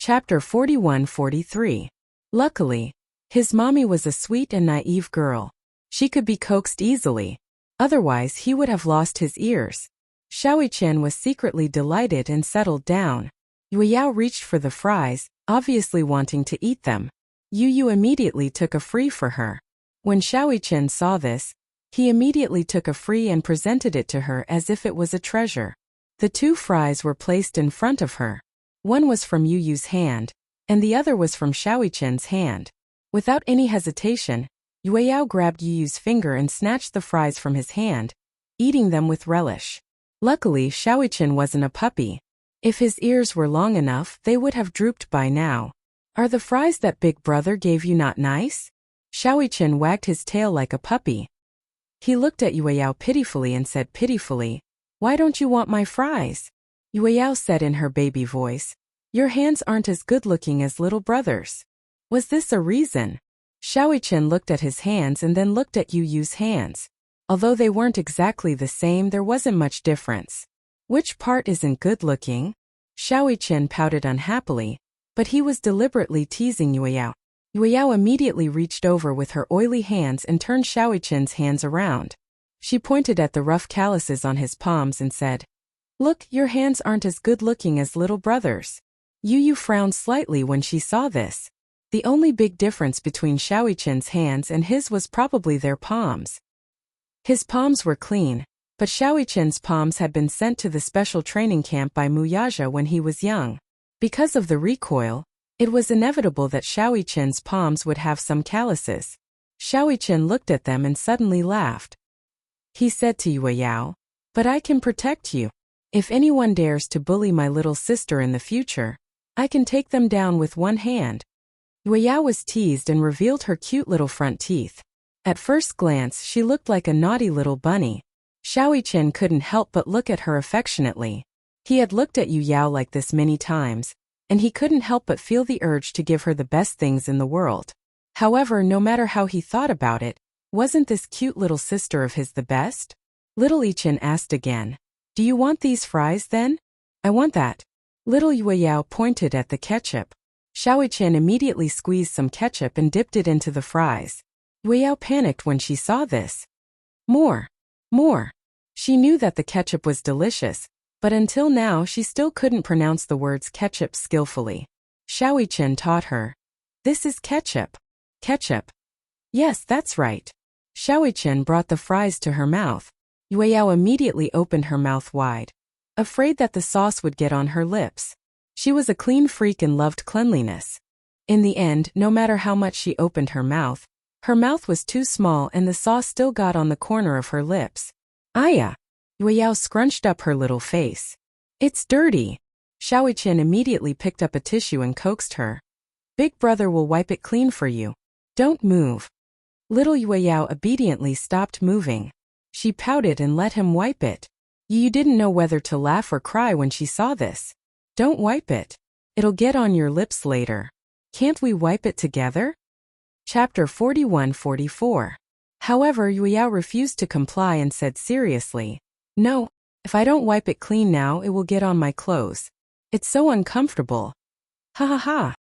Chapter 41-43. Luckily, his mommy was a sweet and naive girl. She could be coaxed easily. Otherwise he would have lost his ears. Xiaoqian was secretly delighted and settled down. Yao reached for the fries, obviously wanting to eat them. Yu immediately took a free for her. When Xiaoqian saw this, he immediately took a free and presented it to her as if it was a treasure. The two fries were placed in front of her. One was from Yu's hand, and the other was from Xiaoqian's hand. Without any hesitation, Yao grabbed Yu's finger and snatched the fries from his hand, eating them with relish. Luckily, Xiaoqian wasn't a puppy. If his ears were long enough, they would have drooped by now. "Are the fries that big brother gave you not nice?" Xiaoqian wagged his tail like a puppy. He looked at Yao pitifully and said pitifully, "Why don't you want my fries?" Yao said in her baby voice, "Your hands aren't as good-looking as little brother's." Was this a reason? Xiaoqian looked at his hands and then looked at Yu's hands. Although they weren't exactly the same, there wasn't much difference. Which part isn't good-looking? Xiaoqian pouted unhappily, but he was deliberately teasing Yao. Yao immediately reached over with her oily hands and turned Xiaoqian's hands around. She pointed at the rough calluses on his palms and said, "Look, your hands aren't as good-looking as little brother's." Yu frowned slightly when she saw this. The only big difference between Xiaoqian's hands and his was probably their palms. His palms were clean, but Xiaoqian's palms had been sent to the special training camp by Muyaja when he was young. Because of the recoil, it was inevitable that Xiaoqian's palms would have some calluses. Xiaoqian looked at them and suddenly laughed. He said to Yao, "But I can protect you. If anyone dares to bully my little sister in the future, I can take them down with one hand." Yao was teased and revealed her cute little front teeth. At first glance, she looked like a naughty little bunny. Xiaoqian couldn't help but look at her affectionately. He had looked at Yao like this many times, and he couldn't help but feel the urge to give her the best things in the world. However, no matter how he thought about it, wasn't this cute little sister of his the best? Little Ichin asked again, "Do you want these fries then?" "I want that." Little Yao pointed at the ketchup. Xiaoqian immediately squeezed some ketchup and dipped it into the fries. Yao panicked when she saw this. More. More. She knew that the ketchup was delicious, but until now she still couldn't pronounce the words ketchup skillfully. Xiaoqian taught her. "This is ketchup." "Ketchup." "Yes, that's right." Xiaoqian brought the fries to her mouth. Yao immediately opened her mouth wide, afraid that the sauce would get on her lips. She was a clean freak and loved cleanliness. In the end, no matter how much she opened her mouth was too small and the sauce still got on the corner of her lips. "Aya!" Yao scrunched up her little face. "It's dirty." Xiaoqian immediately picked up a tissue and coaxed her. "Big brother will wipe it clean for you. Don't move." Little Yao obediently stopped moving. She pouted and let him wipe it. Yu didn't know whether to laugh or cry when she saw this. "Don't wipe it. It'll get on your lips later. Can't we wipe it together?" Chapter 41-44. However, Yao refused to comply and said seriously, "No, if I don't wipe it clean now, it will get on my clothes. It's so uncomfortable." "Ha ha ha."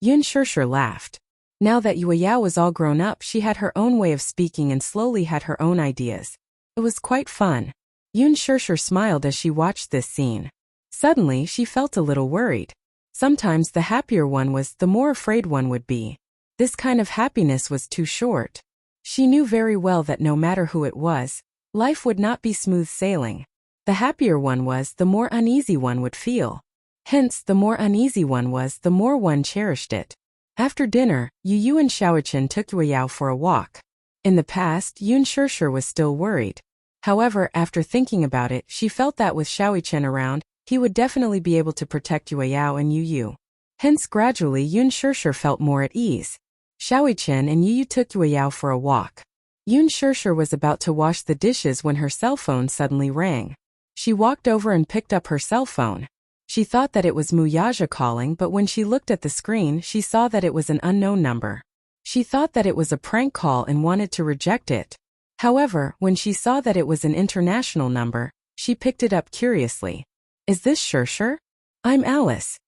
Yun Shirshir laughed. Now that Yao was all grown up, she had her own way of speaking and slowly had her own ideas. It was quite fun. Yun Shirshir smiled as she watched this scene. Suddenly, she felt a little worried. Sometimes the happier one was, the more afraid one would be. This kind of happiness was too short. She knew very well that no matter who it was, life would not be smooth sailing. The happier one was, the more uneasy one would feel. Hence, the more uneasy one was, the more one cherished it. After dinner, Yu and Xiaoqian took Yao for a walk. In the past, Yun Shirshir was still worried. However, after thinking about it, she felt that with Xiaoqian around, he would definitely be able to protect Yao and Yu. Hence, gradually, Yun Shirshir felt more at ease. Xiaoqian and Yu took Yao for a walk. Yun Shirshir was about to wash the dishes when her cell phone suddenly rang. She walked over and picked up her cell phone. She thought that it was Muyaja calling, but when she looked at the screen, she saw that it was an unknown number. She thought that it was a prank call and wanted to reject it. However, when she saw that it was an international number, she picked it up curiously. "Is this Shirshir? I'm Alice."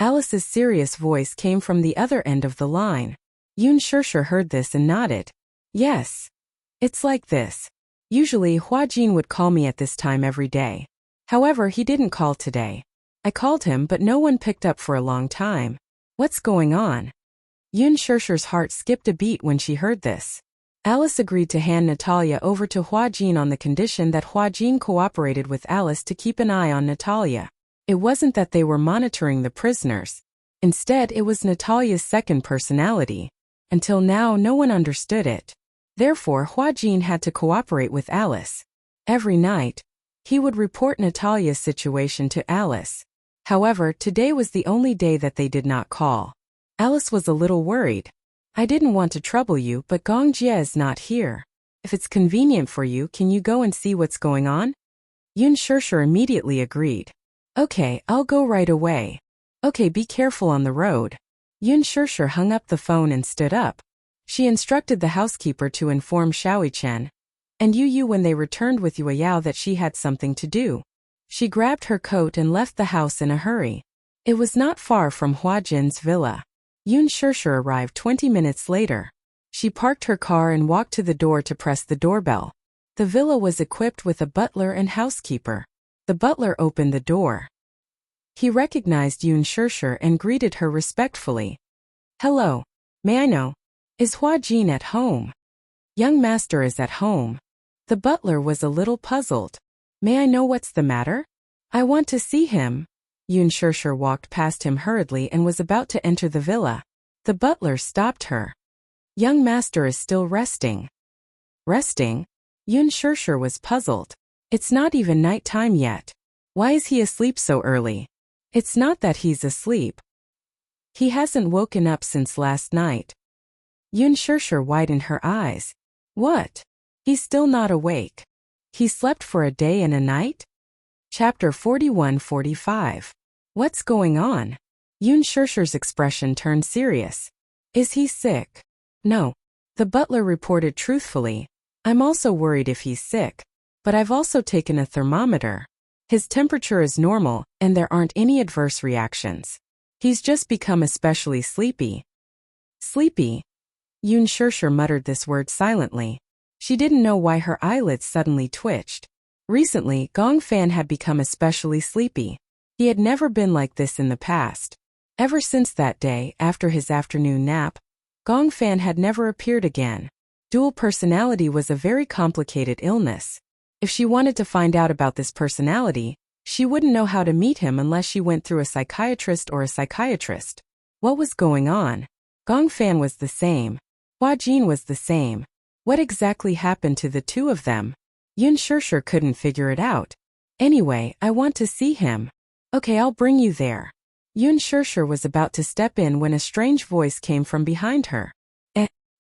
Alice's serious voice came from the other end of the line. Yun Shirshir heard this and nodded. Yes. It's like this. Usually Hua-Jin would call me at this time every day. However, he didn't call today. I called him but no one picked up for a long time. What's going on? Yun Shirshir's heart skipped a beat when she heard this. Alice agreed to hand Natalia over to Hua-Jin on the condition that Hua-Jin cooperated with Alice to keep an eye on Natalia. It wasn't that they were monitoring the prisoners. Instead, it was Natalia's second personality. Until now, no one understood it. Therefore, Hua-Jin had to cooperate with Alice. Every night, he would report Natalia's situation to Alice. However, today was the only day that they did not call. Alice was a little worried. I didn't want to trouble you, but Gong Jie is not here. If it's convenient for you, can you go and see what's going on? Yun Shirshir immediately agreed. Okay, I'll go right away. Okay, be careful on the road. Yun Shirshir hung up the phone and stood up. She instructed the housekeeper to inform Xiaoyi-Chen and Yu when they returned with Yao that she had something to do. She grabbed her coat and left the house in a hurry. It was not far from Hua-Jin's villa. Yun Shirshir arrived 20 minutes later. She parked her car and walked to the door to press the doorbell. The villa was equipped with a butler and housekeeper. The butler opened the door. He recognized Yun Shirshir and greeted her respectfully. Hello. May I know? Is Hua-Jin at home? Young master is at home. The butler was a little puzzled. May I know what's the matter? I want to see him. Yun Shirshir walked past him hurriedly and was about to enter the villa. The butler stopped her. Young master is still resting. Resting? Yun Shirshir was puzzled. It's not even night time yet. Why is he asleep so early? It's not that he's asleep. He hasn't woken up since last night. Yun Shirshir widened her eyes. What? He's still not awake. He slept for a day and a night? Chapter 41-45. What's going on? Yun Shirshir's expression turned serious. Is he sick? No. The butler reported truthfully. I'm also worried if he's sick. But I've also taken a thermometer. His temperature is normal, and there aren't any adverse reactions. He's just become especially sleepy. Sleepy? Yun Shirshir muttered this word silently. She didn't know why her eyelids suddenly twitched. Recently, Gong Fan had become especially sleepy. He had never been like this in the past. Ever since that day, after his afternoon nap, Gong Fan had never appeared again. Dual personality was a very complicated illness. If she wanted to find out about this personality, she wouldn't know how to meet him unless she went through a psychiatrist or a psychiatrist. What was going on? Gong Fan was the same. Hua-Jin was the same. What exactly happened to the two of them? Yun Shirshir couldn't figure it out. Anyway, I want to see him. Okay, I'll bring you there. Yun Shirshir was about to step in when a strange voice came from behind her.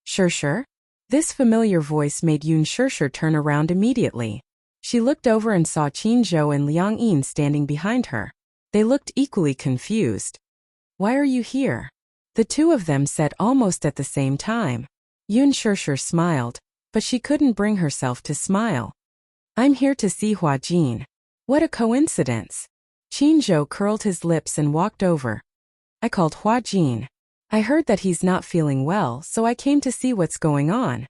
Shirshir? This familiar voice made Yun Shirshir turn around immediately. She looked over and saw Qin Zhou and Liang Yin standing behind her. They looked equally confused. Why are you here? The two of them said almost at the same time. Yun Shirshir smiled, but she couldn't bring herself to smile. I'm here to see Hua-Jin. What a coincidence. Qin Zhou curled his lips and walked over. I called Hua-Jin. I heard that he's not feeling well, so I came to see what's going on.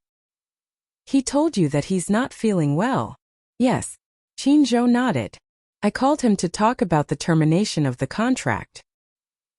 He told you that he's not feeling well? Yes. Qin Zhou nodded. I called him to talk about the termination of the contract.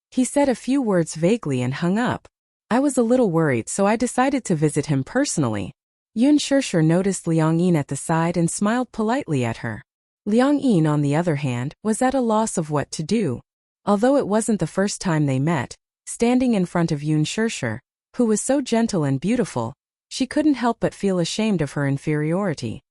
He said a few words vaguely and hung up. I was a little worried, so I decided to visit him personally. Yun Shirshir noticed Liang Yin at the side and smiled politely at her. Liang Yin, on the other hand, was at a loss of what to do. Although it wasn't the first time they met, standing in front of Yun Shirshir, who was so gentle and beautiful, she couldn't help but feel ashamed of her inferiority.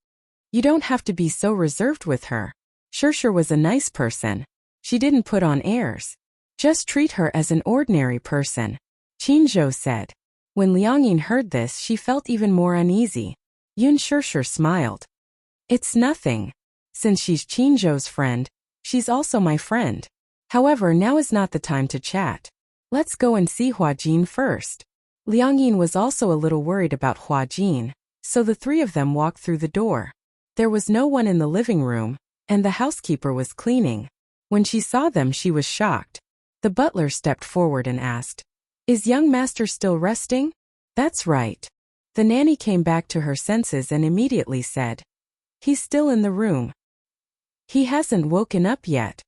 You don't have to be so reserved with her. Shirshir was a nice person. She didn't put on airs. Just treat her as an ordinary person, Qin Zhou said. When Liang Yin heard this, she felt even more uneasy. Yun Shirshir smiled. It's nothing. Since she's Qin Zhou's friend, she's also my friend. However, now is not the time to chat. Let's go and see Hua-Jin first. Liang Yin was also a little worried about Hua-Jin, so the three of them walked through the door. There was no one in the living room, and the housekeeper was cleaning. When she saw them, she was shocked. The butler stepped forward and asked, "Is young master still resting?" "That's right." The nanny came back to her senses and immediately said, "He's still in the room. He hasn't woken up yet.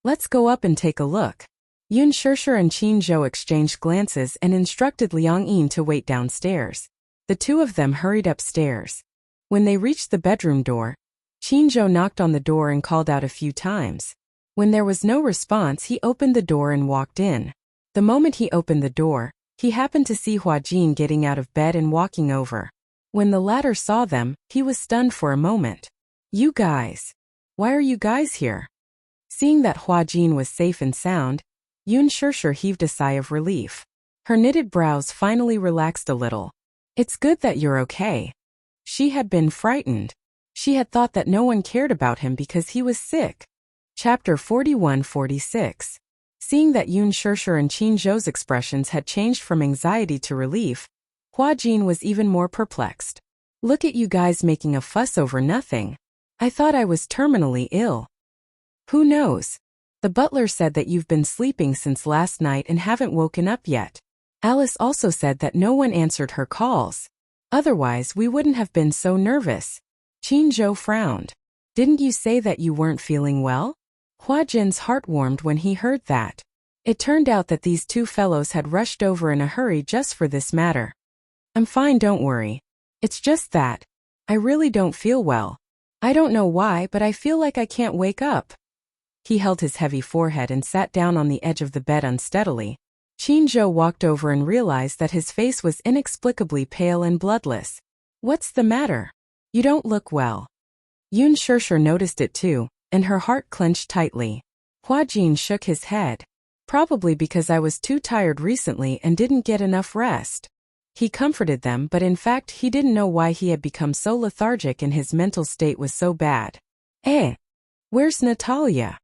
Let's go up and take a look." Yun Shishir and Qin Zhou exchanged glances and instructed Liang Yin to wait downstairs. The two of them hurried upstairs. When they reached the bedroom door, Qin Zhou knocked on the door and called out a few times. When there was no response, he opened the door and walked in. The moment he opened the door, he happened to see Hua Jin getting out of bed and walking over. When the latter saw them, he was stunned for a moment. "You guys! Why are you guys here?" Seeing that Hua Jin was safe and sound, Yun Shishir heaved a sigh of relief. Her knitted brows finally relaxed a little. "It's good that you're okay." She had been frightened. She had thought that no one cared about him because he was sick. Chapter 41-46. Seeing that Yun Shishir and Qin Zhou's expressions had changed from anxiety to relief, Hua Jin was even more perplexed. "Look at you guys making a fuss over nothing. I thought I was terminally ill." "Who knows? The butler said that you've been sleeping since last night and haven't woken up yet. Alice also said that no one answered her calls. Otherwise, we wouldn't have been so nervous." Qin Zhou frowned. "Didn't you say that you weren't feeling well?" Hua Jin's heart warmed when he heard that. It turned out that these two fellows had rushed over in a hurry just for this matter. "I'm fine, don't worry. It's just that I really don't feel well. I don't know why, but I feel like I can't wake up." He held his heavy forehead and sat down on the edge of the bed unsteadily. Qin Zhou walked over and realized that his face was inexplicably pale and bloodless. "What's the matter? You don't look well." Yun Shishir noticed it too, and her heart clenched tightly. Hua Jin shook his head. "Probably because I was too tired recently and didn't get enough rest." He comforted them, but in fact he didn't know why he had become so lethargic and his mental state was so bad. Where's Natalia?"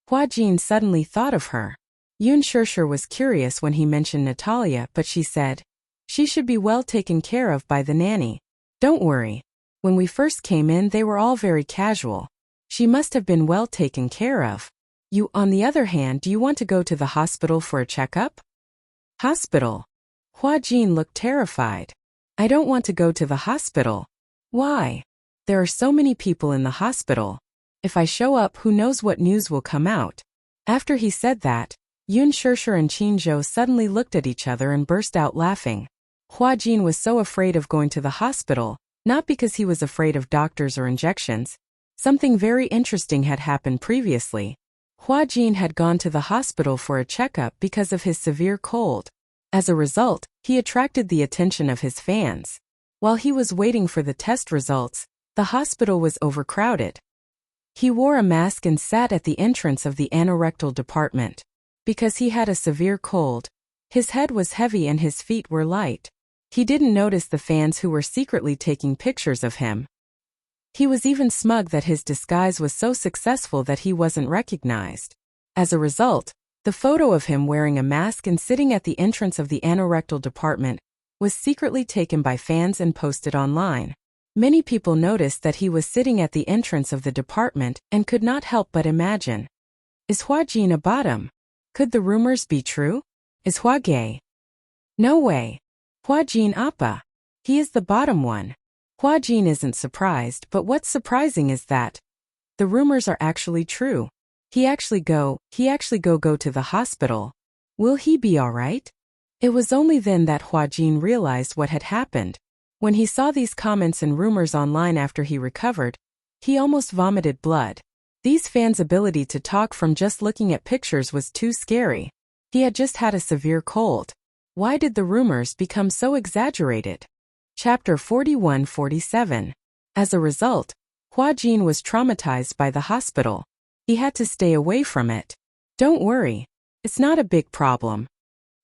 Hua Jin suddenly thought of her. Yun Shishir was curious when he mentioned Natalia, but she said, "She should be well taken care of by the nanny. Don't worry. When we first came in, they were all very casual. She must have been well taken care of. You, on the other hand, do you want to go to the hospital for a checkup?" "Hospital?" Hua Jin looked terrified. "I don't want to go to the hospital." "Why? There are so many people in the hospital. If I show up, who knows what news will come out." After he said that, Yun Shishir and Qin Zhou suddenly looked at each other and burst out laughing. Hua Jin was so afraid of going to the hospital, not because he was afraid of doctors or injections. Something very interesting had happened previously. Hua Jin had gone to the hospital for a checkup because of his severe cold. As a result, he attracted the attention of his fans. While he was waiting for the test results, the hospital was overcrowded. He wore a mask and sat at the entrance of the anorectal department. Because he had a severe cold, his head was heavy and his feet were light. He didn't notice the fans who were secretly taking pictures of him. He was even smug that his disguise was so successful that he wasn't recognized. As a result, the photo of him wearing a mask and sitting at the entrance of the anorectal department was secretly taken by fans and posted online. Many people noticed that he was sitting at the entrance of the department and could not help but imagine. Is Hua Jin a bottom? Could the rumors be true? Is Hua gay? No way. Hua Jin appa. He is the bottom one. Hua Jin isn't surprised, but what's surprising is that the rumors are actually true. He actually go to the hospital. Will he be alright? It was only then that Hua Jin realized what had happened. When he saw these comments and rumors online after he recovered, he almost vomited blood. These fans' ability to talk from just looking at pictures was too scary. He had just had a severe cold. Why did the rumors become so exaggerated? Chapter 41-47. As a result, Hua Jin was traumatized by the hospital. He had to stay away from it. Don't worry. It's not a big problem.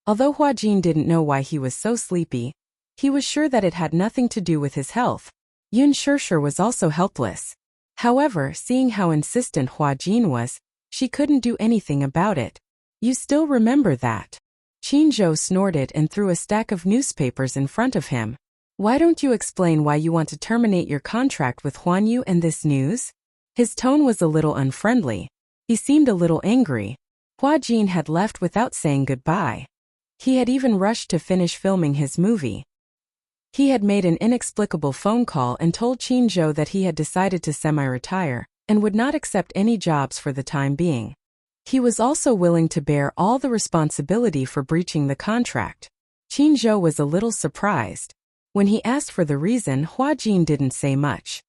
Although Hua Jin didn't know why he was so sleepy, he was sure that it had nothing to do with his health. Yun Shishir was also helpless. However, seeing how insistent Hua Jin was, she couldn't do anything about it. You still remember that? Qin Zhou snorted and threw a stack of newspapers in front of him. Why don't you explain why you want to terminate your contract with Huan Yu and this news? His tone was a little unfriendly. He seemed a little angry. Hua Jin had left without saying goodbye. He had even rushed to finish filming his movie. He had made an inexplicable phone call and told Qin Zhou that he had decided to semi-retire and would not accept any jobs for the time being. He was also willing to bear all the responsibility for breaching the contract. Qin Zhou was a little surprised. When he asked for the reason, Hua Jin didn't say much.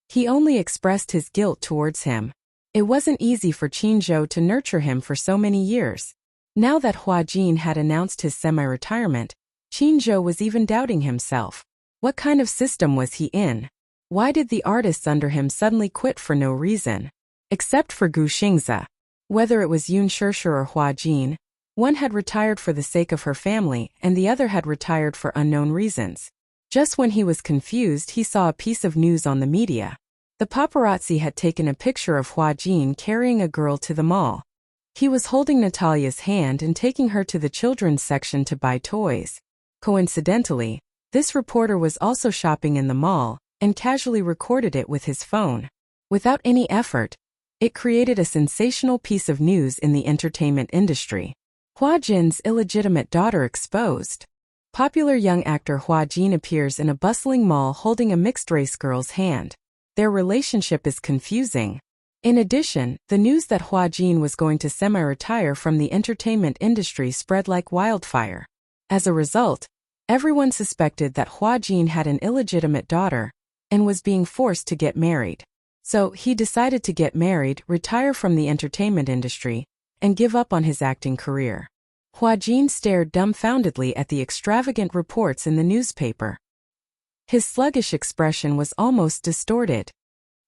He only expressed his guilt towards him. It wasn't easy for Qin Zhou to nurture him for so many years. Now that Hua Jin had announced his semi-retirement, Qin Zhou was even doubting himself. What kind of system was he in? Why did the artists under him suddenly quit for no reason? Except for Gu Xingze. Whether it was Yun Shishir or Hua Jin, one had retired for the sake of her family and the other had retired for unknown reasons. Just when he was confused, he saw a piece of news on the media. The paparazzi had taken a picture of Hua Jin carrying a girl to the mall. He was holding Natalia's hand and taking her to the children's section to buy toys. Coincidentally, this reporter was also shopping in the mall and casually recorded it with his phone. Without any effort, it created a sensational piece of news in the entertainment industry. Hua Jin's illegitimate daughter exposed. Popular young actor Hua Jin appears in a bustling mall holding a mixed-race girl's hand. Their relationship is confusing. In addition, the news that Hua Jin was going to semi-retire from the entertainment industry spread like wildfire. As a result, everyone suspected that Hua Jin had an illegitimate daughter and was being forced to get married. So he decided to get married, retire from the entertainment industry, and give up on his acting career. Hua Jin stared dumbfoundedly at the extravagant reports in the newspaper. His sluggish expression was almost distorted.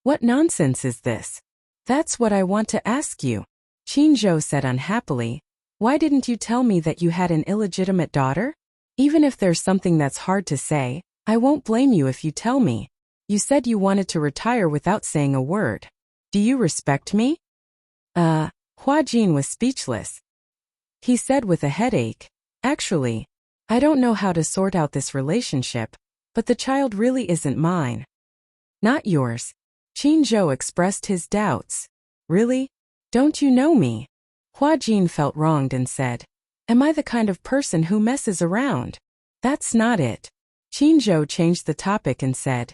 What nonsense is this? That's what I want to ask you. Qin Zhou said unhappily. Why didn't you tell me that you had an illegitimate daughter? Even if there's something that's hard to say, I won't blame you if you tell me. You said you wanted to retire without saying a word. Do you respect me? Hua Jin was speechless. He said with a headache, actually, I don't know how to sort out this relationship, but the child really isn't mine. Not yours. Qin Zhou expressed his doubts. Really? Don't you know me? Hua Jin felt wronged and said, am I the kind of person who messes around? That's not it. Qin Zhou changed the topic and said,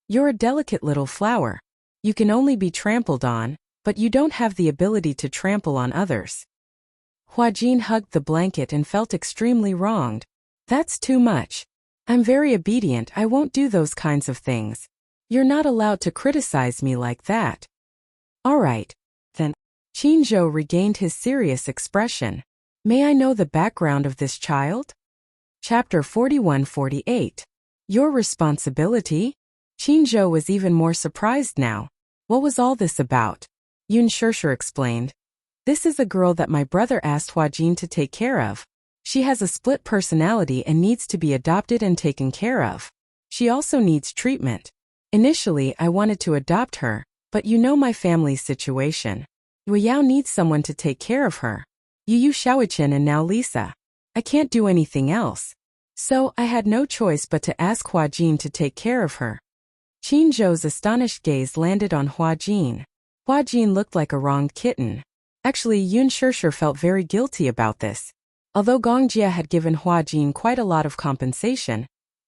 you're a delicate little flower. You can only be trampled on, but you don't have the ability to trample on others. Hua Jin hugged the blanket and felt extremely wronged. That's too much. I'm very obedient, I won't do those kinds of things. You're not allowed to criticize me like that. All right, then. Qin Zhou regained his serious expression. May I know the background of this child? Chapter 41-48. Your responsibility? Qin Zhou was even more surprised now. What was all this about? Yun Shishir explained. This is a girl that my brother asked Hua Jin to take care of. She has a split personality and needs to be adopted and taken care of. She also needs treatment. Initially, I wanted to adopt her, but you know my family's situation. Wu Yao needs someone to take care of her. Yu Shaoqian and now Lisa. I can't do anything else. So, I had no choice but to ask Hua Jin to take care of her. Qin Zhou's astonished gaze landed on Hua Jin. Hua Jin looked like a wronged kitten. Actually, Yun Shishir felt very guilty about this. Although Gong Jia had given Hua Jin quite a lot of compensation,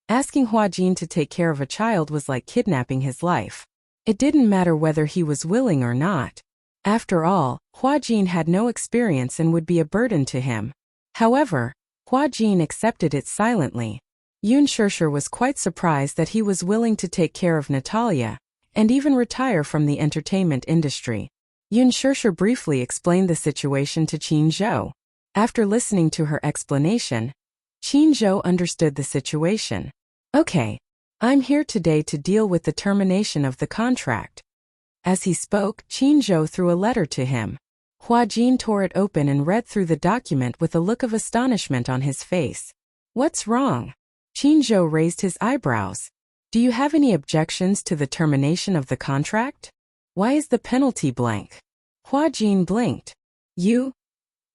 asking Hua Jin to take care of a child was like kidnapping his life. It didn't matter whether he was willing or not. After all, Hua Jin had no experience and would be a burden to him. However, Hua Jin accepted it silently. Yun Shishir was quite surprised that he was willing to take care of Natalia, and even retire from the entertainment industry. Yun Shishir briefly explained the situation to Qin Zhou. After listening to her explanation, Qin Zhou understood the situation. Okay, I'm here today to deal with the termination of the contract. As he spoke, Qin Zhou threw a letter to him. Hua Jin tore it open and read through the document with a look of astonishment on his face. What's wrong? Qin Zhou raised his eyebrows. Do you have any objections to the termination of the contract? Why is the penalty blank? Hua Jin blinked. Do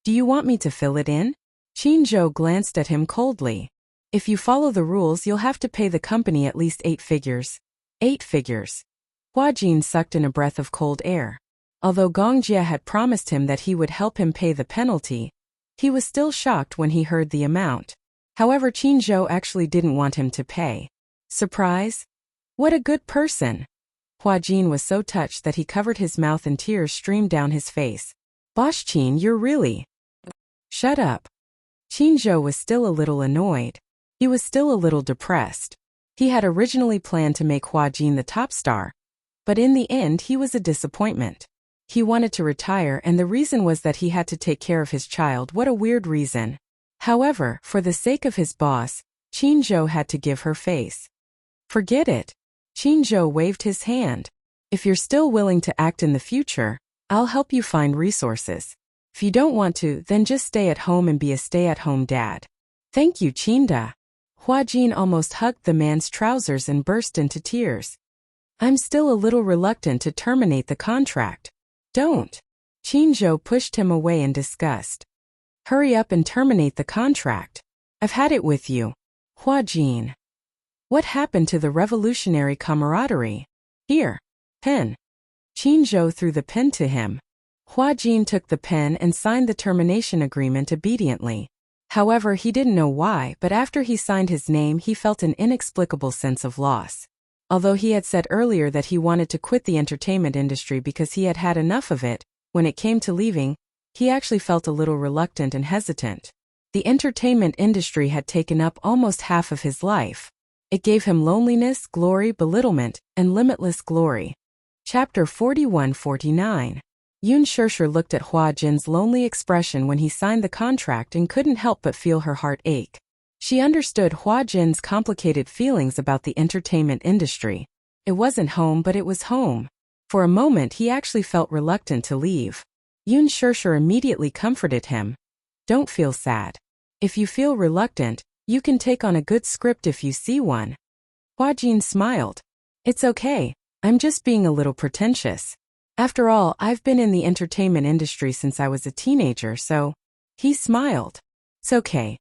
you want me to fill it in? Qin Zhou glanced at him coldly. If you follow the rules, you'll have to pay the company at least 8 figures. 8 figures. Hua Jin sucked in a breath of cold air. Although Gongjie had promised him that he would help him pay the penalty, he was still shocked when he heard the amount. However, Qinzhou actually didn't want him to pay. Surprise? What a good person! Hua Jin was so touched that he covered his mouth and tears streamed down his face. Boss Qin, you're really… Shut up. Qinzhou was still a little annoyed. He was still a little depressed. He had originally planned to make Hua Jin the top star, but in the end he was a disappointment. He wanted to retire, and the reason was that he had to take care of his child. What a weird reason. However, for the sake of his boss, Qinzhou had to give her face. Forget it. Qinzhou waved his hand. If you're still willing to act in the future, I'll help you find resources. If you don't want to, then just stay at home and be a stay-at-home dad. Thank you, Qinda. Hua Jin almost hugged the man's trousers and burst into tears. I'm still a little reluctant to terminate the contract. Don't. Qinzhou pushed him away in disgust. Hurry up and terminate the contract. I've had it with you. Hua Jin. What happened to the revolutionary camaraderie? Here. Pen. Qinzhou threw the pen to him. Hua Jin took the pen and signed the termination agreement obediently. However, he didn't know why, but after he signed his name he felt an inexplicable sense of loss. Although he had said earlier that he wanted to quit the entertainment industry because he had had enough of it, when it came to leaving, he actually felt a little reluctant and hesitant. The entertainment industry had taken up almost half of his life. It gave him loneliness, glory, belittlement, and limitless glory. Chapter 41-49. Yun Shishir looked at Hua Jin's lonely expression when he signed the contract and couldn't help but feel her heart ache. She understood Hua Jin's complicated feelings about the entertainment industry. It wasn't home, but it was home. For a moment he actually felt reluctant to leave. Yun Shishir immediately comforted him. Don't feel sad. If you feel reluctant, you can take on a good script if you see one. Hua Jin smiled. It's okay, I'm just being a little pretentious. After all, I've been in the entertainment industry since I was a teenager, so… He smiled. It's okay.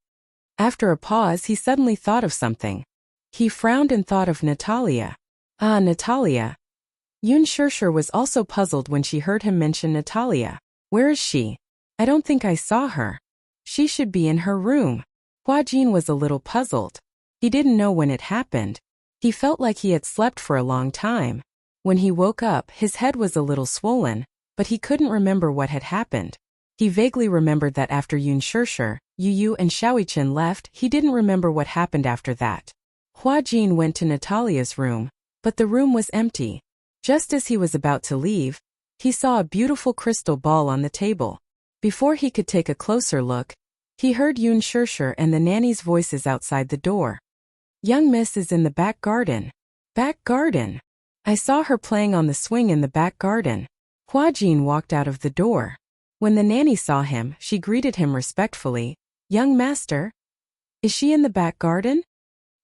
After a pause, he suddenly thought of something. He frowned and thought of Natalia. Ah, Natalia. Yun Shishir was also puzzled when she heard him mention Natalia. Where is she? I don't think I saw her. She should be in her room. Hua Jin was a little puzzled. He didn't know when it happened. He felt like he had slept for a long time. When he woke up, his head was a little swollen, but he couldn't remember what had happened. He vaguely remembered that after Yun Shishir, Yu and Xiaoichen left, he didn't remember what happened after that. Hua Jin went to Natalia's room, but the room was empty. Just as he was about to leave, he saw a beautiful crystal ball on the table. Before he could take a closer look, he heard Yun Shishir and the nanny's voices outside the door. Young Miss is in the back garden. Back garden. I saw her playing on the swing in the back garden. Hua Jin walked out of the door. When the nanny saw him, she greeted him respectfully. Young master? Is she in the back garden?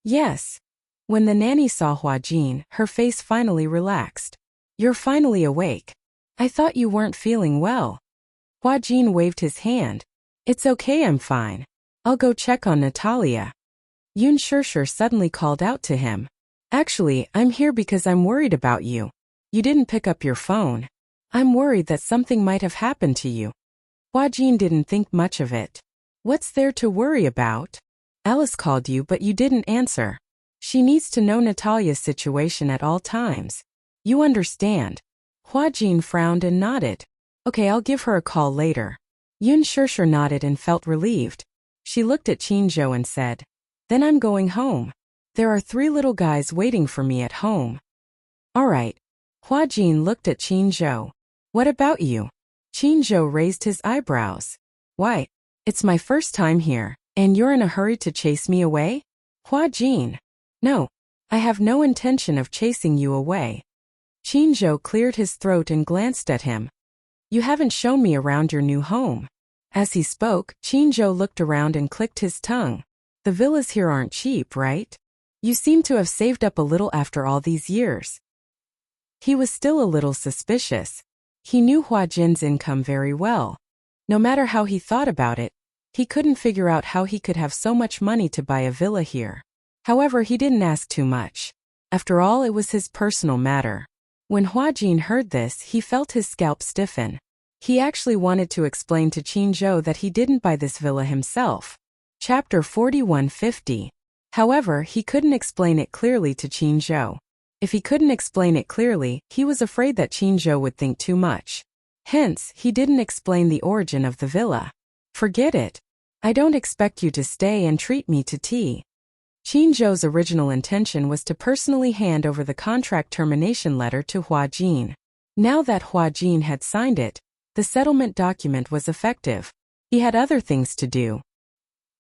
Yes. When the nanny saw Hua Jin, her face finally relaxed. You're finally awake. I thought you weren't feeling well. Hua Jin waved his hand. It's okay, I'm fine. I'll go check on Natalia. Yun Shishir suddenly called out to him. Actually, I'm here because I'm worried about you. You didn't pick up your phone. I'm worried that something might have happened to you. Hua Jin didn't think much of it. What's there to worry about? Alice called you but you didn't answer. She needs to know Natalia's situation at all times. You understand. Hua Jin frowned and nodded. Okay, I'll give her a call later. Yun Shishir nodded and felt relieved. She looked at Qinzhou and said, Then I'm going home. There are 3 little guys waiting for me at home. All right. Hua Jin looked at Qinzhou. What about you? Qinzhou raised his eyebrows. Why? It's my first time here, and you're in a hurry to chase me away? Hua Jin. No. I have no intention of chasing you away. Qinzhou cleared his throat and glanced at him. You haven't shown me around your new home. As he spoke, Qinzhou looked around and clicked his tongue. The villas here aren't cheap, right? You seem to have saved up a little after all these years. He was still a little suspicious. He knew Hua Jin's income very well. No matter how he thought about it, he couldn't figure out how he could have so much money to buy a villa here. However, he didn't ask too much. After all, it was his personal matter. When Hua Jin heard this, he felt his scalp stiffen. He actually wanted to explain to Qin Zhou that he didn't buy this villa himself. Chapter 4150. However, he couldn't explain it clearly to Qin Zhou. If he couldn't explain it clearly, he was afraid that Qin Zhou would think too much. Hence, he didn't explain the origin of the villa. Forget it. I don't expect you to stay and treat me to tea. Qin Zhou's original intention was to personally hand over the contract termination letter to Hua Jin. Now that Hua Jin had signed it, the settlement document was effective. He had other things to do.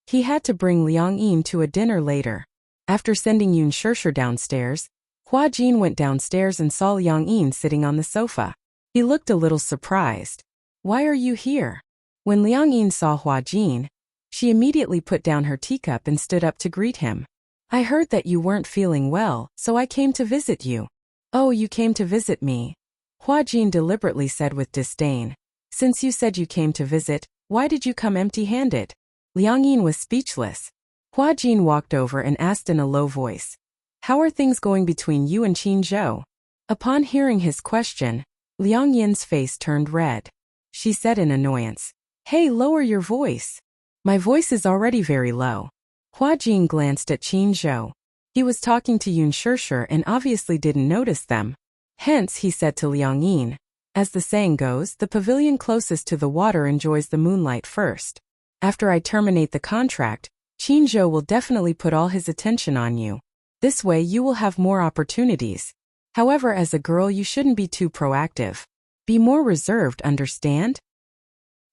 He had to bring Liang Yin to a dinner later. After sending Yun Shishir downstairs, Hua Jin went downstairs and saw Liang Yin sitting on the sofa. He looked a little surprised. Why are you here? When Liang Yin saw Hua Jin, she immediately put down her teacup and stood up to greet him. I heard that you weren't feeling well, so I came to visit you. Oh, you came to visit me? Hua Jin deliberately said with disdain. Since you said you came to visit, why did you come empty-handed? Liang Yin was speechless. Hua Jin walked over and asked in a low voice. How are things going between you and Qin Zhou? Upon hearing his question, Liang Yin's face turned red. She said in annoyance, Hey, lower your voice. My voice is already very low. Hua Jin glanced at Qin Zhou. He was talking to Yun Shishir and obviously didn't notice them. Hence, he said to Liang Yin, as the saying goes, the pavilion closest to the water enjoys the moonlight first. After I terminate the contract, Qin Zhou will definitely put all his attention on you. This way you will have more opportunities. However, as a girl you shouldn't be too proactive. Be more reserved, understand?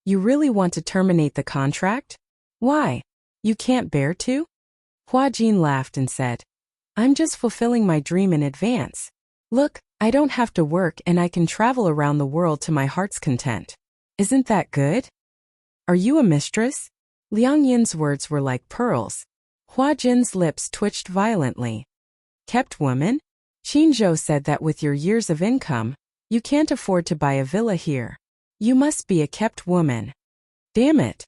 You really want to terminate the contract? Why? You can't bear to? Hua Jin laughed and said, I'm just fulfilling my dream in advance. Look, I don't have to work and I can travel around the world to my heart's content. Isn't that good? Are you a mistress? Liang Yin's words were like pearls. Hua Jin's lips twitched violently. Kept woman? Qin Zhou said that with your years of income, you can't afford to buy a villa here. You must be a kept woman. Damn it.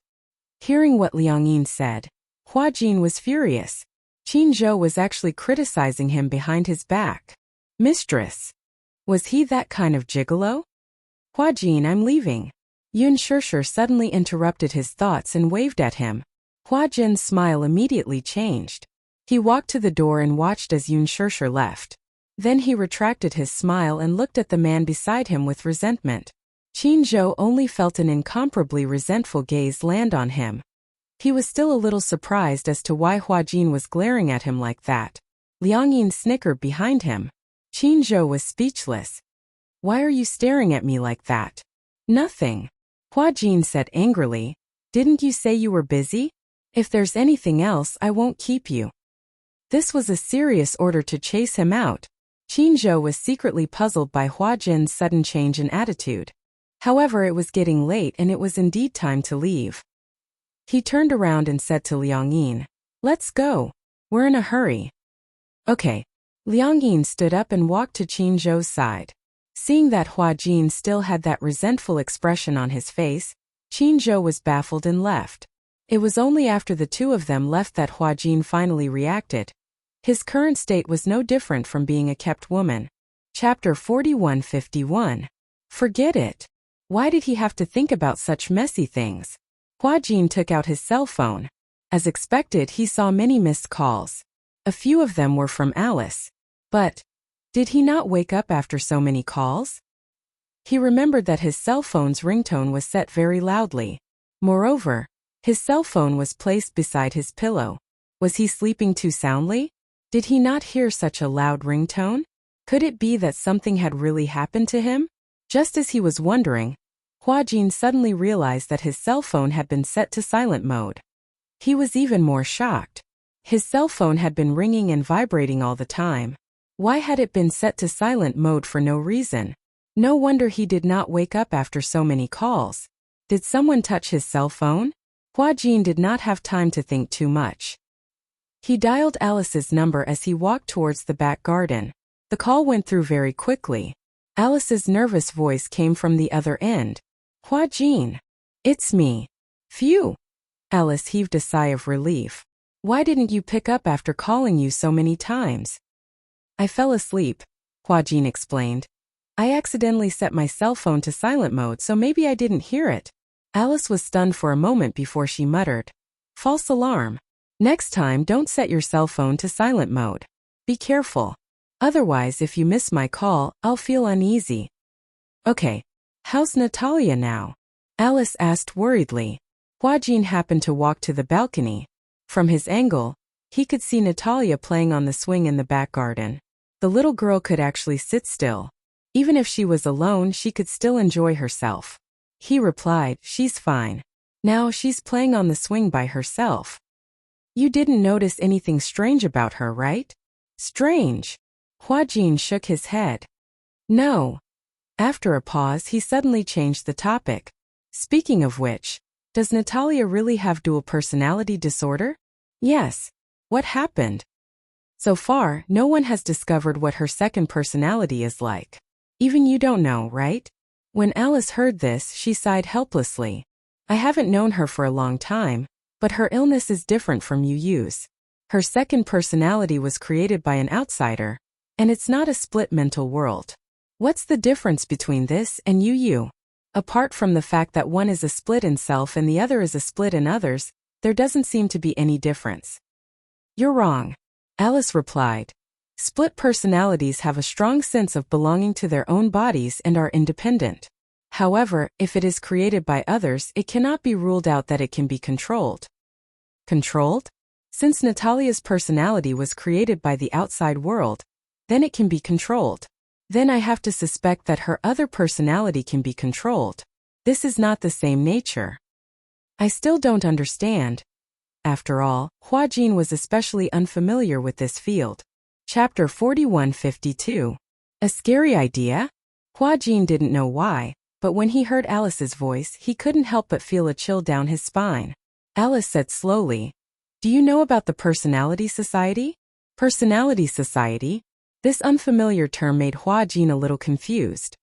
Hearing what Liang Yin said, Hua Jin was furious. Qin Zhou was actually criticizing him behind his back. Mistress. Was he that kind of gigolo? Hua Jin, I'm leaving. Yun Shishir suddenly interrupted his thoughts and waved at him. Hua Jin's smile immediately changed. He walked to the door and watched as Yun Shishir left. Then he retracted his smile and looked at the man beside him with resentment. Qin Zhou only felt an incomparably resentful gaze land on him. He was still a little surprised as to why Hua Jin was glaring at him like that. Liang Yin snickered behind him. Qin Zhou was speechless. Why are you staring at me like that? Nothing. Hua Jin said angrily. Didn't you say you were busy? If there's anything else, I won't keep you. This was a serious order to chase him out. Qin Zhou was secretly puzzled by Hua Jin's sudden change in attitude. However, it was getting late and it was indeed time to leave. He turned around and said to Liang Yin, Let's go. We're in a hurry. Okay. Liang Yin stood up and walked to Qin Zhou's side. Seeing that Hua Jin still had that resentful expression on his face, Qin Zhou was baffled and left. It was only after the two of them left that Hua Jin finally reacted. His current state was no different from being a kept woman. Chapter 4151. Forget it. Why did he have to think about such messy things? Hua Jin took out his cell phone. As expected, he saw many missed calls. A few of them were from Alice. But did he not wake up after so many calls? He remembered that his cell phone's ringtone was set very loudly. Moreover, his cell phone was placed beside his pillow. Was he sleeping too soundly? Did he not hear such a loud ringtone? Could it be that something had really happened to him? Just as he was wondering, Hua Jin suddenly realized that his cell phone had been set to silent mode. He was even more shocked. His cell phone had been ringing and vibrating all the time. Why had it been set to silent mode for no reason? No wonder he did not wake up after so many calls. Did someone touch his cell phone? Hua Jin did not have time to think too much. He dialed Alice's number as he walked towards the back garden. The call went through very quickly. Alice's nervous voice came from the other end. Hua Jin. It's me. Phew. Alice heaved a sigh of relief. Why didn't you pick up after calling you so many times? I fell asleep, Hua Jin explained. I accidentally set my cell phone to silent mode, so maybe I didn't hear it. Alice was stunned for a moment before she muttered, "False alarm. Next time, don't set your cell phone to silent mode. Be careful. Otherwise, if you miss my call, I'll feel uneasy." "Okay. How's Natalia now?" Alice asked worriedly. Hua-Jin happened to walk to the balcony. From his angle, he could see Natalia playing on the swing in the back garden. The little girl could actually sit still. Even if she was alone, she could still enjoy herself. He replied, "She's fine. Now she's playing on the swing by herself." "You didn't notice anything strange about her, right?" "Strange?" Hua-Jin shook his head. "No." After a pause, he suddenly changed the topic. "Speaking of which, does Natalia really have dual personality disorder?" "Yes." "What happened?" "So far, no one has discovered what her second personality is like. Even you don't know, right?" When Alice heard this, she sighed helplessly. "I haven't known her for a long time, but her illness is different from Yu's. Her second personality was created by an outsider, and it's not a split mental world." "What's the difference between this and Yu? Apart from the fact that one is a split in self and the other is a split in others, there doesn't seem to be any difference." "You're wrong," Alice replied. "Split personalities have a strong sense of belonging to their own bodies and are independent. However, if it is created by others, it cannot be ruled out that it can be controlled." "Controlled? Since Natalia's personality was created by the outside world, then it can be controlled. Then I have to suspect that her other personality can be controlled. This is not the same nature." "I still don't understand." After all, Hua-Jin was especially unfamiliar with this field. Chapter 4152. A scary idea? Hua-Jin didn't know why, but when he heard Alice's voice, he couldn't help but feel a chill down his spine. Alice said slowly, "Do you know about the Personality Society?" Personality Society? This unfamiliar term made Hua-Jin a little confused.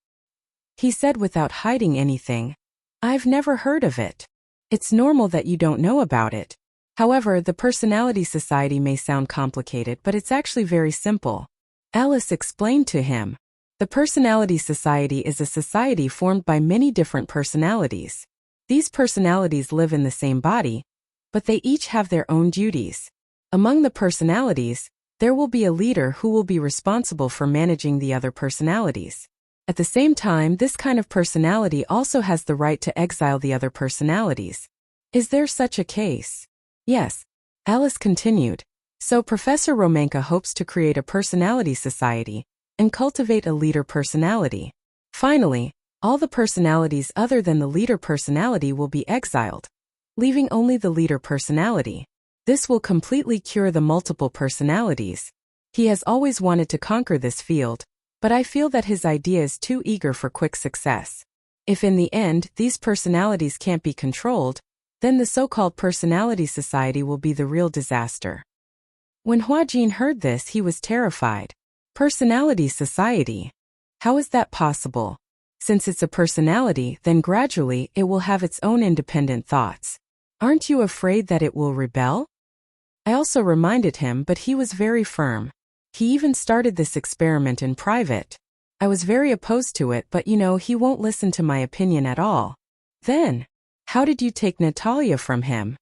He said without hiding anything, "I've never heard of it. It's normal that you don't know about it. However, the Personality Society may sound complicated, but it's actually very simple." Alice explained to him. The Personality Society is a society formed by many different personalities. These personalities live in the same body, but they each have their own duties. Among the personalities, there will be a leader who will be responsible for managing the other personalities. At the same time, this kind of personality also has the right to exile the other personalities. Is there such a case? Yes. Alice continued. So Professor Romanka hopes to create a personality society and cultivate a leader personality. Finally, all the personalities other than the leader personality will be exiled, leaving only the leader personality. This will completely cure the multiple personalities. He has always wanted to conquer this field, but I feel that his idea is too eager for quick success. If in the end these personalities can't be controlled, then the so-called Personality Society will be the real disaster. When Hua-Jin heard this, he was terrified. Personality Society? How is that possible? Since it's a personality, then gradually it will have its own independent thoughts. Aren't you afraid that it will rebel? I also reminded him, but he was very firm. He even started this experiment in private. I was very opposed to it, but he won't listen to my opinion at all. Then, how did you take Natalia from him?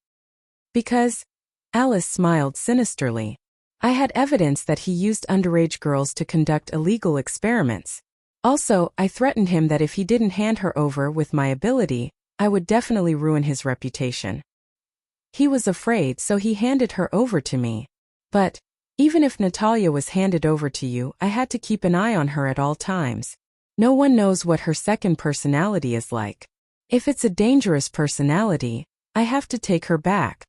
Because, Alice smiled sinisterly. I had evidence that he used underage girls to conduct illegal experiments. Also, I threatened him that if he didn't hand her over with my ability, I would definitely ruin his reputation. He was afraid, so he handed her over to me. But, even if Natalia was handed over to you, I had to keep an eye on her at all times. No one knows what her second personality is like. If it's a dangerous personality, I have to take her back.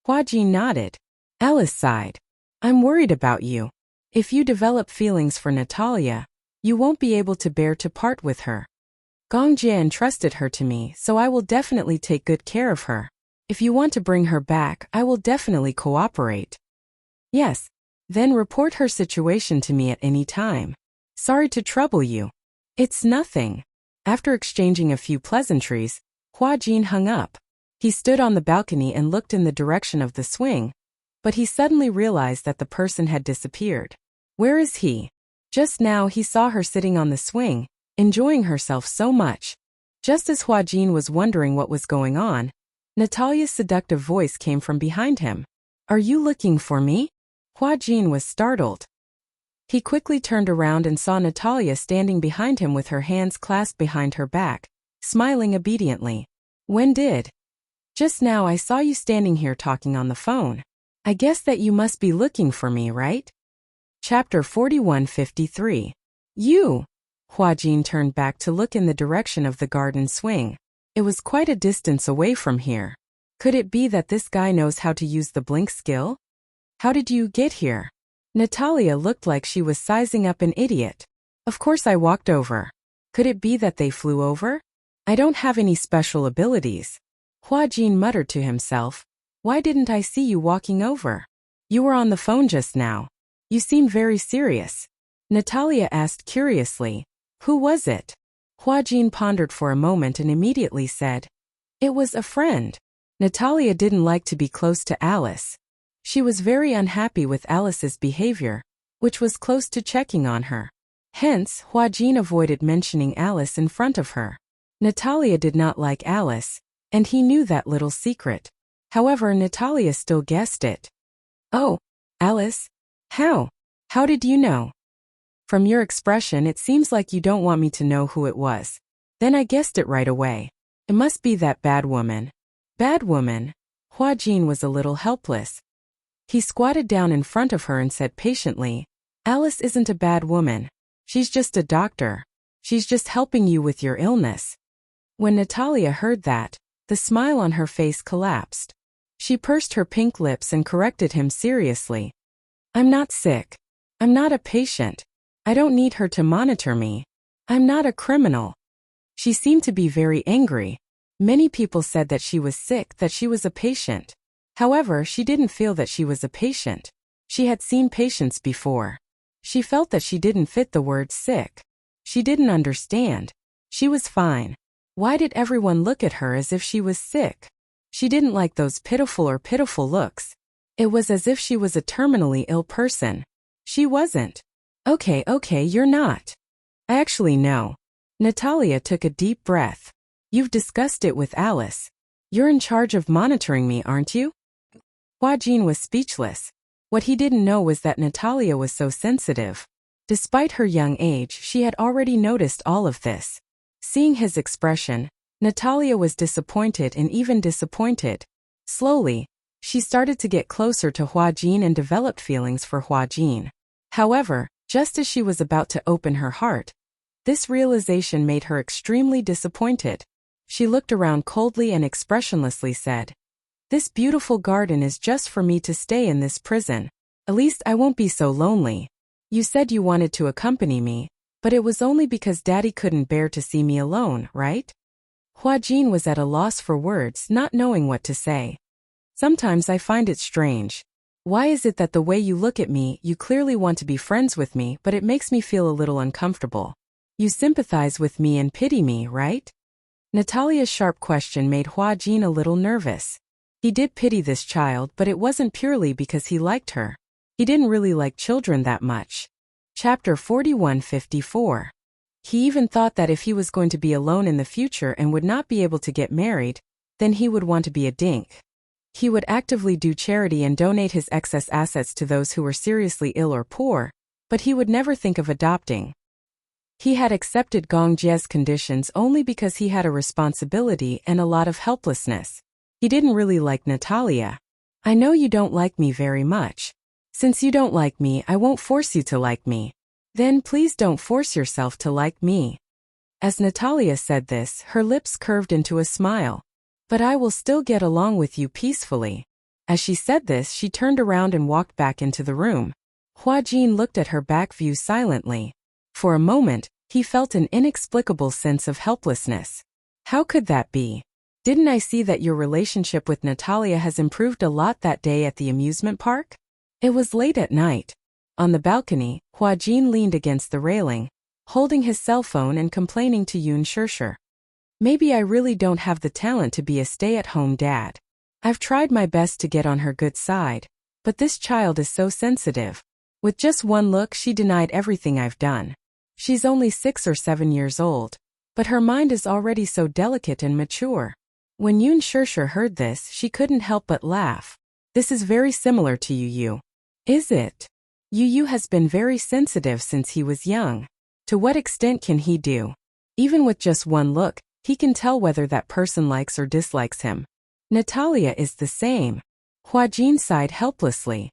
Hua-Jin nodded. Alice sighed. I'm worried about you. If you develop feelings for Natalia, you won't be able to bear to part with her. Gong Jie entrusted her to me, so I will definitely take good care of her. If you want to bring her back, I will definitely cooperate. Yes. Then report her situation to me at any time. Sorry to trouble you. It's nothing. After exchanging a few pleasantries, Hua-Jin hung up. He stood on the balcony and looked in the direction of the swing, but he suddenly realized that the person had disappeared. Where is he? Just now he saw her sitting on the swing, enjoying herself so much. Just as Hua-Jin was wondering what was going on, Natalia's seductive voice came from behind him. "Are you looking for me?" Hua-Jin was startled. He quickly turned around and saw Natalia standing behind him with her hands clasped behind her back, smiling obediently. "When did?" "Just now I saw you standing here talking on the phone. I guess that you must be looking for me, right?" Chapter 4153. You! Hua-Jin turned back to look in the direction of the garden swing. It was quite a distance away from here. Could it be that this guy knows how to use the blink skill? "How did you get here?" Natalia looked like she was sizing up an idiot. "Of course I walked over." "Could it be that they flew over?" "I don't have any special abilities." Hua-Jin muttered to himself. "Why didn't I see you walking over? You were on the phone just now. You seem very serious." Natalia asked curiously. "Who was it?" Hua-Jin pondered for a moment and immediately said, "It was a friend." Natalia didn't like to be close to Alice. She was very unhappy with Alice's behavior, which was close to checking on her. Hence, Hua-Jin avoided mentioning Alice in front of her. Natalia did not like Alice, and he knew that little secret. However, Natalia still guessed it. "Oh, Alice? How? How did you know?" "From your expression it seems like you don't want me to know who it was." "Then I guessed it right away. It must be that bad woman." "Bad woman?" Hua-Jin was a little helpless. He squatted down in front of her and said patiently, "Alice isn't a bad woman. She's just a doctor. She's just helping you with your illness." When Natalia heard that, the smile on her face collapsed. She pursed her pink lips and corrected him seriously. "I'm not sick. I'm not a patient. I don't need her to monitor me. I'm not a criminal." She seemed to be very angry. Many people said that she was sick, that she was a patient. However, she didn't feel that she was a patient. She had seen patients before. She felt that she didn't fit the word sick. She didn't understand. She was fine. Why did everyone look at her as if she was sick? She didn't like those pitiful looks. It was as if she was a terminally ill person. She wasn't. Okay, you're not. I actually know." Natalia took a deep breath. "You've discussed it with Alice. You're in charge of monitoring me, aren't you?" Hua-Jin was speechless. What he didn't know was that Natalia was so sensitive. Despite her young age, she had already noticed all of this. Seeing his expression, Natalia was disappointed and even disappointed. Slowly, she started to get closer to Hua-Jin and developed feelings for Hua-Jin. However, just as she was about to open her heart, this realization made her extremely disappointed. She looked around coldly and expressionlessly said, "This beautiful garden is just for me to stay in this prison. At least I won't be so lonely. You said you wanted to accompany me, but it was only because Daddy couldn't bear to see me alone, right?" Hua-Jin was at a loss for words, not knowing what to say. "Sometimes I find it strange. Why is it that the way you look at me, you clearly want to be friends with me, but it makes me feel a little uncomfortable? You sympathize with me and pity me, right?" Natalia's sharp question made Hua-Jin a little nervous. He did pity this child, but it wasn't purely because he liked her. He didn't really like children that much. Chapter 4154. He even thought that if he was going to be alone in the future and would not be able to get married, then he would want to be a dink. He would actively do charity and donate his excess assets to those who were seriously ill or poor, but he would never think of adopting. He had accepted Gong Jie's conditions only because he had a responsibility and a lot of helplessness. He didn't really like Natalia. "I know you don't like me very much. Since you don't like me, I won't force you to like me. Then please don't force yourself to like me." As Natalia said this, her lips curved into a smile. "But I will still get along with you peacefully." As she said this, she turned around and walked back into the room. Hua-Jin looked at her back view silently. For a moment, he felt an inexplicable sense of helplessness. How could that be? Didn't I see that your relationship with Natalia has improved a lot that day at the amusement park? It was late at night. On the balcony, Hua-Jin leaned against the railing, holding his cell phone and complaining to Yoon Shirshir. "Maybe I really don't have the talent to be a stay-at-home dad. I've tried my best to get on her good side, but this child is so sensitive. With just one look she denied everything I've done. She's only 6 or 7 years old, but her mind is already so delicate and mature. When Yoon Shirshir heard this, she couldn't help but laugh. This is very similar to Yu. Is it? Yu has been very sensitive since he was young. To what extent can he do? Even with just one look, he can tell whether that person likes or dislikes him. Natalia is the same. Hua Jin sighed helplessly.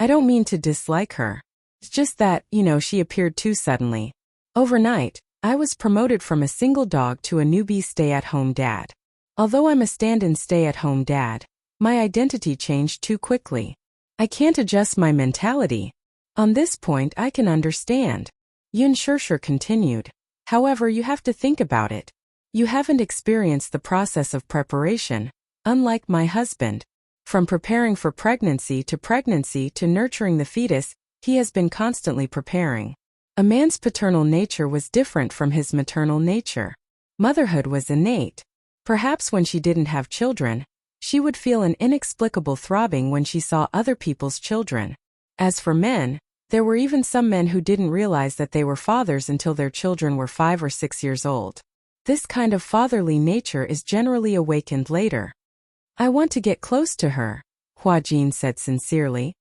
I don't mean to dislike her. It's just that, she appeared too suddenly. Overnight, I was promoted from a single dog to a newbie stay-at-home dad. Although I'm a stand-in stay-at-home dad, my identity changed too quickly. I can't adjust my mentality. On this point I can understand. Yoon Shirshir continued. However, you have to think about it. You haven't experienced the process of preparation, unlike my husband. From preparing for pregnancy to nurturing the fetus, he has been constantly preparing. A man's paternal nature was different from his maternal nature. Motherhood was innate. Perhaps when she didn't have children, she would feel an inexplicable throbbing when she saw other people's children. As for men, there were even some men who didn't realize that they were fathers until their children were 5 or 6 years old. This kind of fatherly nature is generally awakened later. I want to get close to her, Hua Jin said sincerely.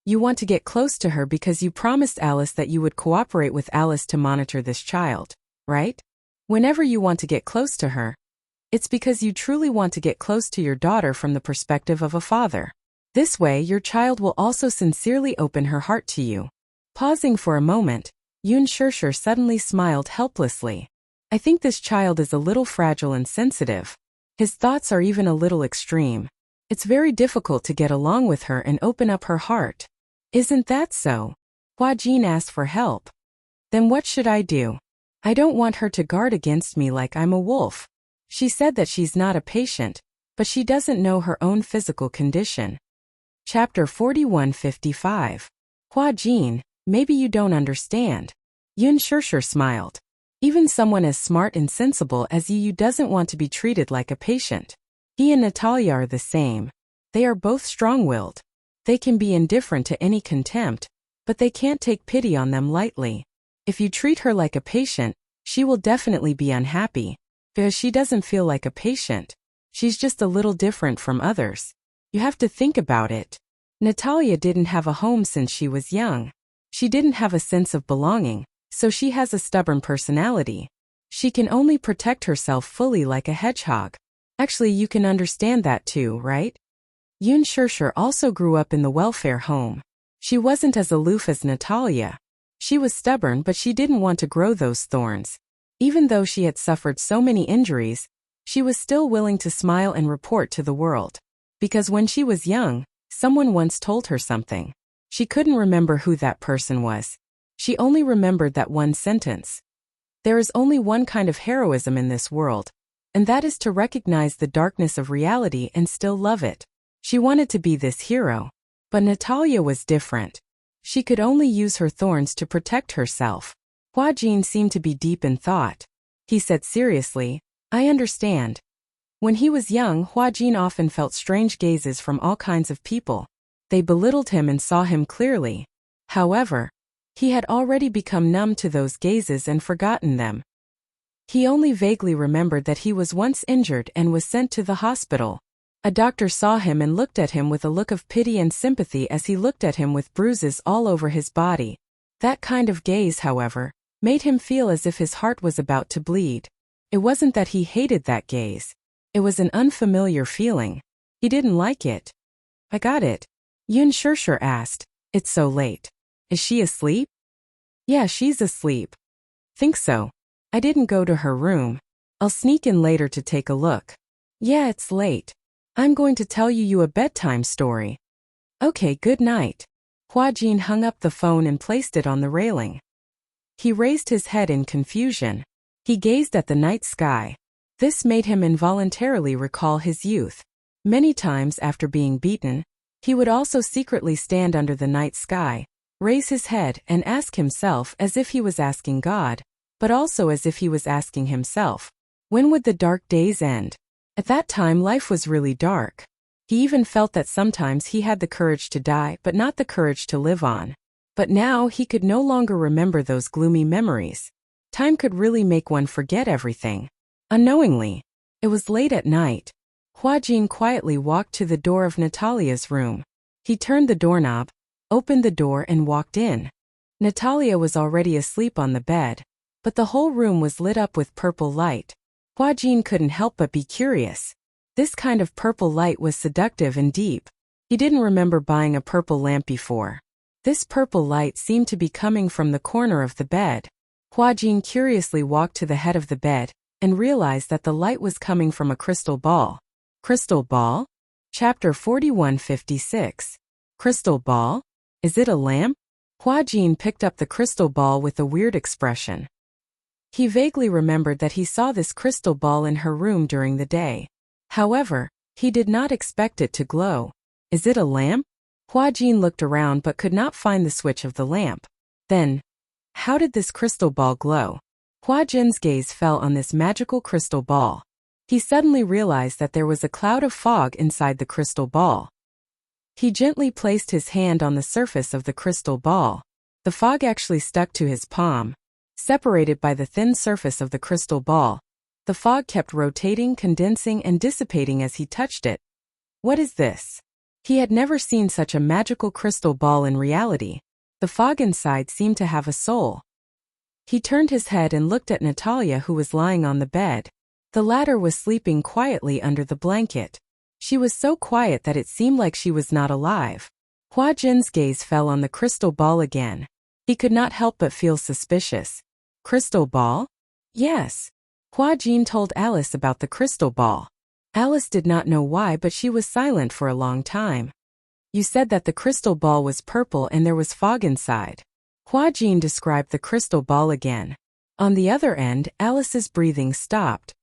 You want to get close to her because you promised Alice that you would cooperate with Alice to monitor this child, right? Whenever you want to get close to her, it's because you truly want to get close to your daughter from the perspective of a father. This way, your child will also sincerely open her heart to you. Pausing for a moment, Yoon Shirshir suddenly smiled helplessly. I think this child is a little fragile and sensitive. His thoughts are even a little extreme. It's very difficult to get along with her and open up her heart. Isn't that so? Hua Jin asked for help. Then what should I do? I don't want her to guard against me like I'm a wolf. She said that she's not a patient, but she doesn't know her own physical condition. Chapter 4155. Hua Jin, maybe you don't understand. Yoon Shirshir smiled. Even someone as smart and sensible as you doesn't want to be treated like a patient. He and Natalia are the same. They are both strong-willed. They can be indifferent to any contempt, but they can't take pity on them lightly. If you treat her like a patient, she will definitely be unhappy. Because she doesn't feel like a patient. She's just a little different from others. You have to think about it. Natalia didn't have a home since she was young. She didn't have a sense of belonging, so she has a stubborn personality. She can only protect herself fully like a hedgehog. Actually, you can understand that too, right? Yoon Shirshir also grew up in the welfare home. She wasn't as aloof as Natalia. She was stubborn, but she didn't want to grow those thorns. Even though she had suffered so many injuries, she was still willing to smile and report to the world. Because when she was young, someone once told her something. She couldn't remember who that person was. She only remembered that one sentence. There is only one kind of heroism in this world, and that is to recognize the darkness of reality and still love it. She wanted to be this hero. But Natalia was different. She could only use her thorns to protect herself. Hua Jin seemed to be deep in thought. He said seriously, I understand. When he was young, Hua Jin often felt strange gazes from all kinds of people. They belittled him and saw him clearly. However, he had already become numb to those gazes and forgotten them. He only vaguely remembered that he was once injured and was sent to the hospital. A doctor saw him and looked at him with a look of pity and sympathy as he looked at him with bruises all over his body. That kind of gaze, however, made him feel as if his heart was about to bleed. It wasn't that he hated that gaze. It was an unfamiliar feeling. He didn't like it. I got it. Yoon Shirshir asked. It's so late. Is she asleep? Yeah, she's asleep. Think so. I didn't go to her room. I'll sneak in later to take a look. Yeah, it's late. I'm going to tell you a bedtime story. Okay, good night. Hua Jin hung up the phone and placed it on the railing. He raised his head in confusion. He gazed at the night sky. This made him involuntarily recall his youth. Many times after being beaten, he would also secretly stand under the night sky, raise his head and ask himself as if he was asking God, but also as if he was asking himself, when would the dark days end? At that time life was really dark. He even felt that sometimes he had the courage to die but not the courage to live on. But now he could no longer remember those gloomy memories. Time could really make one forget everything. Unknowingly, it was late at night. Huajin quietly walked to the door of Natalia's room. He turned the doorknob, opened the door and walked in. Natalia was already asleep on the bed, but the whole room was lit up with purple light. Huajin couldn't help but be curious. This kind of purple light was seductive and deep. He didn't remember buying a purple lamp before. This purple light seemed to be coming from the corner of the bed. Huajin curiously walked to the head of the bed and realized that the light was coming from a crystal ball. Crystal ball? Chapter 4156. Crystal ball? Is it a lamp? Huajin picked up the crystal ball with a weird expression. He vaguely remembered that he saw this crystal ball in her room during the day. However, he did not expect it to glow. Is it a lamp? Huajin looked around but could not find the switch of the lamp. Then, how did this crystal ball glow? Huajin's gaze fell on this magical crystal ball. He suddenly realized that there was a cloud of fog inside the crystal ball. He gently placed his hand on the surface of the crystal ball. The fog actually stuck to his palm. Separated by the thin surface of the crystal ball, the fog kept rotating, condensing, and dissipating as he touched it. What is this? He had never seen such a magical crystal ball in reality. The fog inside seemed to have a soul. He turned his head and looked at Natalia, who was lying on the bed. The latter was sleeping quietly under the blanket. She was so quiet that it seemed like she was not alive. Huajin's gaze fell on the crystal ball again. He could not help but feel suspicious. Crystal ball? Yes. Huajin told Alice about the crystal ball. Alice did not know why, but she was silent for a long time. You said that the crystal ball was purple and there was fog inside. Huajin described the crystal ball again. On the other end, Alice's breathing stopped.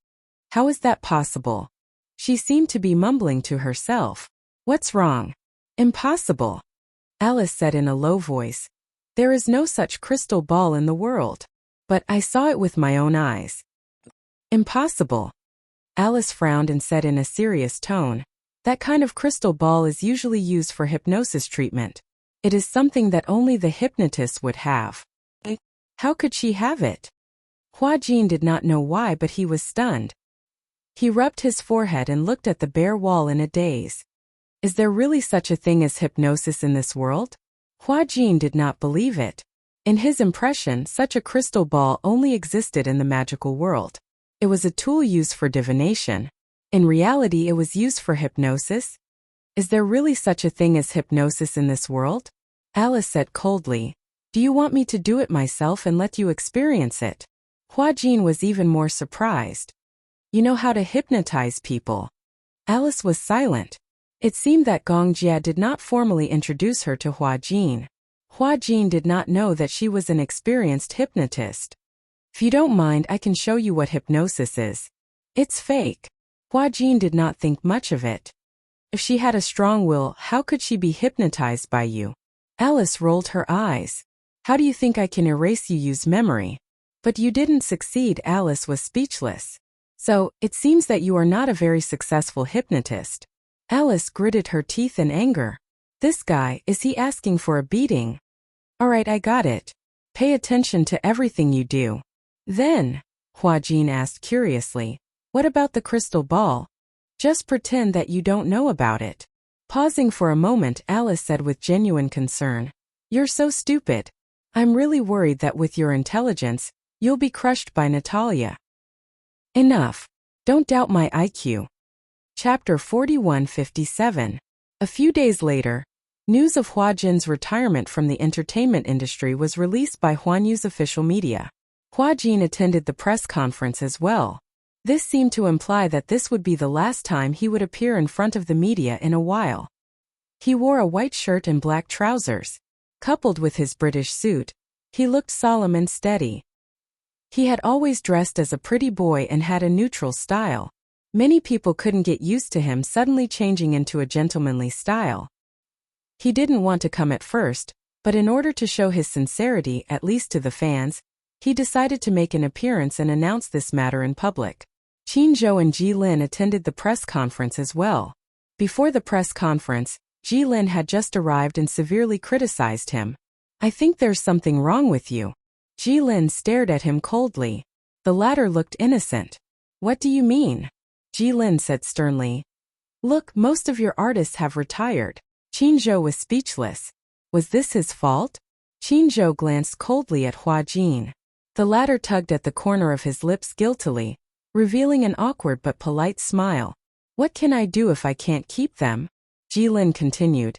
How is that possible? She seemed to be mumbling to herself. What's wrong? Impossible. Alice said in a low voice. There is no such crystal ball in the world. But I saw it with my own eyes. Impossible. Alice frowned and said in a serious tone. That kind of crystal ball is usually used for hypnosis treatment. It is something that only the hypnotist would have. How could she have it? Huajin did not know why, but he was stunned. He rubbed his forehead and looked at the bare wall in a daze. Is there really such a thing as hypnosis in this world? Huajin did not believe it. In his impression, such a crystal ball only existed in the magical world. It was a tool used for divination. In reality, it was used for hypnosis. Is there really such a thing as hypnosis in this world? Alice said coldly. Do you want me to do it myself and let you experience it? Huajin was even more surprised. You know how to hypnotize people. Alice was silent. It seemed that Gong Jia did not formally introduce her to Huajin. Huajin did not know that she was an experienced hypnotist. If you don't mind, I can show you what hypnosis is. It's fake. Huajin did not think much of it. If she had a strong will, how could she be hypnotized by you? Alice rolled her eyes. How do you think I can erase you? Use memory. But you didn't succeed. Alice was speechless. So, it seems that you are not a very successful hypnotist. Alice gritted her teeth in anger. This guy, is he asking for a beating? Alright, I got it. Pay attention to everything you do. Then, Huajin asked curiously, what about the crystal ball? Just pretend that you don't know about it. Pausing for a moment, Alice said with genuine concern, You're so stupid. I'm really worried that with your intelligence, you'll be crushed by Natalia. Enough. Don't doubt my IQ. Chapter 4157. A few days later, news of Huajin's retirement from the entertainment industry was released by Huanyu's official media. Huajin attended the press conference as well. This seemed to imply that this would be the last time he would appear in front of the media in a while. He wore a white shirt and black trousers. Coupled with his British suit, he looked solemn and steady. He had always dressed as a pretty boy and had a neutral style. Many people couldn't get used to him suddenly changing into a gentlemanly style. He didn't want to come at first, but in order to show his sincerity, at least to the fans, he decided to make an appearance and announce this matter in public. Qin Zhou and Ji Lin attended the press conference as well. Before the press conference, Ji Lin had just arrived and severely criticized him. I think there's something wrong with you. Jilin stared at him coldly. The latter looked innocent. What do you mean? Jilin said sternly. Look, most of your artists have retired. Qinzhou was speechless. Was this his fault? Qinzhou glanced coldly at Hua Jin. The latter tugged at the corner of his lips guiltily, revealing an awkward but polite smile. What can I do if I can't keep them? Jilin continued.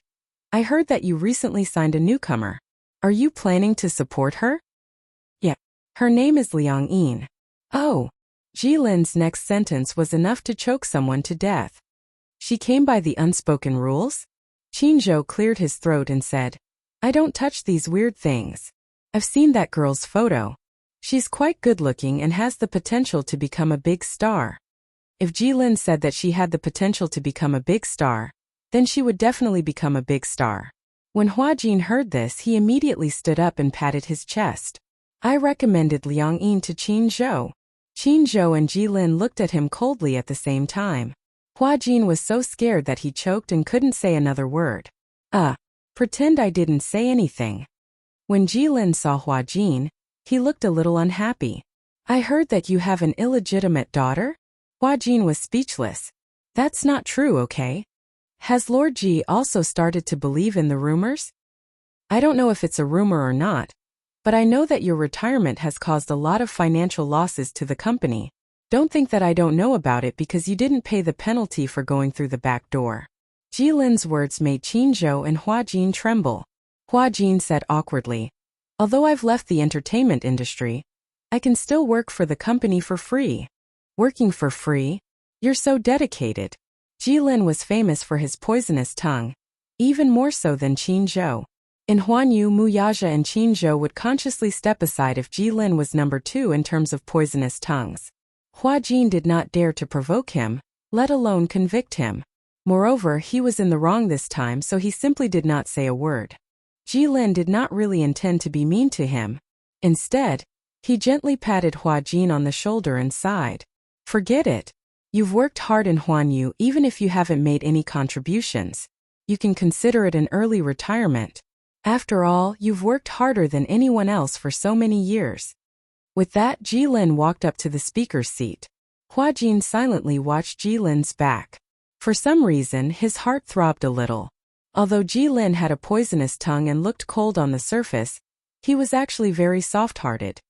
I heard that you recently signed a newcomer. Are you planning to support her? Yeah. Her name is Liang Yin. Oh. Jilin's next sentence was enough to choke someone to death. She came by the unspoken rules? Qinzhou cleared his throat and said, I don't touch these weird things. I've seen that girl's photo. She's quite good-looking and has the potential to become a big star. If Jilin said that she had the potential to become a big star, then she would definitely become a big star. When Hua Jin heard this, he immediately stood up and patted his chest. I recommended Liang Yin to Qinzhou. Qinzhou and Jilin looked at him coldly at the same time. Hua Jin was so scared that he choked and couldn't say another word. Pretend I didn't say anything. When Jilin saw Hua Jin, he looked a little unhappy. I heard that you have an illegitimate daughter? Hua Jin was speechless. That's not true, okay? Has Lord Ji also started to believe in the rumors? I don't know if it's a rumor or not, but I know that your retirement has caused a lot of financial losses to the company. Don't think that I don't know about it because you didn't pay the penalty for going through the back door. Jilin's words made Qinzhou and Hua Jin tremble. Hua Jin said awkwardly, although I've left the entertainment industry, I can still work for the company for free. Working for free? You're so dedicated. Jilin was famous for his poisonous tongue, even more so than Qinzhou. In Huanyu, Muyaja and Qinzhou would consciously step aside if Jilin was number 2 in terms of poisonous tongues. Hua Jin did not dare to provoke him, let alone convict him. Moreover, he was in the wrong this time, so he simply did not say a word. Jilin did not really intend to be mean to him. Instead, he gently patted Hua Jin on the shoulder and sighed. Forget it. You've worked hard in Huanyu even if you haven't made any contributions. You can consider it an early retirement. After all, you've worked harder than anyone else for so many years. With that, Jilin walked up to the speaker's seat. Hua Jin silently watched Jilin's back. For some reason, his heart throbbed a little. Although Jilin had a poisonous tongue and looked cold on the surface, he was actually very soft-hearted.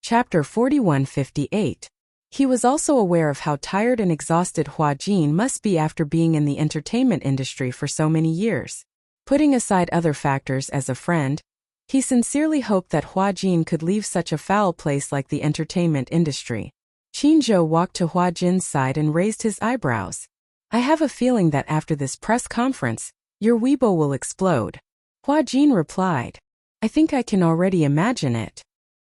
Chapter 4158. He was also aware of how tired and exhausted Hua Jin must be after being in the entertainment industry for so many years. Putting aside other factors as a friend, he sincerely hoped that Hua Jin could leave such a foul place like the entertainment industry. Qinzhou walked to Hua Jin's side and raised his eyebrows. I have a feeling that after this press conference, your Weibo will explode. Hua Jin replied. I think I can already imagine it.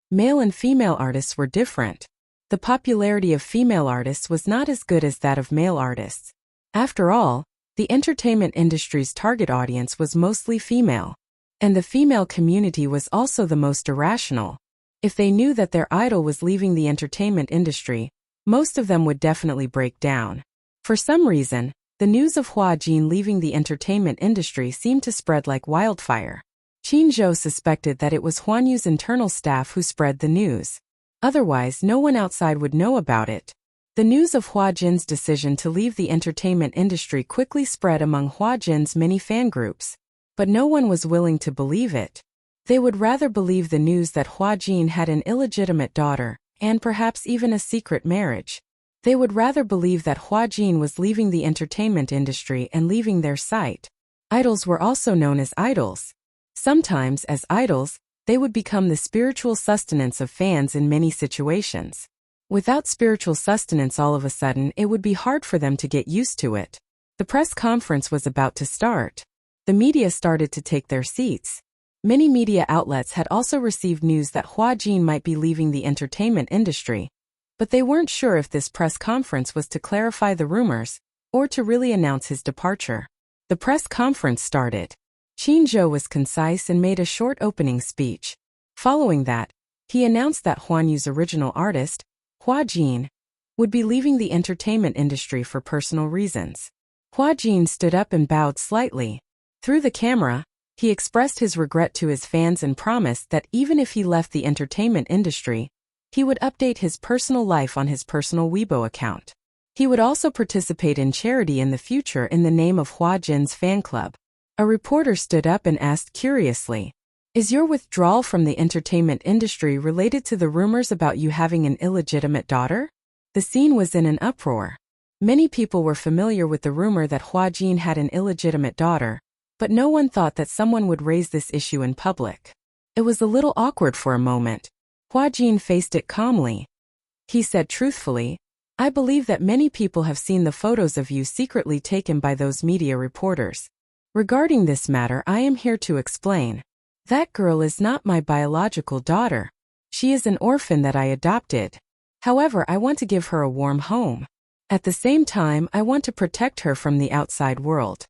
Male and female artists were different. The popularity of female artists was not as good as that of male artists. After all, the entertainment industry's target audience was mostly female. And the female community was also the most irrational. If they knew that their idol was leaving the entertainment industry, most of them would definitely break down. For some reason, the news of Hua Jin leaving the entertainment industry seemed to spread like wildfire. Qinzhou suspected that it was Huanyu's internal staff who spread the news. Otherwise, no one outside would know about it. The news of Hua Jin's decision to leave the entertainment industry quickly spread among Hua Jin's many fan groups. But no one was willing to believe it. They would rather believe the news that Hua Jin had an illegitimate daughter, and perhaps even a secret marriage. They would rather believe that Hua Jin was leaving the entertainment industry and leaving their site. Idols were also known as idols. Sometimes, as idols, they would become the spiritual sustenance of fans in many situations. Without spiritual sustenance, all of a sudden, it would be hard for them to get used to it. The press conference was about to start. The media started to take their seats. Many media outlets had also received news that Hua Jin might be leaving the entertainment industry, but they weren't sure if this press conference was to clarify the rumors or to really announce his departure. The press conference started. Qinzhou was concise and made a short opening speech. Following that, he announced that Huanyu's original artist, Hua Jin, would be leaving the entertainment industry for personal reasons. Hua Jin stood up and bowed slightly. Through the camera, He expressed his regret to his fans and promised that even if he left the entertainment industry, he would update his personal life on his personal Weibo account. He would also participate in charity in the future in the name of Hua Jin's fan club. A reporter stood up and asked curiously, "Is your withdrawal from the entertainment industry related to the rumors about you having an illegitimate daughter?" The scene was in an uproar. Many people were familiar with the rumor that Hua Jin had an illegitimate daughter, but no one thought that someone would raise this issue in public. It was a little awkward for a moment. Hua Jin faced it calmly. He said truthfully, "I believe that many people have seen the photos of you secretly taken by those media reporters. Regarding this matter, I am here to explain. That girl is not my biological daughter. She is an orphan that I adopted. However, I want to give her a warm home. At the same time, I want to protect her from the outside world.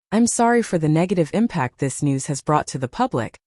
I'm sorry for the negative impact this news has brought to the public,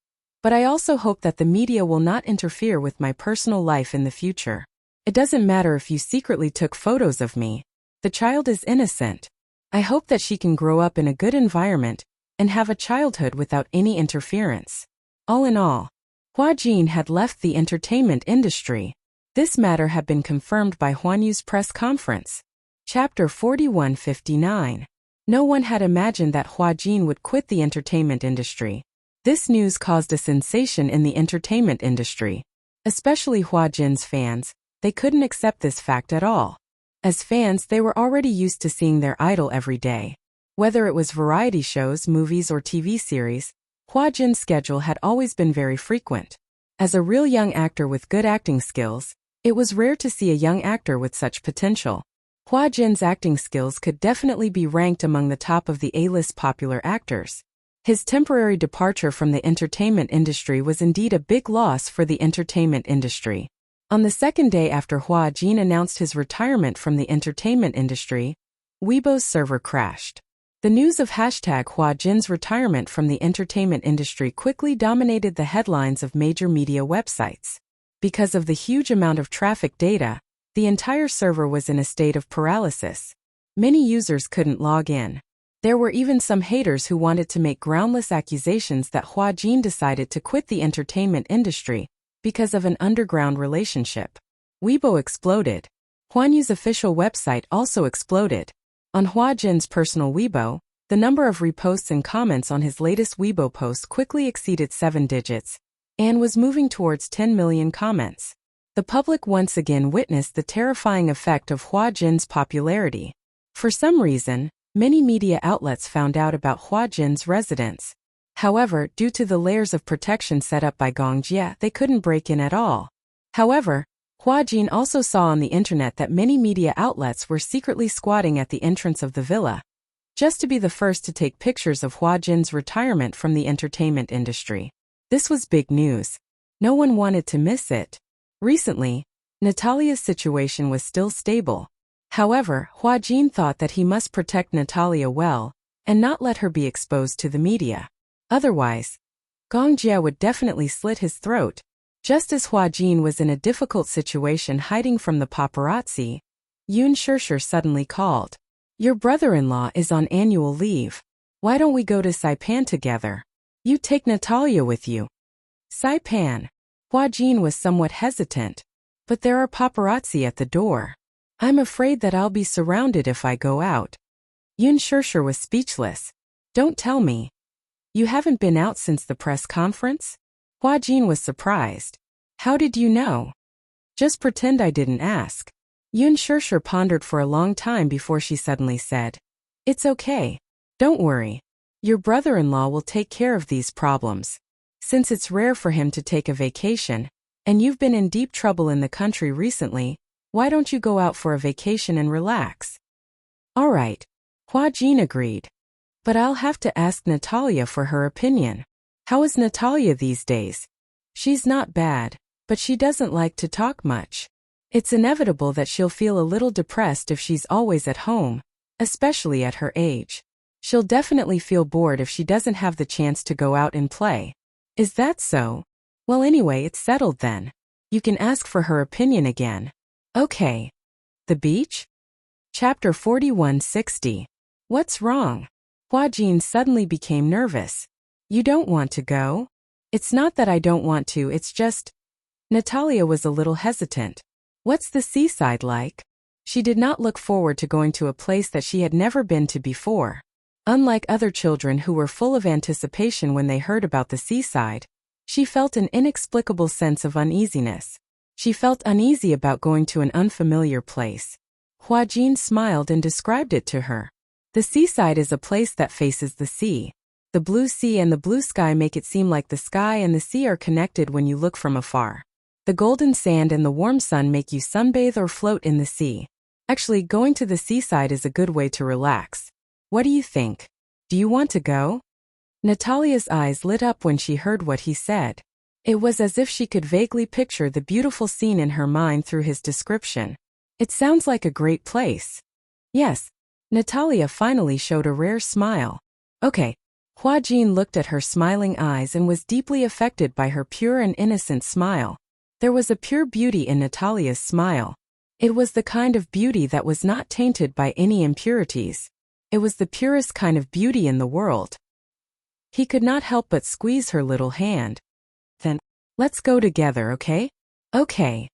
but I also hope that the media will not interfere with my personal life in the future. It doesn't matter if you secretly took photos of me. The child is innocent. I hope that she can grow up in a good environment and have a childhood without any interference." All in all, Hua Jin had left the entertainment industry. This matter had been confirmed by Huanyu's press conference. Chapter 4159. No one had imagined that Hua Jin would quit the entertainment industry. This news caused a sensation in the entertainment industry. Especially Hua Jin's fans, they couldn't accept this fact at all. As fans, they were already used to seeing their idol every day. Whether it was variety shows, movies, or TV series, Hua Jin's schedule had always been very frequent. As a real young actor with good acting skills, it was rare to see a young actor with such potential. Hua Jin's acting skills could definitely be ranked among the top of the A-list popular actors. His temporary departure from the entertainment industry was indeed a big loss for the entertainment industry. On the second day after Hua Jin announced his retirement from the entertainment industry, Weibo's server crashed. The news of Hua Jin's retirement from the entertainment industry quickly dominated the headlines of major media websites. Because of the huge amount of traffic data, the entire server was in a state of paralysis. Many users couldn't log in. There were even some haters who wanted to make groundless accusations that Hua Jin decided to quit the entertainment industry because of an underground relationship. Weibo exploded. Huanyu's official website also exploded. On Hua Jin's personal Weibo, the number of reposts and comments on his latest Weibo post quickly exceeded 7 digits and was moving towards 10 million comments. The public once again witnessed the terrifying effect of Hua Jin's popularity. For some reason, many media outlets found out about Hua Jin's residence. However, due to the layers of protection set up by Gongjie, they couldn't break in at all. However, Hua Jin also saw on the internet that many media outlets were secretly squatting at the entrance of the villa, just to be the first to take pictures of Hua Jin's retirement from the entertainment industry. This was big news. No one wanted to miss it. Recently, Natalia's situation was still stable. However, Hua Jin thought that he must protect Natalia well and not let her be exposed to the media. Otherwise, Gongjie would definitely slit his throat. Just as Hua Jin was in a difficult situation hiding from the paparazzi, Yoon Shirshir suddenly called. "Your brother-in-law is on annual leave. Why don't we go to Saipan together? You take Natalia with you." Saipan. Hua Jin was somewhat hesitant. "But there are paparazzi at the door. I'm afraid that I'll be surrounded if I go out." Yoon Shirshir was speechless. "Don't tell me. You haven't been out since the press conference?" Hua Jin was surprised. "How did you know?" "Just pretend I didn't ask." Yoon Shirshir pondered for a long time before she suddenly said, "It's okay. Don't worry. Your brother-in-law will take care of these problems. Since it's rare for him to take a vacation, and you've been in deep trouble in the country recently, why don't you go out for a vacation and relax?" "All right." Hua Jin agreed. "But I'll have to ask Natalia for her opinion. How is Natalia these days?" "She's not bad, but she doesn't like to talk much. It's inevitable that she'll feel a little depressed if she's always at home, especially at her age. She'll definitely feel bored if she doesn't have the chance to go out and play." "Is that so? Well, anyway, it's settled then. You can ask for her opinion again." "Okay." The beach? Chapter 4160. What's wrong? Hua Jin suddenly became nervous. You don't want to go? It's not that I don't want to, it's just… Natalia was a little hesitant. What's the seaside like? She did not look forward to going to a place that she had never been to before. Unlike other children who were full of anticipation when they heard about the seaside, she felt an inexplicable sense of uneasiness. She felt uneasy about going to an unfamiliar place. Huajin smiled and described it to her. The seaside is a place that faces the sea. The blue sea and the blue sky make it seem like the sky and the sea are connected when you look from afar. The golden sand and the warm sun make you sunbathe or float in the sea. Actually, going to the seaside is a good way to relax. What do you think? Do you want to go? Natalia's eyes lit up when she heard what he said. It was as if she could vaguely picture the beautiful scene in her mind through his description. It sounds like a great place. Yes. Natalia finally showed a rare smile. Okay. Huajin looked at her smiling eyes and was deeply affected by her pure and innocent smile. There was a pure beauty in Natalia's smile. It was the kind of beauty that was not tainted by any impurities. It was the purest kind of beauty in the world. He could not help but squeeze her little hand. Then, let's go together, okay? Okay.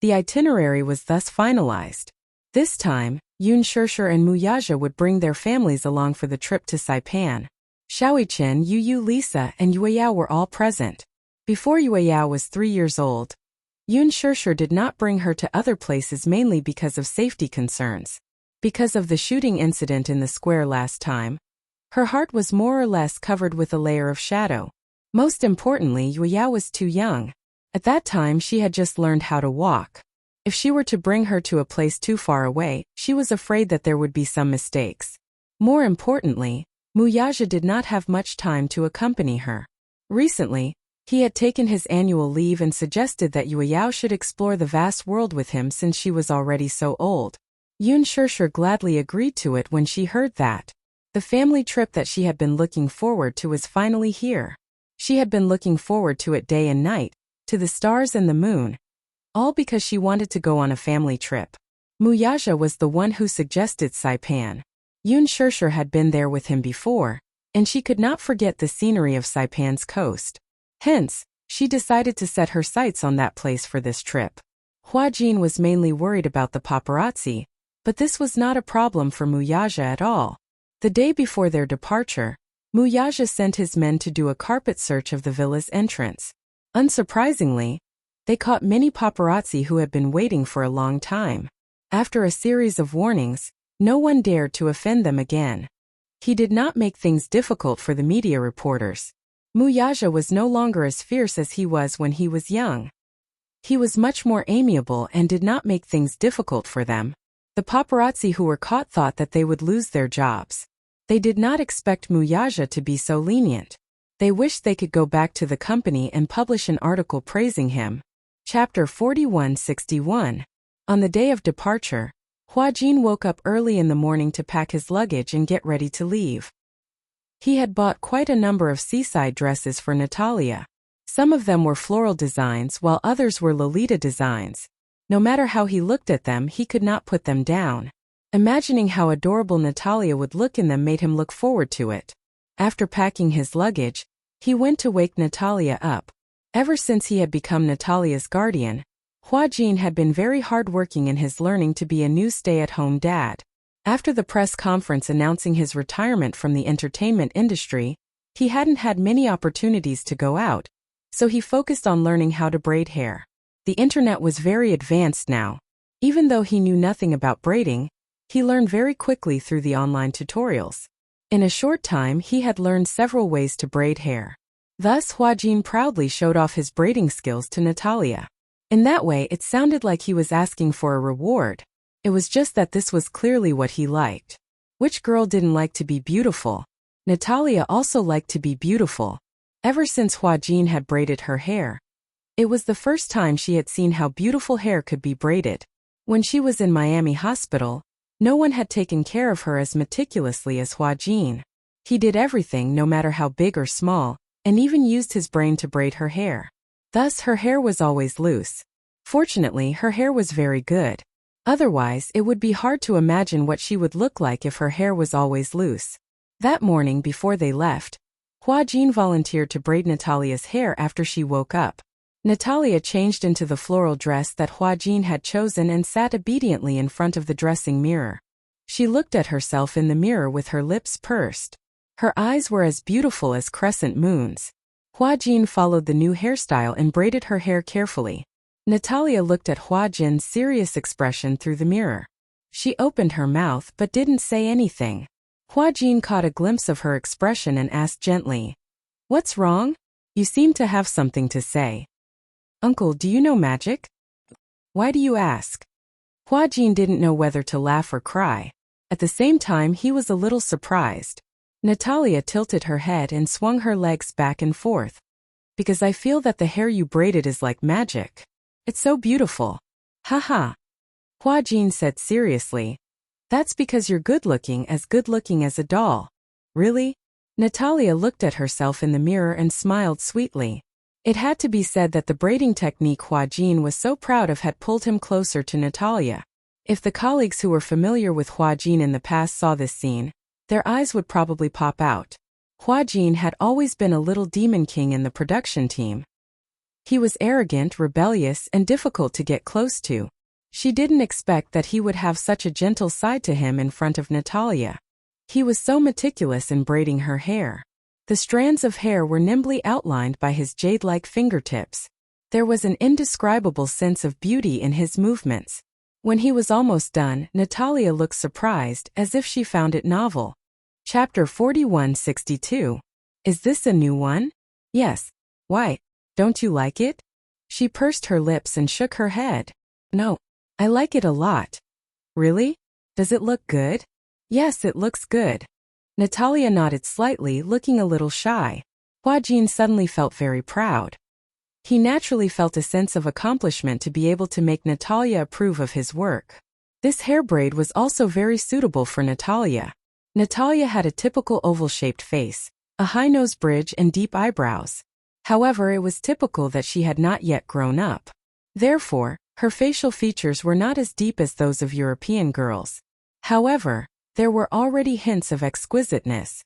The itinerary was thus finalized. This time, Yun Shirshir and Muyaja would bring their families along for the trip to Saipan. Xiaoichen, Yu, Lisa, and Yueyao were all present. Before Yueyao was 3 years old, Yun Shirshir did not bring her to other places mainly because of safety concerns. Because of the shooting incident in the square last time, her heart was more or less covered with a layer of shadow. Most importantly, Yueyao was too young. At that time she had just learned how to walk. If she were to bring her to a place too far away, she was afraid that there would be some mistakes. More importantly, Muyaja did not have much time to accompany her. Recently, he had taken his annual leave and suggested that Yueyao should explore the vast world with him since she was already so old. Yun Shirshir gladly agreed to it when she heard that. The family trip that she had been looking forward to was finally here. She had been looking forward to it day and night, to the stars and the moon, all because she wanted to go on a family trip. Muyaja was the one who suggested Saipan. Yun Shirshir had been there with him before, and she could not forget the scenery of Saipan's coast. Hence, she decided to set her sights on that place for this trip. Huajin was mainly worried about the paparazzi, but this was not a problem for Muyaja at all. The day before their departure, Muyaja sent his men to do a carpet search of the villa's entrance. Unsurprisingly, they caught many paparazzi who had been waiting for a long time. After a series of warnings, no one dared to offend them again. He did not make things difficult for the media reporters. Muyaja was no longer as fierce as he was when he was young. He was much more amiable and did not make things difficult for them. The paparazzi who were caught thought that they would lose their jobs. They did not expect Muyaja to be so lenient. They wished they could go back to the company and publish an article praising him. Chapter 4161. On the day of departure, Huajin woke up early in the morning to pack his luggage and get ready to leave. He had bought quite a number of seaside dresses for Natalia. Some of them were floral designs while others were Lolita designs. No matter how he looked at them, he could not put them down. Imagining how adorable Natalia would look in them made him look forward to it. After packing his luggage, he went to wake Natalia up. Ever since he had become Natalia's guardian, Huajin had been very hardworking in his learning to be a new stay-at-home dad. After the press conference announcing his retirement from the entertainment industry, he hadn't had many opportunities to go out, so he focused on learning how to braid hair. The internet was very advanced now. Even though he knew nothing about braiding, he learned very quickly through the online tutorials. In a short time, he had learned several ways to braid hair. Thus, Huajin proudly showed off his braiding skills to Natalia. In that way, it sounded like he was asking for a reward. It was just that this was clearly what he liked. Which girl didn't like to be beautiful? Natalia also liked to be beautiful. Ever since Huajin had braided her hair, it was the first time she had seen how beautiful hair could be braided. When she was in Miami Hospital, no one had taken care of her as meticulously as Huajin. He did everything, no matter how big or small, and even used his brain to braid her hair. Thus, her hair was always loose. Fortunately, her hair was very good. Otherwise, it would be hard to imagine what she would look like if her hair was always loose. That morning before they left, Hua Jin volunteered to braid Natalia's hair after she woke up. Natalia changed into the floral dress that Hua Jin had chosen and sat obediently in front of the dressing mirror. She looked at herself in the mirror with her lips pursed. Her eyes were as beautiful as crescent moons. Hua Jin followed the new hairstyle and braided her hair carefully. Natalia looked at Hua Jin's serious expression through the mirror. She opened her mouth but didn't say anything. Hua Jin caught a glimpse of her expression and asked gently, "What's wrong? You seem to have something to say." "Uncle, do you know magic?" "Why do you ask?" Hua Jin didn't know whether to laugh or cry. At the same time, he was a little surprised. Natalia tilted her head and swung her legs back and forth. "Because I feel that the hair you braided is like magic. It's so beautiful." "Haha." Hua Jin said seriously. "That's because you're good-looking as a doll." "Really?" Natalia looked at herself in the mirror and smiled sweetly. It had to be said that the braiding technique Hua Jin was so proud of had pulled him closer to Natalia. If the colleagues who were familiar with Hua Jin in the past saw this scene, their eyes would probably pop out. Hua Jin had always been a little demon king in the production team. He was arrogant, rebellious, and difficult to get close to. She didn't expect that he would have such a gentle side to him in front of Natalia. He was so meticulous in braiding her hair. The strands of hair were nimbly outlined by his jade-like fingertips. There was an indescribable sense of beauty in his movements. When he was almost done, Natalia looked surprised, as if she found it novel. Chapter 4162. Is this a new one? Yes. Why? Don't you like it? She pursed her lips and shook her head. No. I like it a lot. Really? Does it look good? Yes, it looks good. Natalia nodded slightly, looking a little shy. Hua Jin suddenly felt very proud. He naturally felt a sense of accomplishment to be able to make Natalia approve of his work. This hair braid was also very suitable for Natalia. Natalia had a typical oval-shaped face, a high nose bridge and deep eyebrows. However, it was typical that she had not yet grown up. Therefore, her facial features were not as deep as those of European girls. However, there were already hints of exquisiteness.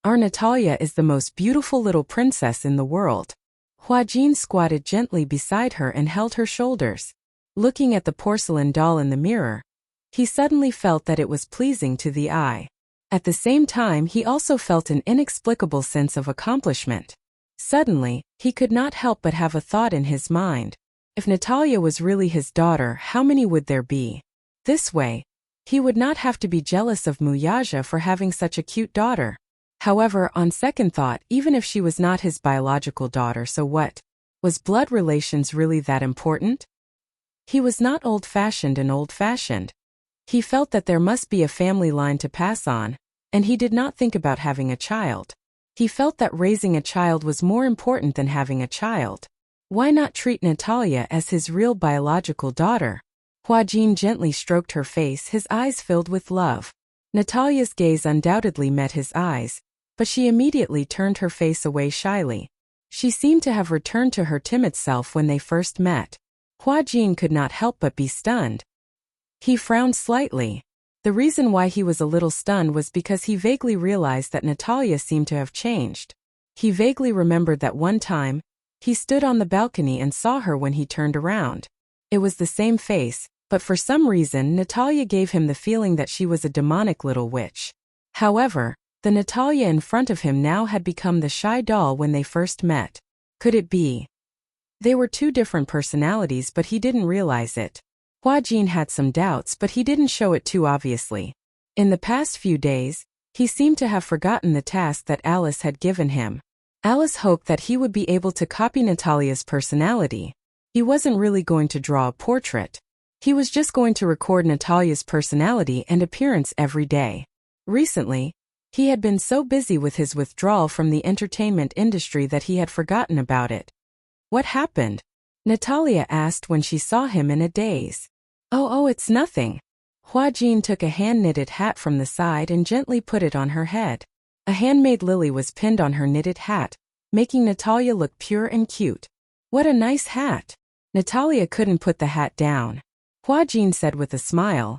Our Natalia is the most beautiful little princess in the world. Hua Jin squatted gently beside her and held her shoulders. Looking at the porcelain doll in the mirror, he suddenly felt that it was pleasing to the eye. At the same time, he also felt an inexplicable sense of accomplishment. Suddenly, he could not help but have a thought in his mind. If Natalia was really his daughter, how many would there be? This way, he would not have to be jealous of Muyaja for having such a cute daughter. However, on second thought, even if she was not his biological daughter, so what? Was blood relations really that important? He was not old-fashioned and old-fashioned. He felt that there must be a family line to pass on, and he did not think about having a child. He felt that raising a child was more important than having a child. Why not treat Natalia as his real biological daughter? Hua Jin gently stroked her face, his eyes filled with love. Natalia's gaze undoubtedly met his eyes, but she immediately turned her face away shyly. She seemed to have returned to her timid self when they first met. Hua Jin could not help but be stunned. He frowned slightly. The reason why he was a little stunned was because he vaguely realized that Natalia seemed to have changed. He vaguely remembered that one time, he stood on the balcony and saw her when he turned around. It was the same face, but for some reason Natalia gave him the feeling that she was a demonic little witch. However, the Natalia in front of him now had become the shy doll when they first met. Could it be? They were two different personalities, but he didn't realize it. Hua Jin had some doubts, but he didn't show it too obviously. In the past few days, he seemed to have forgotten the task that Alice had given him. Alice hoped that he would be able to copy Natalia's personality. He wasn't really going to draw a portrait. He was just going to record Natalia's personality and appearance every day. Recently, he had been so busy with his withdrawal from the entertainment industry that he had forgotten about it. What happened? Natalia asked when she saw him in a daze. Oh, it's nothing. Hua Jin took a hand-knitted hat from the side and gently put it on her head. A handmade lily was pinned on her knitted hat, making Natalia look pure and cute. What a nice hat! Natalia couldn't put the hat down. Hua Jin said with a smile,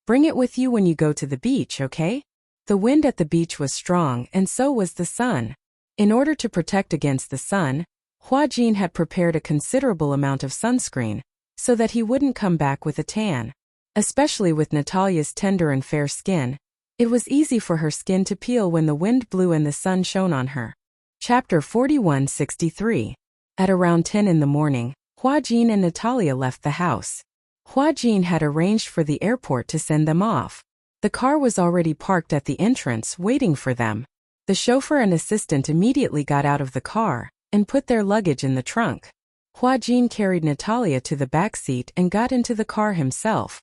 "Bring it with you when you go to the beach, okay?" The wind at the beach was strong, and so was the sun. In order to protect against the sun, Hua Jin had prepared a considerable amount of sunscreen, so that he wouldn't come back with a tan. Especially with Natalia's tender and fair skin, it was easy for her skin to peel when the wind blew and the sun shone on her. Chapter 4163. At around 10 in the morning, Hua Jin and Natalia left the house. Hua Jin had arranged for the airport to send them off. The car was already parked at the entrance waiting for them. The chauffeur and assistant immediately got out of the car and put their luggage in the trunk. Hua Jin carried Natalia to the back seat and got into the car himself.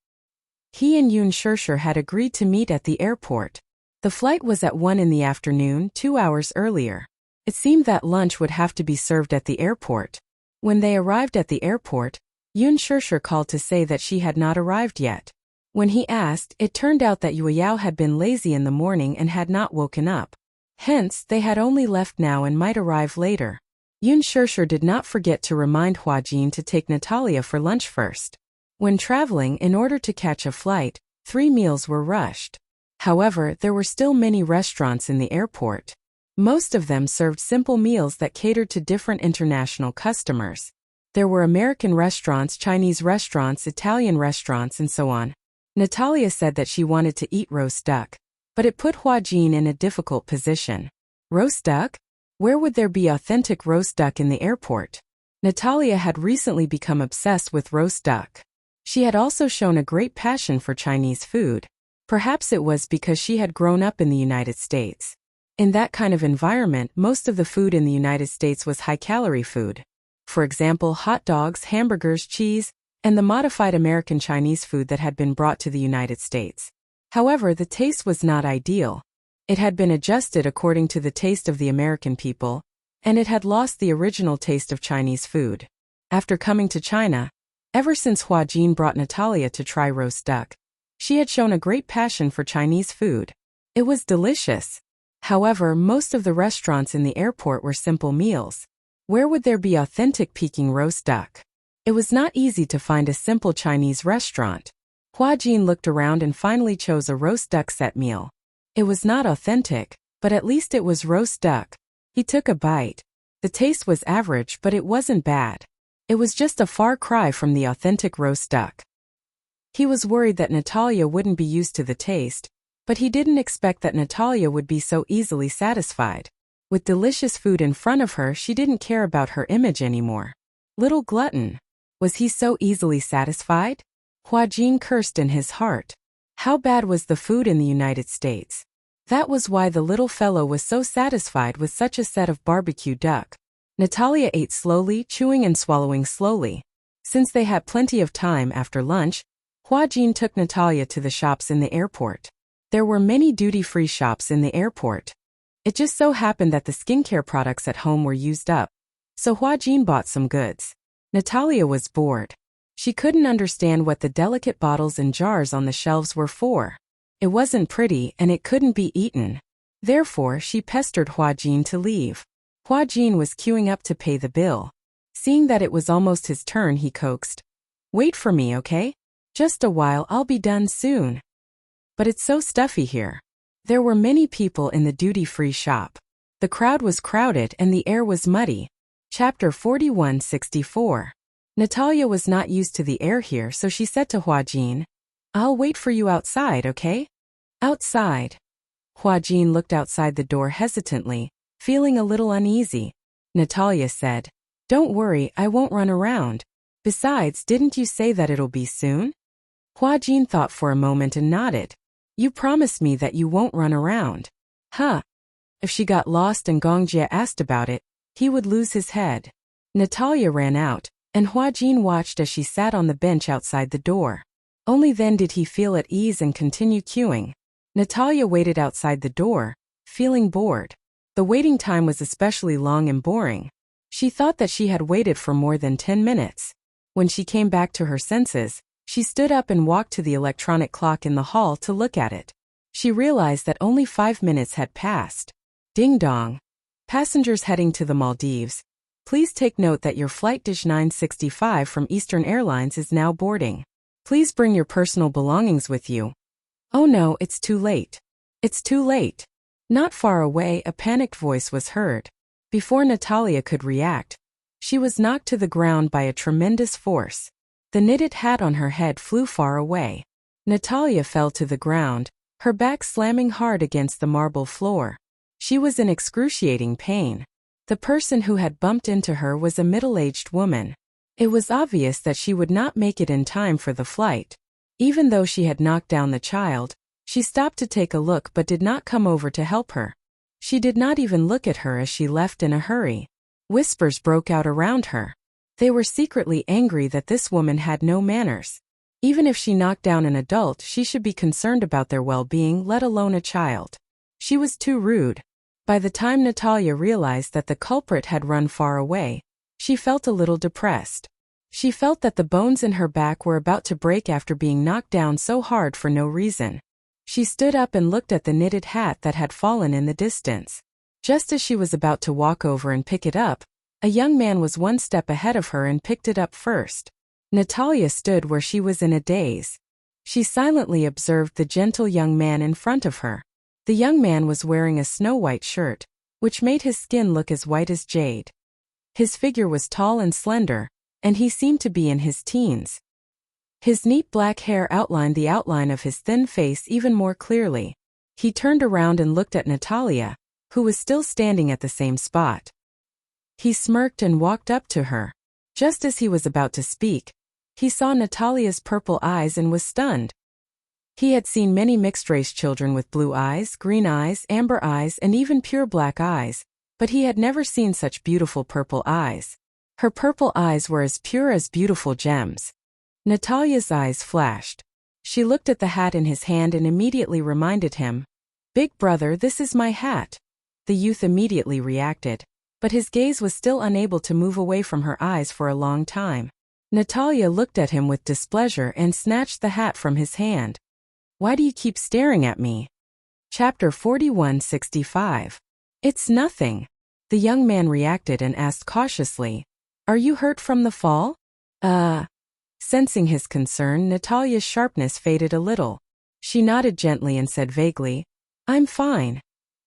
He and Yun Shishir had agreed to meet at the airport. The flight was at 1 in the afternoon, 2 hours earlier. It seemed that lunch would have to be served at the airport. When they arrived at the airport, Yun Shishir called to say that she had not arrived yet. When he asked, it turned out that Yueyao had been lazy in the morning and had not woken up. Hence, they had only left now and might arrive later. Yun Shishir did not forget to remind Hua Jin to take Natalia for lunch first. When traveling in order to catch a flight, 3 meals were rushed. However, there were still many restaurants in the airport. Most of them served simple meals that catered to different international customers. There were American restaurants, Chinese restaurants, Italian restaurants, and so on. Natalia said that she wanted to eat roast duck, but it put Hua Jin in a difficult position. Roast duck? Where would there be authentic roast duck in the airport? Natalia had recently become obsessed with roast duck. She had also shown a great passion for Chinese food. Perhaps it was because she had grown up in the United States. In that kind of environment, most of the food in the United States was high-calorie food. For example, hot dogs, hamburgers, cheese, and the modified American Chinese food that had been brought to the United States. However, the taste was not ideal. It had been adjusted according to the taste of the American people, and it had lost the original taste of Chinese food. After coming to China, ever since Hua Jin brought Natalia to try roast duck, she had shown a great passion for Chinese food. It was delicious. However, most of the restaurants in the airport were simple meals. Where would there be authentic Peking roast duck? It was not easy to find a simple Chinese restaurant. Hua Jin looked around and finally chose a roast duck set meal. It was not authentic, but at least it was roast duck. He took a bite. The taste was average, but it wasn't bad. It was just a far cry from the authentic roast duck. He was worried that Natalia wouldn't be used to the taste, but he didn't expect that Natalia would be so easily satisfied. With delicious food in front of her, she didn't care about her image anymore. Little glutton. Was he so easily satisfied? Hua Jin cursed in his heart. How bad was the food in the United States? That was why the little fellow was so satisfied with such a set of barbecue duck. Natalia ate slowly, chewing and swallowing slowly. Since they had plenty of time after lunch, Hua Jin took Natalia to the shops in the airport. There were many duty-free shops in the airport. It just so happened that the skincare products at home were used up, so Hua Jin bought some goods. Natalia was bored. She couldn't understand what the delicate bottles and jars on the shelves were for. It wasn't pretty and it couldn't be eaten. Therefore, she pestered Hua Jin to leave. Hua Jin was queuing up to pay the bill. Seeing that it was almost his turn, he coaxed, "Wait for me, okay? Just a while, I'll be done soon." But it's so stuffy here. There were many people in the duty-free shop. The crowd was crowded and the air was muddy. Chapter 4164. Natalia was not used to the air here, so she said to Hua Jin, "I'll wait for you outside, okay?" Outside. Hua Jin looked outside the door hesitantly, feeling a little uneasy. Natalia said, "Don't worry, I won't run around. Besides, didn't you say that it'll be soon?" Hua Jin thought for a moment and nodded. "You promised me that you won't run around." Huh. If she got lost and Gongjie asked about it, he would lose his head. Natalia ran out, and Hua Jin watched as she sat on the bench outside the door. Only then did he feel at ease and continue queuing. Natalia waited outside the door, feeling bored. The waiting time was especially long and boring. She thought that she had waited for more than 10 minutes. When she came back to her senses, she stood up and walked to the electronic clock in the hall to look at it. She realized that only 5 minutes had passed. Ding dong. Passengers heading to the Maldives, please take note that your flight Dish 965 from Eastern Airlines is now boarding. Please bring your personal belongings with you. Oh no, it's too late. It's too late. Not far away, a panicked voice was heard. Before Natalia could react, she was knocked to the ground by a tremendous force. The knitted hat on her head flew far away. Natalia fell to the ground, her back slamming hard against the marble floor. She was in excruciating pain. The person who had bumped into her was a middle-aged woman. It was obvious that she would not make it in time for the flight. Even though she had knocked down the child, she stopped to take a look but did not come over to help her. She did not even look at her as she left in a hurry. Whispers broke out around her. They were secretly angry that this woman had no manners. Even if she knocked down an adult, she should be concerned about their well-being, let alone a child. She was too rude. By the time Natalia realized that the culprit had run far away, she felt a little depressed. She felt that the bones in her back were about to break after being knocked down so hard for no reason. She stood up and looked at the knitted hat that had fallen in the distance. Just as she was about to walk over and pick it up, a young man was one step ahead of her and picked it up first. Natalia stood where she was in a daze. She silently observed the gentle young man in front of her. The young man was wearing a snow-white shirt, which made his skin look as white as jade. His figure was tall and slender, and he seemed to be in his teens. His neat black hair outlined the outline of his thin face even more clearly. He turned around and looked at Natalia, who was still standing at the same spot. He smirked and walked up to her. Just as he was about to speak, he saw Natalia's purple eyes and was stunned. He had seen many mixed-race children with blue eyes, green eyes, amber eyes, and even pure black eyes, but he had never seen such beautiful purple eyes. Her purple eyes were as pure as beautiful gems. Natalia's eyes flashed. She looked at the hat in his hand and immediately reminded him, "Big brother, this is my hat." The youth immediately reacted, but his gaze was still unable to move away from her eyes for a long time. Natalia looked at him with displeasure and snatched the hat from his hand. "Why do you keep staring at me?" Chapter 41:65. "It's nothing." The young man reacted and asked cautiously, "Are you hurt from the fall?" Sensing his concern, Natalia's sharpness faded a little. She nodded gently and said vaguely, "I'm fine."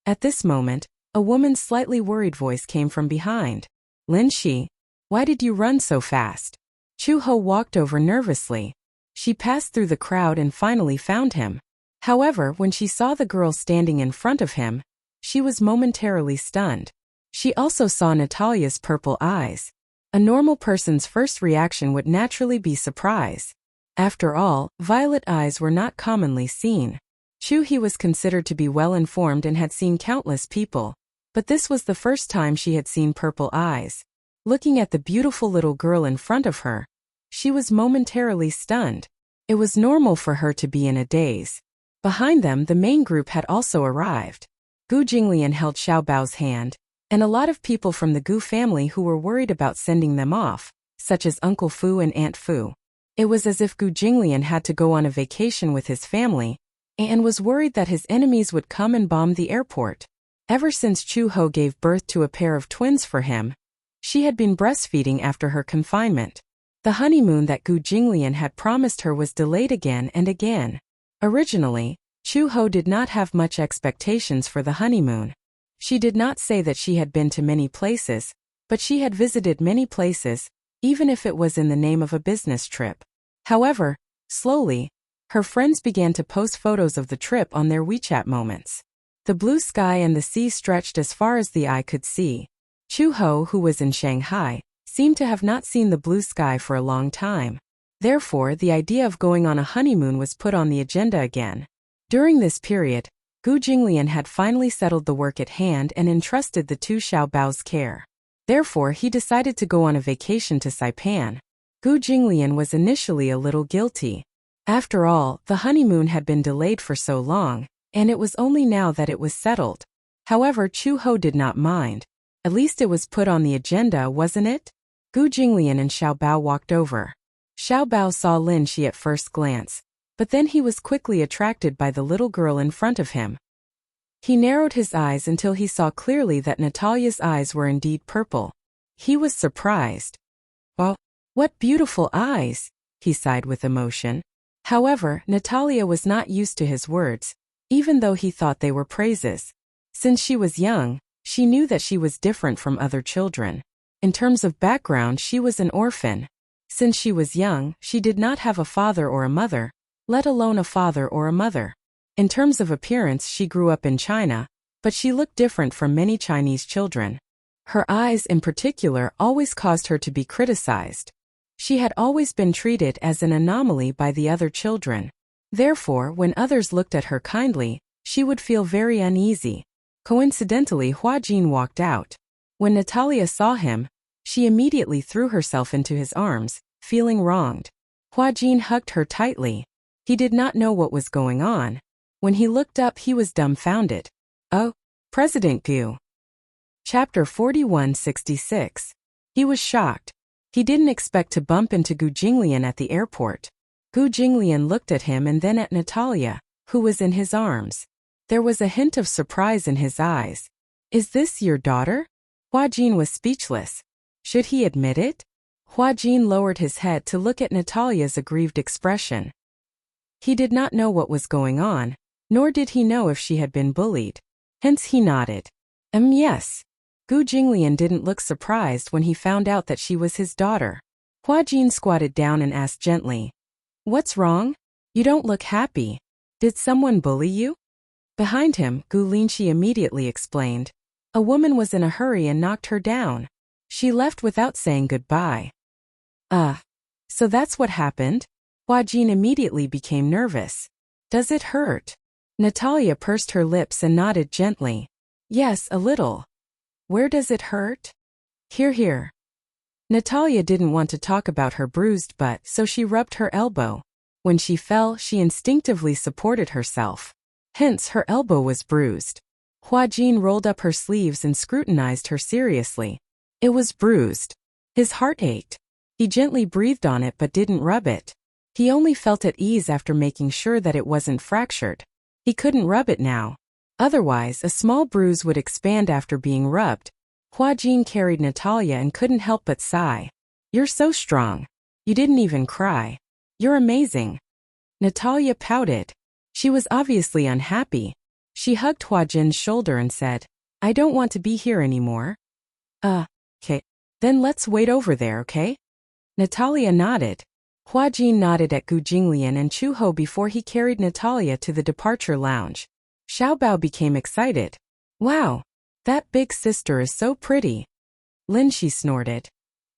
At this moment, a woman's slightly worried voice came from behind. "Linshi, why did you run so fast?" Chu-ho walked over nervously. She passed through the crowd and finally found him. However, when she saw the girl standing in front of him, she was momentarily stunned. She also saw Natalia's purple eyes. A normal person's first reaction would naturally be surprise. After all, violet eyes were not commonly seen. Chu-hee was considered to be well-informed and had seen countless people, but this was the first time she had seen purple eyes. Looking at the beautiful little girl in front of her, she was momentarily stunned. It was normal for her to be in a daze. Behind them, the main group had also arrived. Gu Jinglian held Xiao Bao's hand, and a lot of people from the Gu family who were worried about sending them off, such as Uncle Fu and Aunt Fu. It was as if Gu Jinglian had to go on a vacation with his family, and was worried that his enemies would come and bomb the airport. Ever since Chu-ho gave birth to a pair of twins for him, she had been breastfeeding after her confinement. The honeymoon that Gu Jinglian had promised her was delayed again and again. Originally, Chu-ho did not have much expectations for the honeymoon. She did not say that she had been to many places, but she had visited many places, even if it was in the name of a business trip. However, slowly, her friends began to post photos of the trip on their WeChat moments. The blue sky and the sea stretched as far as the eye could see. Chu-ho, who was in Shanghai, seemed to have not seen the blue sky for a long time. Therefore, the idea of going on a honeymoon was put on the agenda again. During this period, Gu Jinglian had finally settled the work at hand and entrusted the two Xiao Bao's care. Therefore, he decided to go on a vacation to Saipan. Gu Jinglian was initially a little guilty. After all, the honeymoon had been delayed for so long, and it was only now that it was settled. However, Chu-ho did not mind. At least it was put on the agenda, wasn't it? Gu Jinglian and Xiao Bao walked over. Xiao Bao saw Lin Shi at first glance, but then he was quickly attracted by the little girl in front of him. He narrowed his eyes until he saw clearly that Natalia's eyes were indeed purple. He was surprised. "Wow, what beautiful eyes," he sighed with emotion. However, Natalia was not used to his words, even though he thought they were praises. Since she was young, She knew that she was different from other children. In terms of background, she was an orphan. Since she was young, she did not have a father or a mother, let alone a father or a mother. In terms of appearance, she grew up in China, but she looked different from many Chinese children. Her eyes in particular always caused her to be criticized. She had always been treated as an anomaly by the other children. Therefore, when others looked at her kindly, she would feel very uneasy. Coincidentally, Hua Jin walked out. When Natalia saw him, she immediately threw herself into his arms, feeling wronged. Hua Jin hugged her tightly. He did not know what was going on. When he looked up, he was dumbfounded. Oh, President Gu. Chapter 4166. He was shocked. He didn't expect to bump into Gu Jinglian at the airport. Gu Jinglian looked at him and then at Natalia, who was in his arms. There was a hint of surprise in his eyes. Is this your daughter? Hua Jin was speechless. Should he admit it? Hua Jin lowered his head to look at Natalia's aggrieved expression. He did not know what was going on, nor did he know if she had been bullied. Hence he nodded. Yes. Gu Jinglian didn't look surprised when he found out that she was his daughter. Hua Jin squatted down and asked gently, What's wrong? You don't look happy. Did someone bully you? Behind him, Gu Linshi immediately explained. A woman was in a hurry and knocked her down. She left without saying goodbye. So that's what happened? Hua Jin immediately became nervous. Does it hurt? Natalia pursed her lips and nodded gently. Yes, a little. Where does it hurt? Here. Natalia didn't want to talk about her bruised butt, so she rubbed her elbow. When she fell, she instinctively supported herself. Hence, her elbow was bruised. Hua Jin rolled up her sleeves and scrutinized her seriously. It was bruised. His heart ached. He gently breathed on it but didn't rub it. He only felt at ease after making sure that it wasn't fractured. He couldn't rub it now. Otherwise, a small bruise would expand after being rubbed. Hua Jin carried Natalia and couldn't help but sigh. You're so strong. You didn't even cry. You're amazing. Natalia pouted. She was obviously unhappy. She hugged Hua Jin's shoulder and said, I don't want to be here anymore. Okay. Then let's wait over there, okay? Natalia nodded. Hua Jin nodded at Gu Jinglian and Chu Ho before he carried Natalia to the departure lounge. Xiao Bao became excited. Wow, that big sister is so pretty. Lin Shi snorted.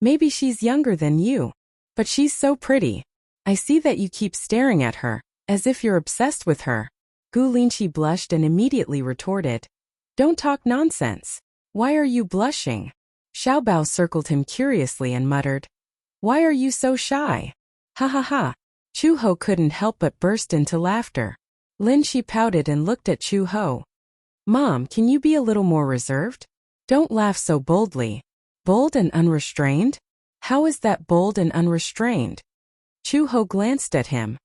Maybe she's younger than you, but she's so pretty. I see that you keep staring at her, as if you're obsessed with her. Gu Linshi blushed and immediately retorted. Don't talk nonsense. Why are you blushing? Xiao Bao circled him curiously and muttered. Why are you so shy? Ha ha ha. Chu Ho couldn't help but burst into laughter. Lin Shi pouted and looked at Chu Ho. Mom, can you be a little more reserved? Don't laugh so boldly. Bold and unrestrained? How is that bold and unrestrained? Chu Ho glanced at him.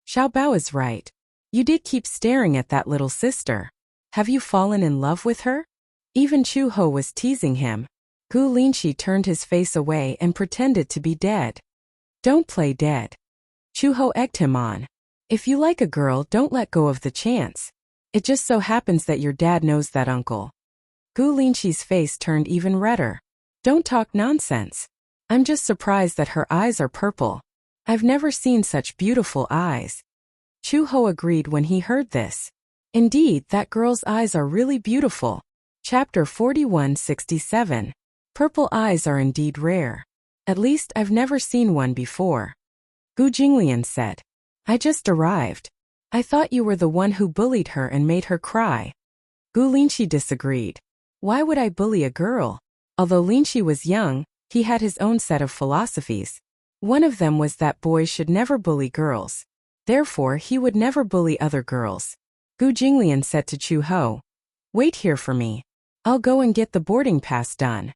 Xiao Bao is right. You did keep staring at that little sister. Have you fallen in love with her? Even Chu Ho was teasing him. Gu Linshi turned his face away and pretended to be dead. Don't play dead. Chu Ho egged him on. If you like a girl, don't let go of the chance. It just so happens that your dad knows that uncle. Gu Linshi's face turned even redder. Don't talk nonsense. I'm just surprised that her eyes are purple. I've never seen such beautiful eyes. Chu Ho agreed when he heard this. Indeed, that girl's eyes are really beautiful. Chapter 4167. Purple eyes are indeed rare. At least I've never seen one before. Gu Jinglian said. I just arrived. I thought you were the one who bullied her and made her cry. Gu Linshi disagreed. Why would I bully a girl? Although Linshi was young, he had his own set of philosophies. One of them was that boys should never bully girls. Therefore, he would never bully other girls. Gu Jinglian said to Chu Ho. Wait here for me. I'll go and get the boarding pass done.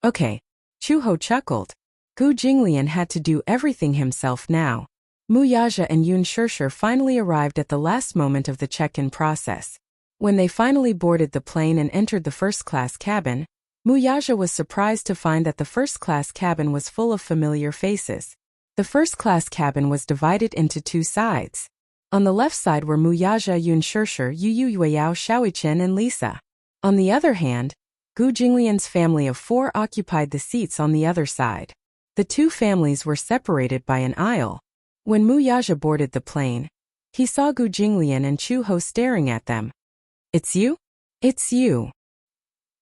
Okay. Chu Ho chuckled. Gu Jinglian had to do everything himself now. Mu Yaja and Yun Shishir finally arrived at the last moment of the check-in process. When they finally boarded the plane and entered the first-class cabin, Mu Yaja was surprised to find that the first-class cabin was full of familiar faces. The first-class cabin was divided into two sides. On the left side were Mu Yaja, Yun Shishir, Yu Yueyao, Xiaoichen and Lisa. On the other hand, Gu Jinglian's family of 4 occupied the seats on the other side. The two families were separated by an aisle. When Mu Yaja boarded the plane, he saw Gu Jinglian and Chu Ho staring at them. "It's you? It's you."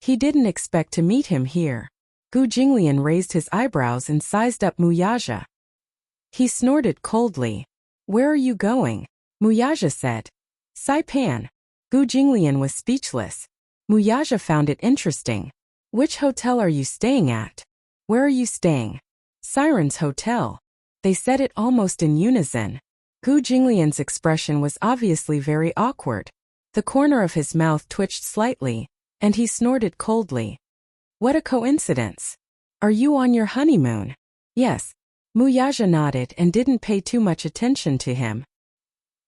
He didn't expect to meet him here. Gu Jinglian raised his eyebrows and sized up Mu Yaja. He snorted coldly. "Where are you going?" Mu Yaja said. "Saipan." Gu Jinglian was speechless. Mu Yaja found it interesting. "Which hotel are you staying at?" "Where are you staying?" "Siren's Hotel." They said it almost in unison. Gu Jinglian's expression was obviously very awkward. The corner of his mouth twitched slightly, and he snorted coldly. "What a coincidence. Are you on your honeymoon?" "Yes." Mu Yaja nodded and didn't pay too much attention to him.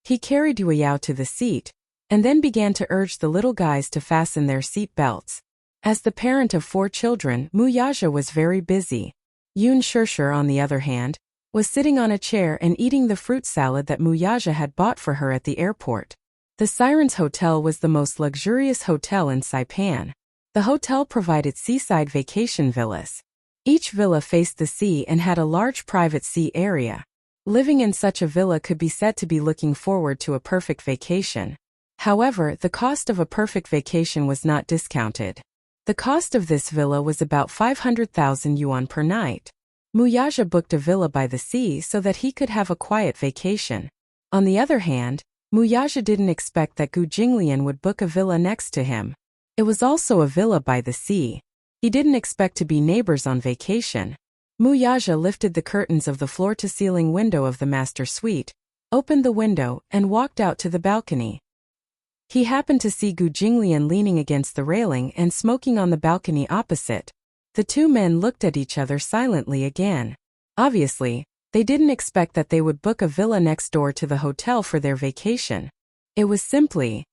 He carried Yue Yao to the seat, and then began to urge the little guys to fasten their seat belts. As the parent of 4 children, Mu Yaja was very busy. Yun Shishir, on the other hand, was sitting on a chair and eating the fruit salad that Mu Yaja had bought for her at the airport. The Siren's Hotel was the most luxurious hotel in Saipan. The hotel provided seaside vacation villas. Each villa faced the sea and had a large private sea area. Living in such a villa could be said to be looking forward to a perfect vacation. However, the cost of a perfect vacation was not discounted. The cost of this villa was about 500,000 yuan per night. Mu Yaja booked a villa by the sea so that he could have a quiet vacation. On the other hand, Mu Yaja didn't expect that Gu Jinglian would book a villa next to him. It was also a villa by the sea. He didn't expect to be neighbors on vacation. Mu Yaja lifted the curtains of the floor-to-ceiling window of the master suite, opened the window, and walked out to the balcony. He happened to see Gu Jinglian leaning against the railing and smoking on the balcony opposite. The two men looked at each other silently again. Obviously, they didn't expect that they would book a villa next door to the hotel for their vacation. It was simply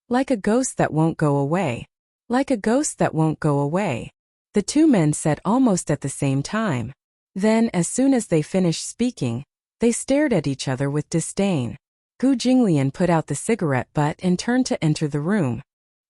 like a ghost that won't go away. Like a ghost that won't go away. The two men said almost at the same time. Then, as soon as they finished speaking, they stared at each other with disdain. Gu Jinglian put out the cigarette butt and turned to enter the room.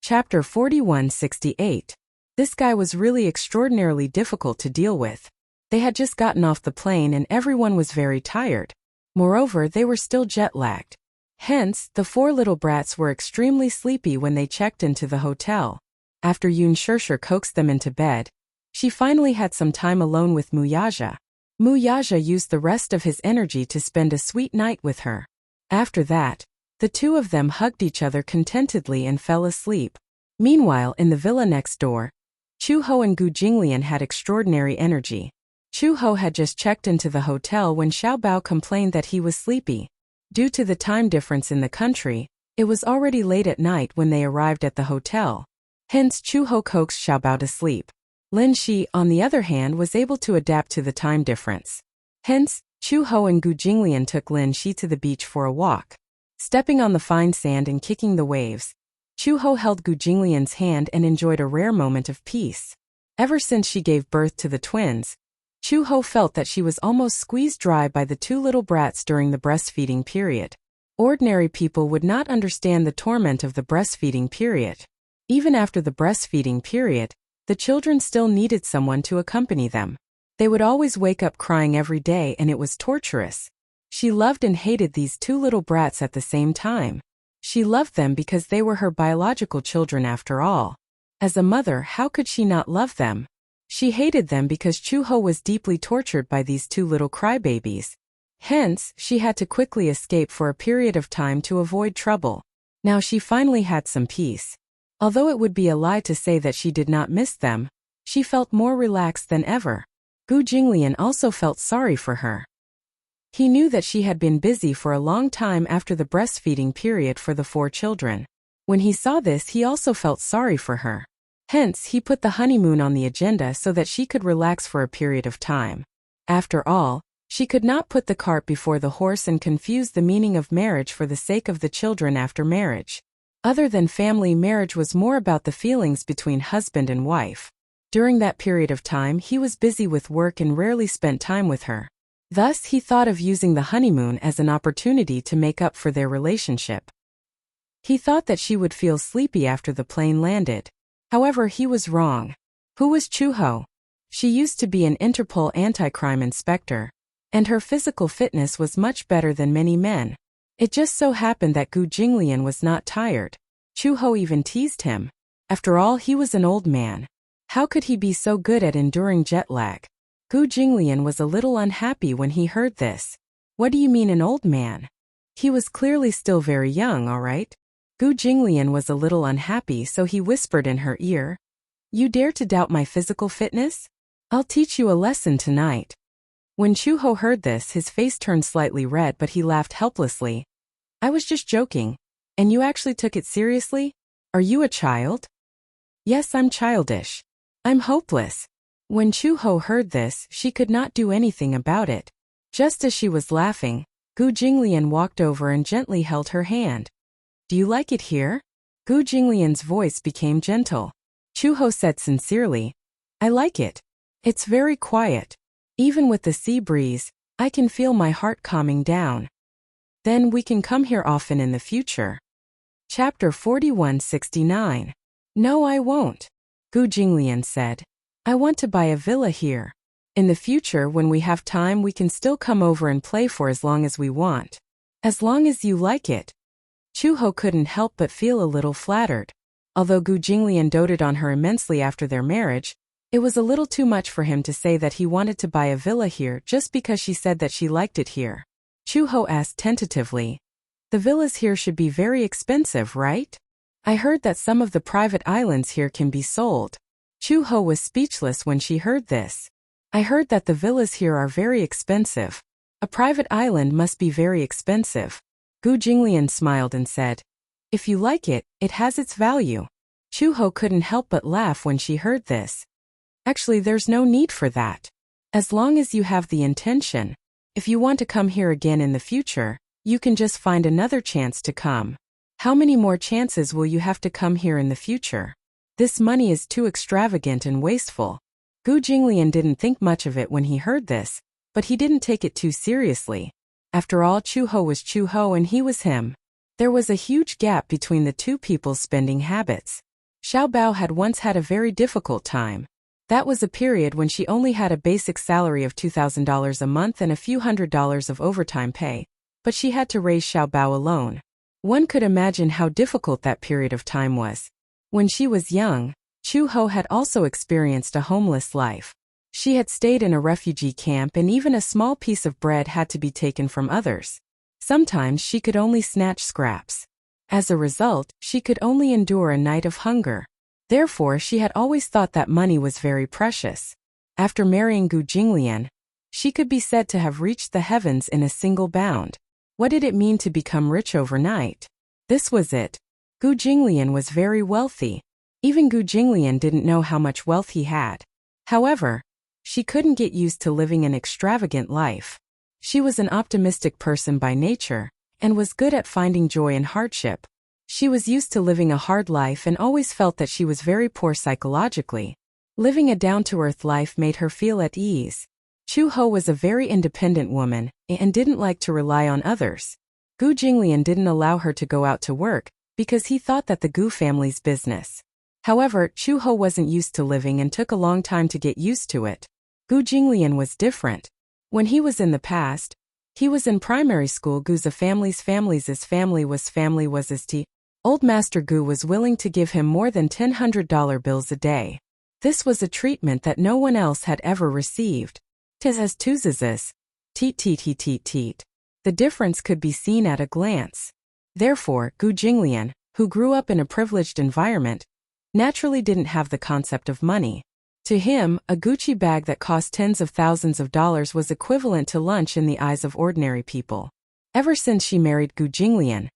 Chapter 4168. This guy was really extraordinarily difficult to deal with. They had just gotten off the plane and everyone was very tired. Moreover, they were still jet-lagged. Hence, the 4 little brats were extremely sleepy when they checked into the hotel. After Yun Shishir coaxed them into bed, she finally had some time alone with Mu Yaja. Mu Yaja used the rest of his energy to spend a sweet night with her. After that, the two of them hugged each other contentedly and fell asleep. Meanwhile, in the villa next door, Chu Ho and Gu Jinglian had extraordinary energy. Chu Ho had just checked into the hotel when Xiao Bao complained that he was sleepy. Due to the time difference in the country, it was already late at night when they arrived at the hotel. Hence, Chu Ho coaxed Xiao Bao to sleep. Lin Shi, on the other hand, was able to adapt to the time difference. Hence, Chu Ho and Gu Jinglian took Lin Shi to the beach for a walk. Stepping on the fine sand and kicking the waves, Chu Ho held Gu Jinglian's hand and enjoyed a rare moment of peace. Ever since she gave birth to the twins, Chu Ho felt that she was almost squeezed dry by the 2 little brats during the breastfeeding period. Ordinary people would not understand the torment of the breastfeeding period. Even after the breastfeeding period, the children still needed someone to accompany them. They would always wake up crying every day and it was torturous. She loved and hated these 2 little brats at the same time. She loved them because they were her biological children after all. As a mother, how could she not love them? She hated them because Chu Ho was deeply tortured by these 2 little crybabies. Hence, she had to quickly escape for a period of time to avoid trouble. Now she finally had some peace. Although it would be a lie to say that she did not miss them, she felt more relaxed than ever. Gu Jinglian also felt sorry for her. He knew that she had been busy for a long time after the breastfeeding period for the 4 children. When he saw this, he also felt sorry for her. Hence, he put the honeymoon on the agenda so that she could relax for a period of time. After all, she could not put the cart before the horse and confuse the meaning of marriage for the sake of the children after marriage. Other than family, marriage was more about the feelings between husband and wife. During that period of time, he was busy with work and rarely spent time with her. Thus, he thought of using the honeymoon as an opportunity to make up for their relationship. He thought that she would feel sleepy after the plane landed. However, he was wrong. Who was Chuho? She used to be an Interpol anti-crime inspector, and her physical fitness was much better than many men. It just so happened that Gu Jinglian was not tired. Chuho even teased him. After all, he was an old man. How could he be so good at enduring jet lag? Gu Jinglian was a little unhappy when he heard this. What do you mean an old man? He was clearly still very young, all right? Gu Jinglian was a little unhappy, so he whispered in her ear. You dare to doubt my physical fitness? I'll teach you a lesson tonight. When Chuho heard this, his face turned slightly red, but he laughed helplessly. I was just joking. And you actually took it seriously? Are you a child? Yes, I'm childish. I'm hopeless. When Chuho heard this, she could not do anything about it. Just as she was laughing, Gu Jinglian walked over and gently held her hand. Do you like it here? Gu Jinglian's voice became gentle. Chuho said sincerely, I like it. It's very quiet. Even with the sea breeze, I can feel my heart calming down. Then we can come here often in the future. Chapter 4169. No, I won't, Gu Jinglian said. I want to buy a villa here. In the future, when we have time, we can still come over and play for as long as we want. As long as you like it. Chuho couldn't help but feel a little flattered. Although Gu Jinglian doted on her immensely after their marriage, it was a little too much for him to say that he wanted to buy a villa here just because she said that she liked it here. Chuho asked tentatively, the villas here should be very expensive, right? I heard that some of the private islands here can be sold. Chuho was speechless when she heard this. I heard that the villas here are very expensive. A private island must be very expensive. Gu Jinglian smiled and said, if you like it, it has its value. Chuho couldn't help but laugh when she heard this. Actually, there's no need for that. As long as you have the intention. If you want to come here again in the future, you can just find another chance to come. How many more chances will you have to come here in the future? This money is too extravagant and wasteful. Gu Jinglian didn't think much of it when he heard this, but he didn't take it too seriously. After all, Chuho was Chuho and he was him. There was a huge gap between the two people's spending habits. Xiao Bao had once had a very difficult time. That was a period when she only had a basic salary of $2,000 a month and a few $100s of overtime pay, but she had to raise Xiao Bao alone. One could imagine how difficult that period of time was. When she was young, Chuho had also experienced a homeless life. She had stayed in a refugee camp and even a small piece of bread had to be taken from others. Sometimes she could only snatch scraps. As a result, she could only endure a night of hunger. Therefore, she had always thought that money was very precious. After marrying Gu Jinglian, she could be said to have reached the heavens in a single bound. What did it mean to become rich overnight? This was it. Gu Jinglian was very wealthy. Even Gu Jinglian didn't know how much wealth he had. However, she couldn't get used to living an extravagant life. She was an optimistic person by nature, and was good at finding joy in hardship. She was used to living a hard life and always felt that she was very poor psychologically. Living a down-to-earth life made her feel at ease. Chuho was a very independent woman, and didn't like to rely on others. Gu Jinglian didn't allow her to go out to work, because he thought that the Gu family's business. However, Chuho wasn't used to living and took a long time to get used to it. Gu Jinglian was different. When he was in the past, he was in primary school. Gu's family was his tea. Old Master Gu was willing to give him more than $100 bills a day. This was a treatment that no one else had ever received. Tis as tuzes. Teet. The difference could be seen at a glance. Therefore, Gu Jinglian, who grew up in a privileged environment, naturally didn't have the concept of money. To him, a Gucci bag that cost tens of thousands of dollars was equivalent to lunch in the eyes of ordinary people. Ever since she married Gu Jinglian,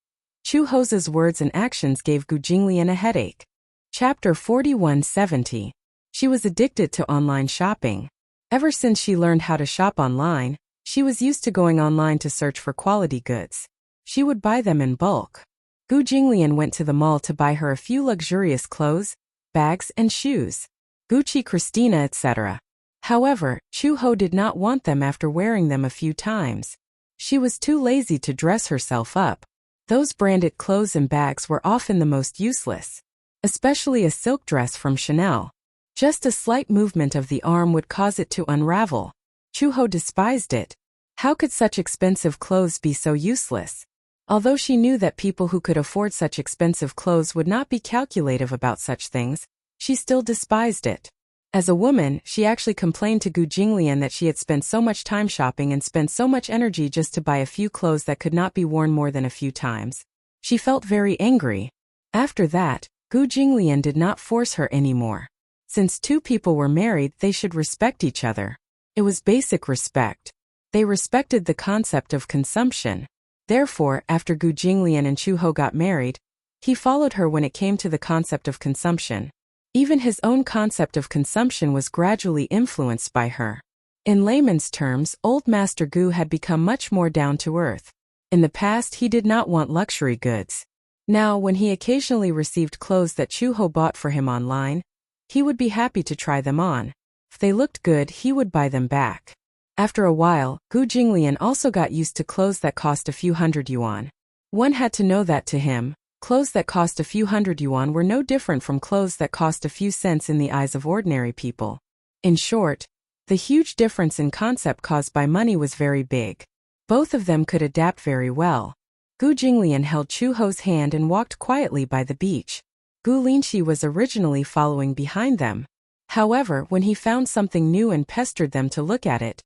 Chuho's words and actions gave Gu Jinglian a headache. Chapter 4170. She was addicted to online shopping. Ever since she learned how to shop online, she was used to going online to search for quality goods. She would buy them in bulk. Gu Jinglian went to the mall to buy her a few luxurious clothes, bags, and shoes. Gucci, Christina, etc. However, Chuho did not want them after wearing them a few times. She was too lazy to dress herself up. Those branded clothes and bags were often the most useless. especially a silk dress from Chanel. Just a slight movement of the arm would cause it to unravel. Chuho despised it. How could such expensive clothes be so useless? Although she knew that people who could afford such expensive clothes would not be calculative about such things, she still despised it. As a woman, she actually complained to Gu Jinglian that she had spent so much time shopping and spent so much energy just to buy a few clothes that could not be worn more than a few times. She felt very angry. After that, Gu Jinglian did not force her anymore. Since two people were married, they should respect each other. It was basic respect. They respected the concept of consumption. Therefore, after Gu Jinglian and Chuho got married, he followed her when it came to the concept of consumption. Even his own concept of consumption was gradually influenced by her. In layman's terms, old Master Gu had become much more down to earth. In the past, he did not want luxury goods. Now, when he occasionally received clothes that Chuho bought for him online, he would be happy to try them on. If they looked good, he would buy them back. After a while, Gu Jinglian also got used to clothes that cost a few hundred yuan. One had to know that to him, clothes that cost a few hundred yuan were no different from clothes that cost a few cents in the eyes of ordinary people. In short, the huge difference in concept caused by money was very big. Both of them could adapt very well. Gu Jinglian held Chuho's hand and walked quietly by the beach. Gu Linshi was originally following behind them. However, when he found something new and pestered them to look at it,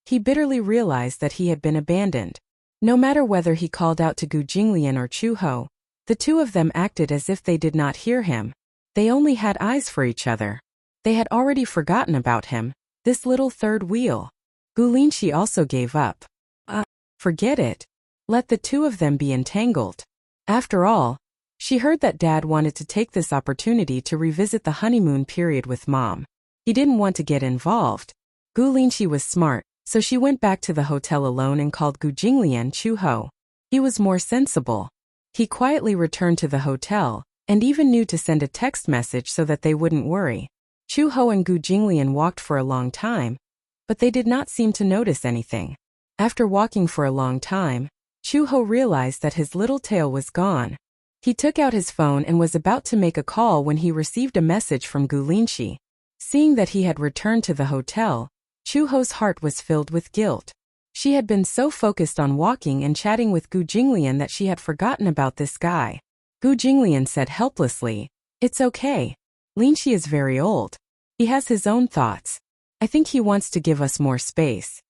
he bitterly realized that he had been abandoned. No matter whether he called out to Gu Jinglian or Chuho, the two of them acted as if they did not hear him. They only had eyes for each other. They had already forgotten about him, this little third wheel. Gu Linshi also gave up. Forget it. Let the two of them be entangled. After all, she heard that Dad wanted to take this opportunity to revisit the honeymoon period with Mom. He didn't want to get involved. Gu Linshi was smart, so she went back to the hotel alone and called Gu Jinglian Chuho. He was more sensible. He quietly returned to the hotel, and even knew to send a text message so that they wouldn't worry. Chuho and Gu Jinglian walked for a long time, but they did not seem to notice anything. After walking for a long time, Chuho realized that his little tail was gone. He took out his phone and was about to make a call when he received a message from Gu Linshi. Seeing that he had returned to the hotel, Chuho's heart was filled with guilt. She had been so focused on walking and chatting with Gu Jinglian that she had forgotten about this guy. Gu Jinglian said helplessly, "It's okay. Linshi is very old. He has his own thoughts. I think he wants to give us more space."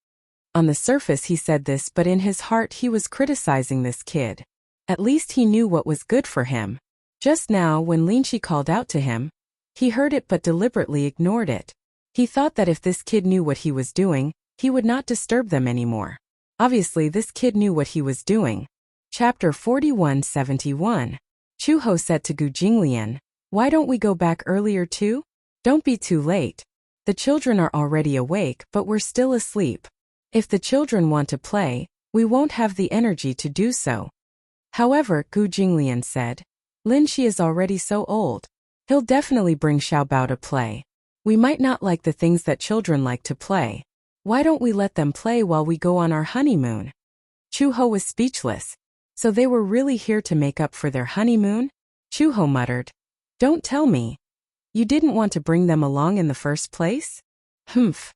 On the surface he said this, but in his heart he was criticizing this kid. At least he knew what was good for him. Just now, when Linshi called out to him, he heard it but deliberately ignored it. He thought that if this kid knew what he was doing, he would not disturb them anymore. Obviously, this kid knew what he was doing. Chapter 4171. Chuho said to Gu Jinglian, "Why don't we go back earlier too? Don't be too late. The children are already awake, but we're still asleep. If the children want to play, we won't have the energy to do so." However, Gu Jinglian said, "Linshi is already so old. He'll definitely bring Xiaobao to play. We might not like the things that children like to play. Why don't we let them play while we go on our honeymoon?" Chuho was speechless. So they were really here to make up for their honeymoon? Chuho muttered, "Don't tell me. You didn't want to bring them along in the first place?" Humph.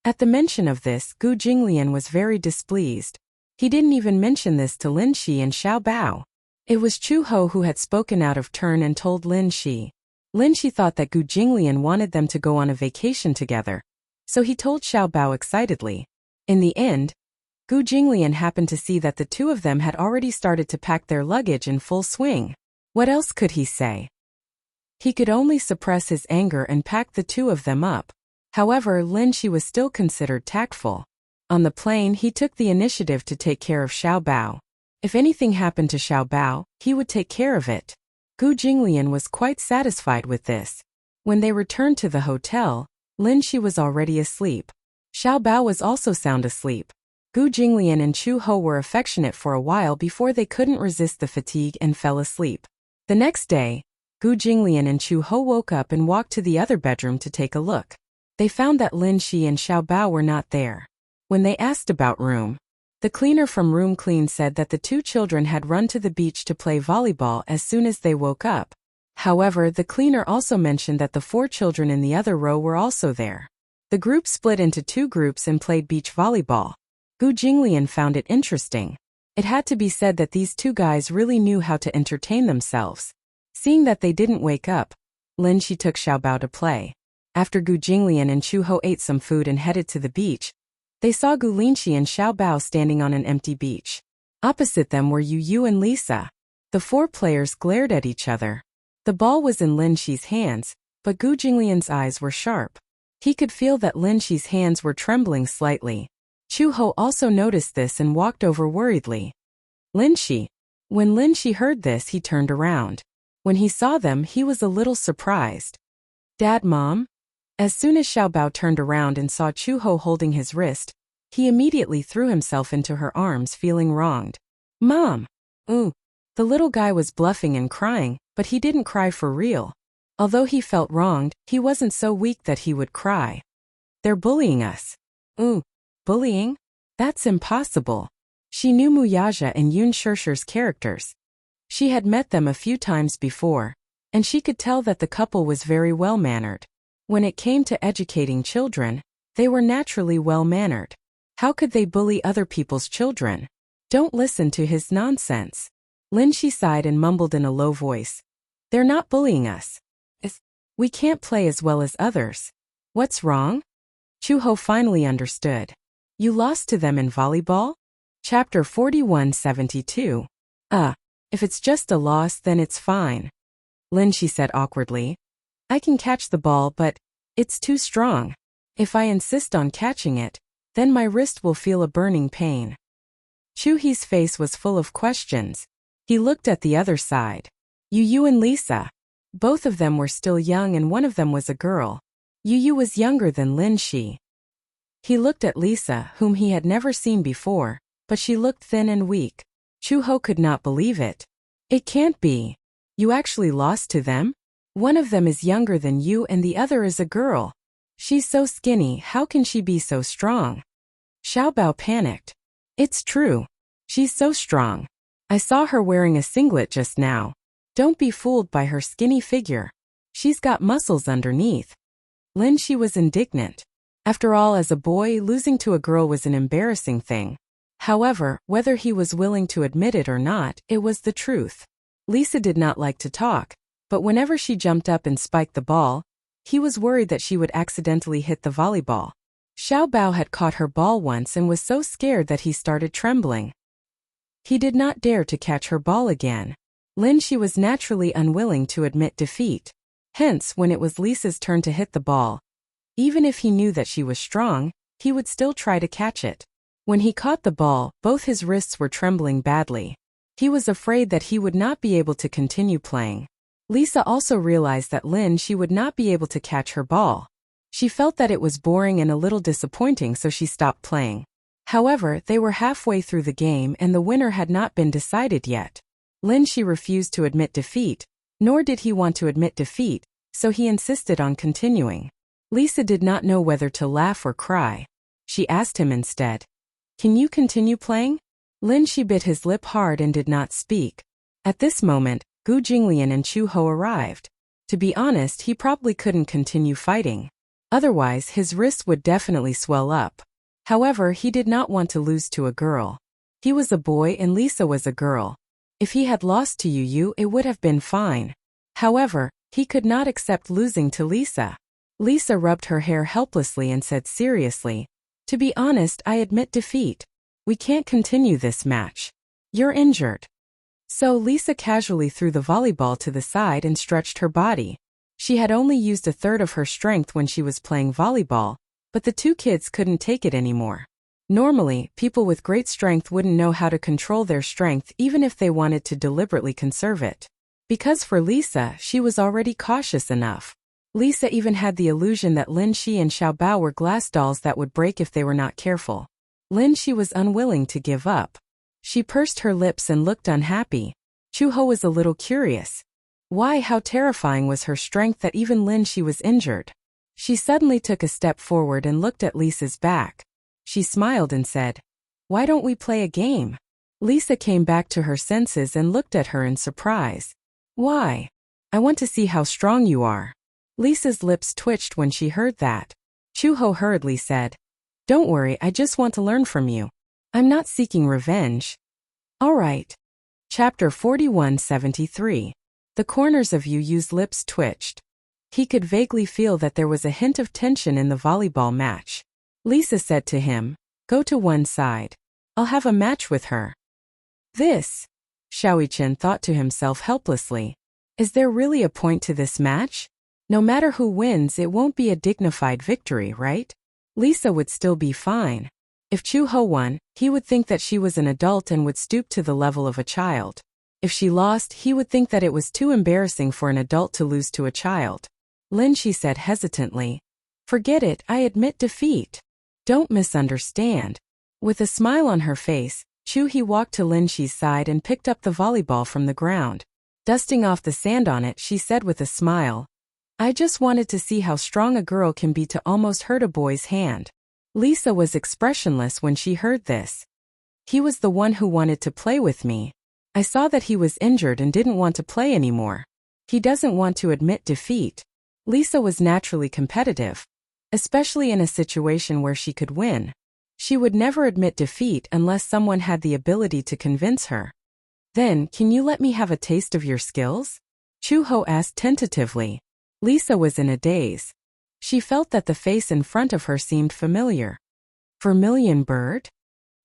At the mention of this, Gu Jinglian was very displeased. He didn't even mention this to Linshi and Xiaobao. It was Chuho who had spoken out of turn and told Linshi. Linshi thought that Gu Jinglian wanted them to go on a vacation together, so he told Xiaobao excitedly. In the end, Gu Jinglian happened to see that the two of them had already started to pack their luggage in full swing. What else could he say? He could only suppress his anger and pack the two of them up. However, Linshi was still considered tactful. On the plane, he took the initiative to take care of Xiaobao. If anything happened to Xiaobao, he would take care of it. Gu Jinglian was quite satisfied with this. When they returned to the hotel, Linshi was already asleep. Xiaobao was also sound asleep. Gu Jinglian and Chuho were affectionate for a while before they couldn't resist the fatigue and fell asleep. The next day, Gu Jinglian and Chuho woke up and walked to the other bedroom to take a look. They found that Linshi and Xiaobao were not there. When they asked about room, the cleaner from Room Clean said that the two children had run to the beach to play volleyball as soon as they woke up. However, the cleaner also mentioned that the 4 children in the other row were also there. The group split into 2 groups and played beach volleyball. Gu Jinglian found it interesting. It had to be said that these 2 guys really knew how to entertain themselves. Seeing that they didn't wake up, Lin Shi took Xiaobao to play. After Gu Jinglian and Chu Ho ate some food and headed to the beach, they saw Gu Linshi and Xiaobao standing on an empty beach. Opposite them were Yu Yu and Lisa. The 4 players glared at each other. The ball was in Lin Shi's hands, but Gu Jinglian's eyes were sharp. He could feel that Lin Shi's hands were trembling slightly. Chu Ho also noticed this and walked over worriedly. Lin Shi. When Lin Shi heard this, he turned around. When he saw them, he was a little surprised. Dad, Mom? As soon as Xiaobao turned around and saw Chu Ho holding his wrist, he immediately threw himself into her arms, feeling wronged. Mom! Ooh! The little guy was bluffing and crying, but he didn't cry for real. Although he felt wronged, he wasn't so weak that he would cry. They're bullying us. Ooh! Bullying? That's impossible. She knew Muyaja and Yun Shishir's characters. She had met them a few times before, and she could tell that the couple was very well-mannered. When it came to educating children, they were naturally well-mannered. How could they bully other people's children? Don't listen to his nonsense. Lin Shi sighed and mumbled in a low voice. They're not bullying us. We can't play as well as others. What's wrong? Chu Ho finally understood. You lost to them in volleyball? Chapter 4172. If it's just a loss, then it's fine. Lin Shi said awkwardly. I can catch the ball, but it's too strong. If I insist on catching it, then my wrist will feel a burning pain. Chu He's face was full of questions. He looked at the other side. Yu Yu and Lisa. Both of them were still young and one of them was a girl. Yu Yu was younger than Lin Shi. He looked at Lisa, whom he had never seen before, but she looked thin and weak. Chu Ho could not believe it. It can't be. You actually lost to them? One of them is younger than you and the other is a girl. She's so skinny, how can she be so strong? Xiaobao panicked. It's true. She's so strong. I saw her wearing a singlet just now. Don't be fooled by her skinny figure. She's got muscles underneath. Lin Shi was indignant. After all, as a boy, losing to a girl was an embarrassing thing. However, whether he was willing to admit it or not, it was the truth. Lisa did not like to talk, but whenever she jumped up and spiked the ball, he was worried that she would accidentally hit the volleyball. Xiaobao had caught her ball once and was so scared that he started trembling. He did not dare to catch her ball again. Lin Shi was naturally unwilling to admit defeat. Hence, when it was Lisa's turn to hit the ball, even if he knew that she was strong, he would still try to catch it. When he caught the ball, both his wrists were trembling badly. He was afraid that he would not be able to continue playing. Lisa also realized that Lin Shi would not be able to catch her ball. She felt that it was boring and a little disappointing, so she stopped playing. However, they were halfway through the game and the winner had not been decided yet. Lin Shi refused to admit defeat, nor did he want to admit defeat, so he insisted on continuing. Lisa did not know whether to laugh or cry. She asked him instead, "Can you continue playing?" Lin Shi bit his lip hard and did not speak. At this moment, Gu Jinglian and Chu Ho arrived. To be honest, he probably couldn't continue fighting. Otherwise, his wrists would definitely swell up. However, he did not want to lose to a girl. He was a boy and Lisa was a girl. If he had lost to Yu Yu, it would have been fine. However, he could not accept losing to Lisa. Lisa rubbed her hair helplessly and said seriously, "To be honest, I admit defeat. We can't continue this match. You're injured." So Lisa casually threw the volleyball to the side and stretched her body. She had only used a third of her strength when she was playing volleyball, but the 2 kids couldn't take it anymore. Normally, people with great strength wouldn't know how to control their strength even if they wanted to deliberately conserve it. Because for Lisa, she was already cautious enough. Lisa even had the illusion that Lin Shi and Xiaobao were glass dolls that would break if they were not careful. Lin Shi was unwilling to give up. She pursed her lips and looked unhappy. Chu Ho was a little curious. Why, how terrifying was her strength that even Lin Shi was injured. She suddenly took a step forward and looked at Lisa's back. She smiled and said, "Why don't we play a game?" Lisa came back to her senses and looked at her in surprise. Why? I want to see how strong you are. Lisa's lips twitched when she heard that. Chuho hurriedly said, Don't worry, I just want to learn from you. I'm not seeking revenge. All right. Chapter 4173. The corners of Yu Yu's lips twitched. He could vaguely feel that there was a hint of tension in the volleyball match. Lisa said to him, Go to one side. I'll have a match with her. This, Xiaoyichen thought to himself helplessly. Is there really a point to this match? No matter who wins, it won't be a dignified victory, right? Lisa would still be fine. If Chuho won, he would think that she was an adult and would stoop to the level of a child. If she lost, he would think that it was too embarrassing for an adult to lose to a child. Lin, she said hesitantly. Forget it, I admit defeat. Don't misunderstand. With a smile on her face, Chu He walked to Lin Shi's side and picked up the volleyball from the ground. Dusting off the sand on it, she said with a smile, I just wanted to see how strong a girl can be to almost hurt a boy's hand. Lisa was expressionless when she heard this. He was the one who wanted to play with me. I saw that he was injured and didn't want to play anymore. He doesn't want to admit defeat. Lisa was naturally competitive, especially in a situation where she could win. She would never admit defeat unless someone had the ability to convince her. Then, can you let me have a taste of your skills? Chuho asked tentatively. Lisa was in a daze. She felt that the face in front of her seemed familiar. Vermilion bird?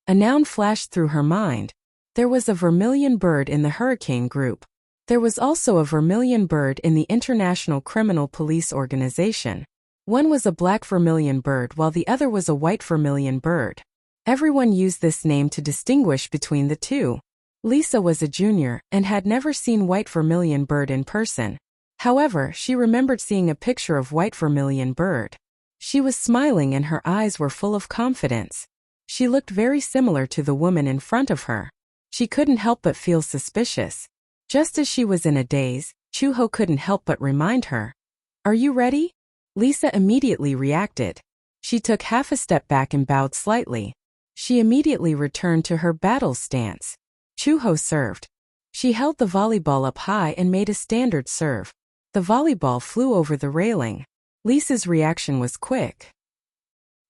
A noun flashed through her mind. There was a vermilion bird in the Hurricane Group. There was also a vermilion bird in the International Criminal Police Organization. One was a black vermilion bird while the other was a white vermilion bird. Everyone used this name to distinguish between the two. Lisa was a junior and had never seen white vermilion bird in person. However, she remembered seeing a picture of white vermilion bird. She was smiling and her eyes were full of confidence. She looked very similar to the woman in front of her. She couldn't help but feel suspicious. Just as she was in a daze, Chuho couldn't help but remind her. Are you ready? Lisa immediately reacted. She took half a step back and bowed slightly. She immediately returned to her battle stance. Chuho served. She held the volleyball up high and made a standard serve. The volleyball flew over the railing. Lisa's reaction was quick.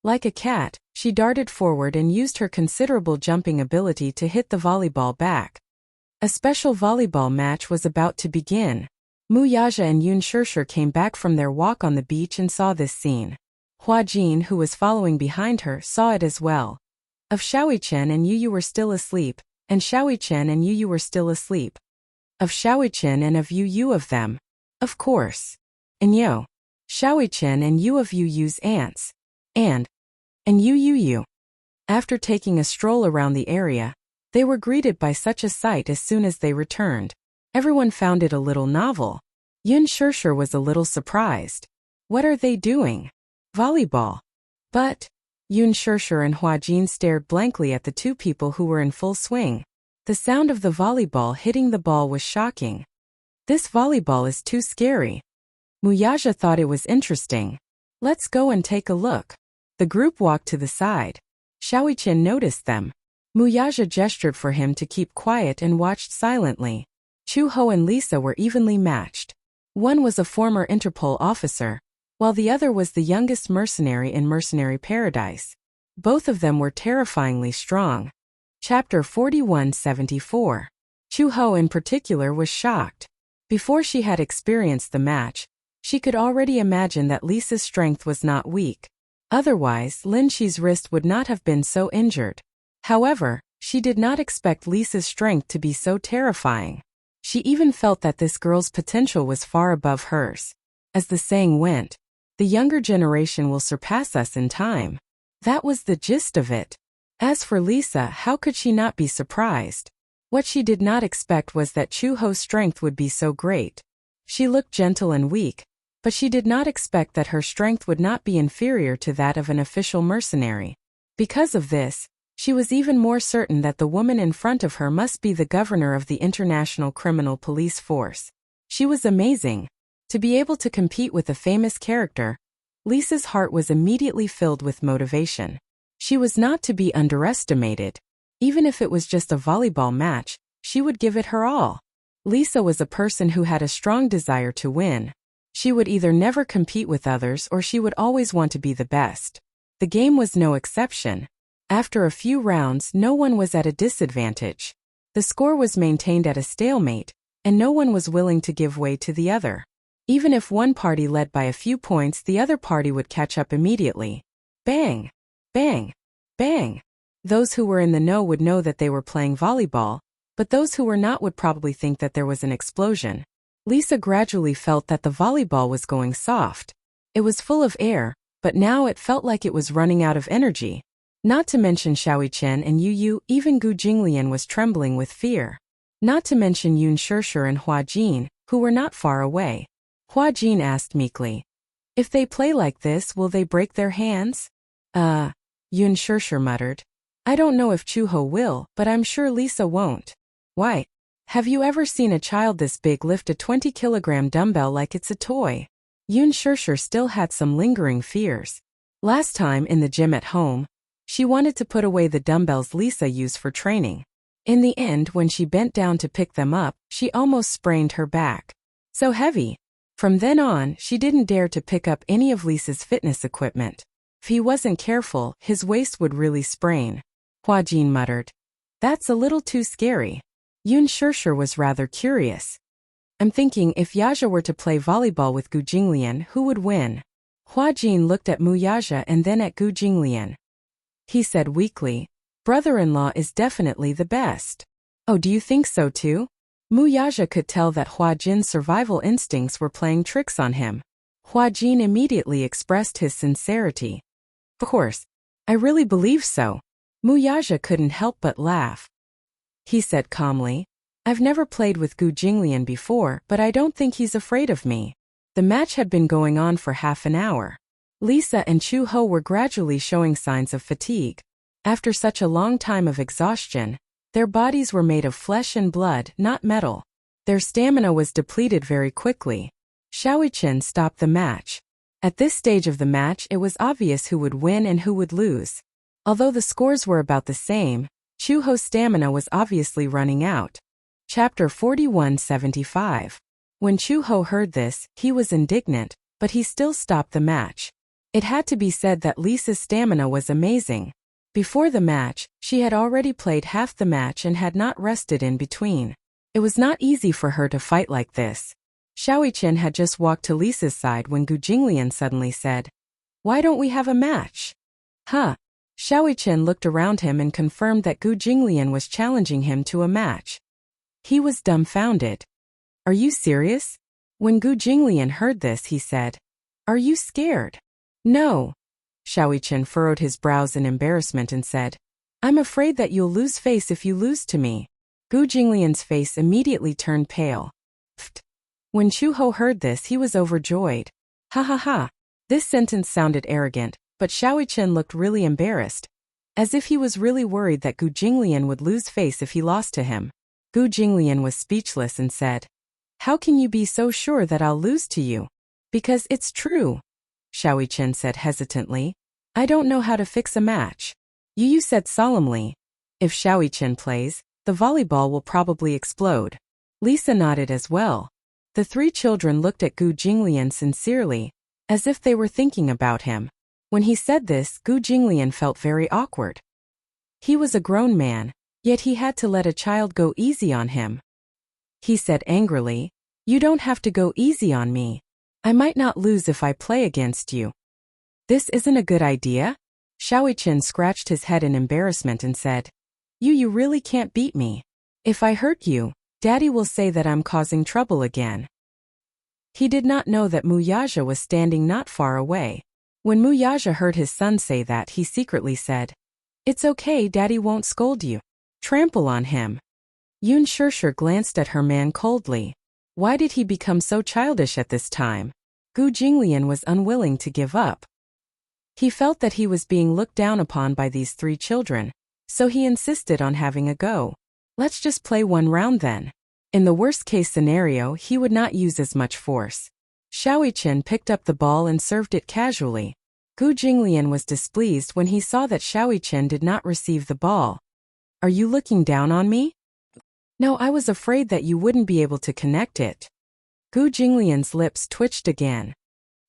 Like a cat, she darted forward and used her considerable jumping ability to hit the volleyball back. A special volleyball match was about to begin. Mu Yaja and Yun Shirshir came back from their walk on the beach and saw this scene. Hua Jin, who was following behind her, saw it as well. Of Xiaoyichen and Yu Yu were still asleep, and Xiaoyichen and Yu Yu were still asleep. Of Xiaoyichen and of Yu Yu of them. Of course. And Yo. Xiaoyichen and Yu of Yu Yu's aunts. And Yu. After taking a stroll around the area, they were greeted by such a sight as soon as they returned. Everyone found it a little novel. Yun Shirshir was a little surprised. What are they doing? Volleyball. But Yun Shirshir and Hua Jin stared blankly at the two people who were in full swing. The sound of the volleyball hitting the ball was shocking. This volleyball is too scary. Muyaja thought it was interesting. Let's go and take a look. The group walked to the side. Xiaoyichen noticed them. Muyaja gestured for him to keep quiet and watched silently. Chuho and Lisa were evenly matched. One was a former Interpol officer, while the other was the youngest mercenary in Mercenary Paradise. Both of them were terrifyingly strong. Chapter 4174. Chuho in particular was shocked. Before she had experienced the match, she could already imagine that Lisa's strength was not weak. Otherwise, Lin Shi's wrist would not have been so injured. However, she did not expect Lisa's strength to be so terrifying. She even felt that this girl's potential was far above hers. As the saying went, the younger generation will surpass us in time. That was the gist of it. As for Lisa, how could she not be surprised? What she did not expect was that Chuho's strength would be so great. She looked gentle and weak, but she did not expect that her strength would not be inferior to that of an official mercenary. Because of this, she was even more certain that the woman in front of her must be the governor of the International Criminal Police Force. She was amazing. To be able to compete with a famous character, Lisa's heart was immediately filled with motivation. She was not to be underestimated. Even if it was just a volleyball match, she would give it her all. Lisa was a person who had a strong desire to win. She would either never compete with others or she would always want to be the best. The game was no exception. After a few rounds, no one was at a disadvantage. The score was maintained at a stalemate, and no one was willing to give way to the other. Even if one party led by a few points, the other party would catch up immediately. Bang! Bang! Bang! Those who were in the know would know that they were playing volleyball, but those who were not would probably think that there was an explosion. Lisa gradually felt that the volleyball was going soft. It was full of air, but now it felt like it was running out of energy. Not to mention Xiaoyi Chen and Yu Yu, even Gu Jinglian was trembling with fear. Not to mention Yun Shishir and Hua Jin, who were not far away. Hua Jin asked meekly, "If they play like this, will they break their hands?" Yun Shishir muttered. "I don't know if Chuho will, but I'm sure Lisa won't." "Why? Have you ever seen a child this big lift a 20-kilogram dumbbell like it's a toy?" Yun Shishir still had some lingering fears. Last time in the gym at home, she wanted to put away the dumbbells Lisa used for training. In the end, when she bent down to pick them up, she almost sprained her back. So heavy. From then on, she didn't dare to pick up any of Lisa's fitness equipment. If he wasn't careful, his waist would really sprain. Hua Jin muttered. "That's a little too scary." Yun Shishir was rather curious. "I'm thinking if Yaja were to play volleyball with Gu Jinglian, who would win?" Hua Jin looked at Mu Yaja and then at Gu Jinglian. He said weakly, "Brother-in-law is definitely the best." "Oh, do you think so too?" Mu Yaja could tell that Hua Jin's survival instincts were playing tricks on him. Hua Jin immediately expressed his sincerity. "Of course, I really believe so." Mu Yaja couldn't help but laugh. He said calmly, "I've never played with Gu Jinglian before, but I don't think he's afraid of me." The match had been going on for half an hour. Lisa and Chu Ho were gradually showing signs of fatigue. After such a long time of exhaustion, their bodies were made of flesh and blood, not metal. Their stamina was depleted very quickly. Xiaoyi Chen stopped the match. At this stage of the match, it was obvious who would win and who would lose. Although the scores were about the same, Chu Ho's stamina was obviously running out. Chapter 4175. When Chu Ho heard this, he was indignant, but he still stopped the match. It had to be said that Lisa's stamina was amazing. Before the match, she had already played half the match and had not rested in between. It was not easy for her to fight like this. Xiaoyi Chen had just walked to Lisa's side when Gu Jinglian suddenly said, "Why don't we have a match?" Huh. Xiaoyi Chen looked around him and confirmed that Gu Jinglian was challenging him to a match. He was dumbfounded. "Are you serious?" When Gu Jinglian heard this, he said, "Are you scared?" "No." Xiaoyi Chen furrowed his brows in embarrassment and said, "I'm afraid that you'll lose face if you lose to me." Gu Jinglian's face immediately turned pale. Pfft. When Chu Ho heard this, he was overjoyed. Ha ha ha. This sentence sounded arrogant, but Xiaoyi Chen looked really embarrassed, as if he was really worried that Gu Jinglian would lose face if he lost to him. Gu Jinglian was speechless and said, "How can you be so sure that I'll lose to you?" "Because it's true," Xiaoyi Chen said hesitantly. "I don't know how to fix a match." Yu Yu said solemnly, "If Xiaoyi Chen plays, the volleyball will probably explode." Lisa nodded as well. The three children looked at Gu Jinglian sincerely, as if they were thinking about him. When he said this, Gu Jinglian felt very awkward. He was a grown man, yet he had to let a child go easy on him. He said angrily, "You don't have to go easy on me. I might not lose if I play against you." "This isn't a good idea?" Xiaoyi Chen scratched his head in embarrassment and said, You really can't beat me. If I hurt you, Daddy will say that I'm causing trouble again." He did not know that Mu Yaja was standing not far away. When Mu Yaja heard his son say that, he secretly said, "It's okay, Daddy won't scold you. Trample on him." Yun Shishir glanced at her man coldly. Why did he become so childish at this time? Gu Jinglian was unwilling to give up. He felt that he was being looked down upon by these three children, so he insisted on having a go. "Let's just play one round then." In the worst-case scenario, he would not use as much force. Xiaoyi Chen picked up the ball and served it casually. Gu Jinglian was displeased when he saw that Xiaoyi Chen did not receive the ball. "Are you looking down on me?" No, I was afraid that you wouldn't be able to connect it. Gu Jinglian's lips twitched again.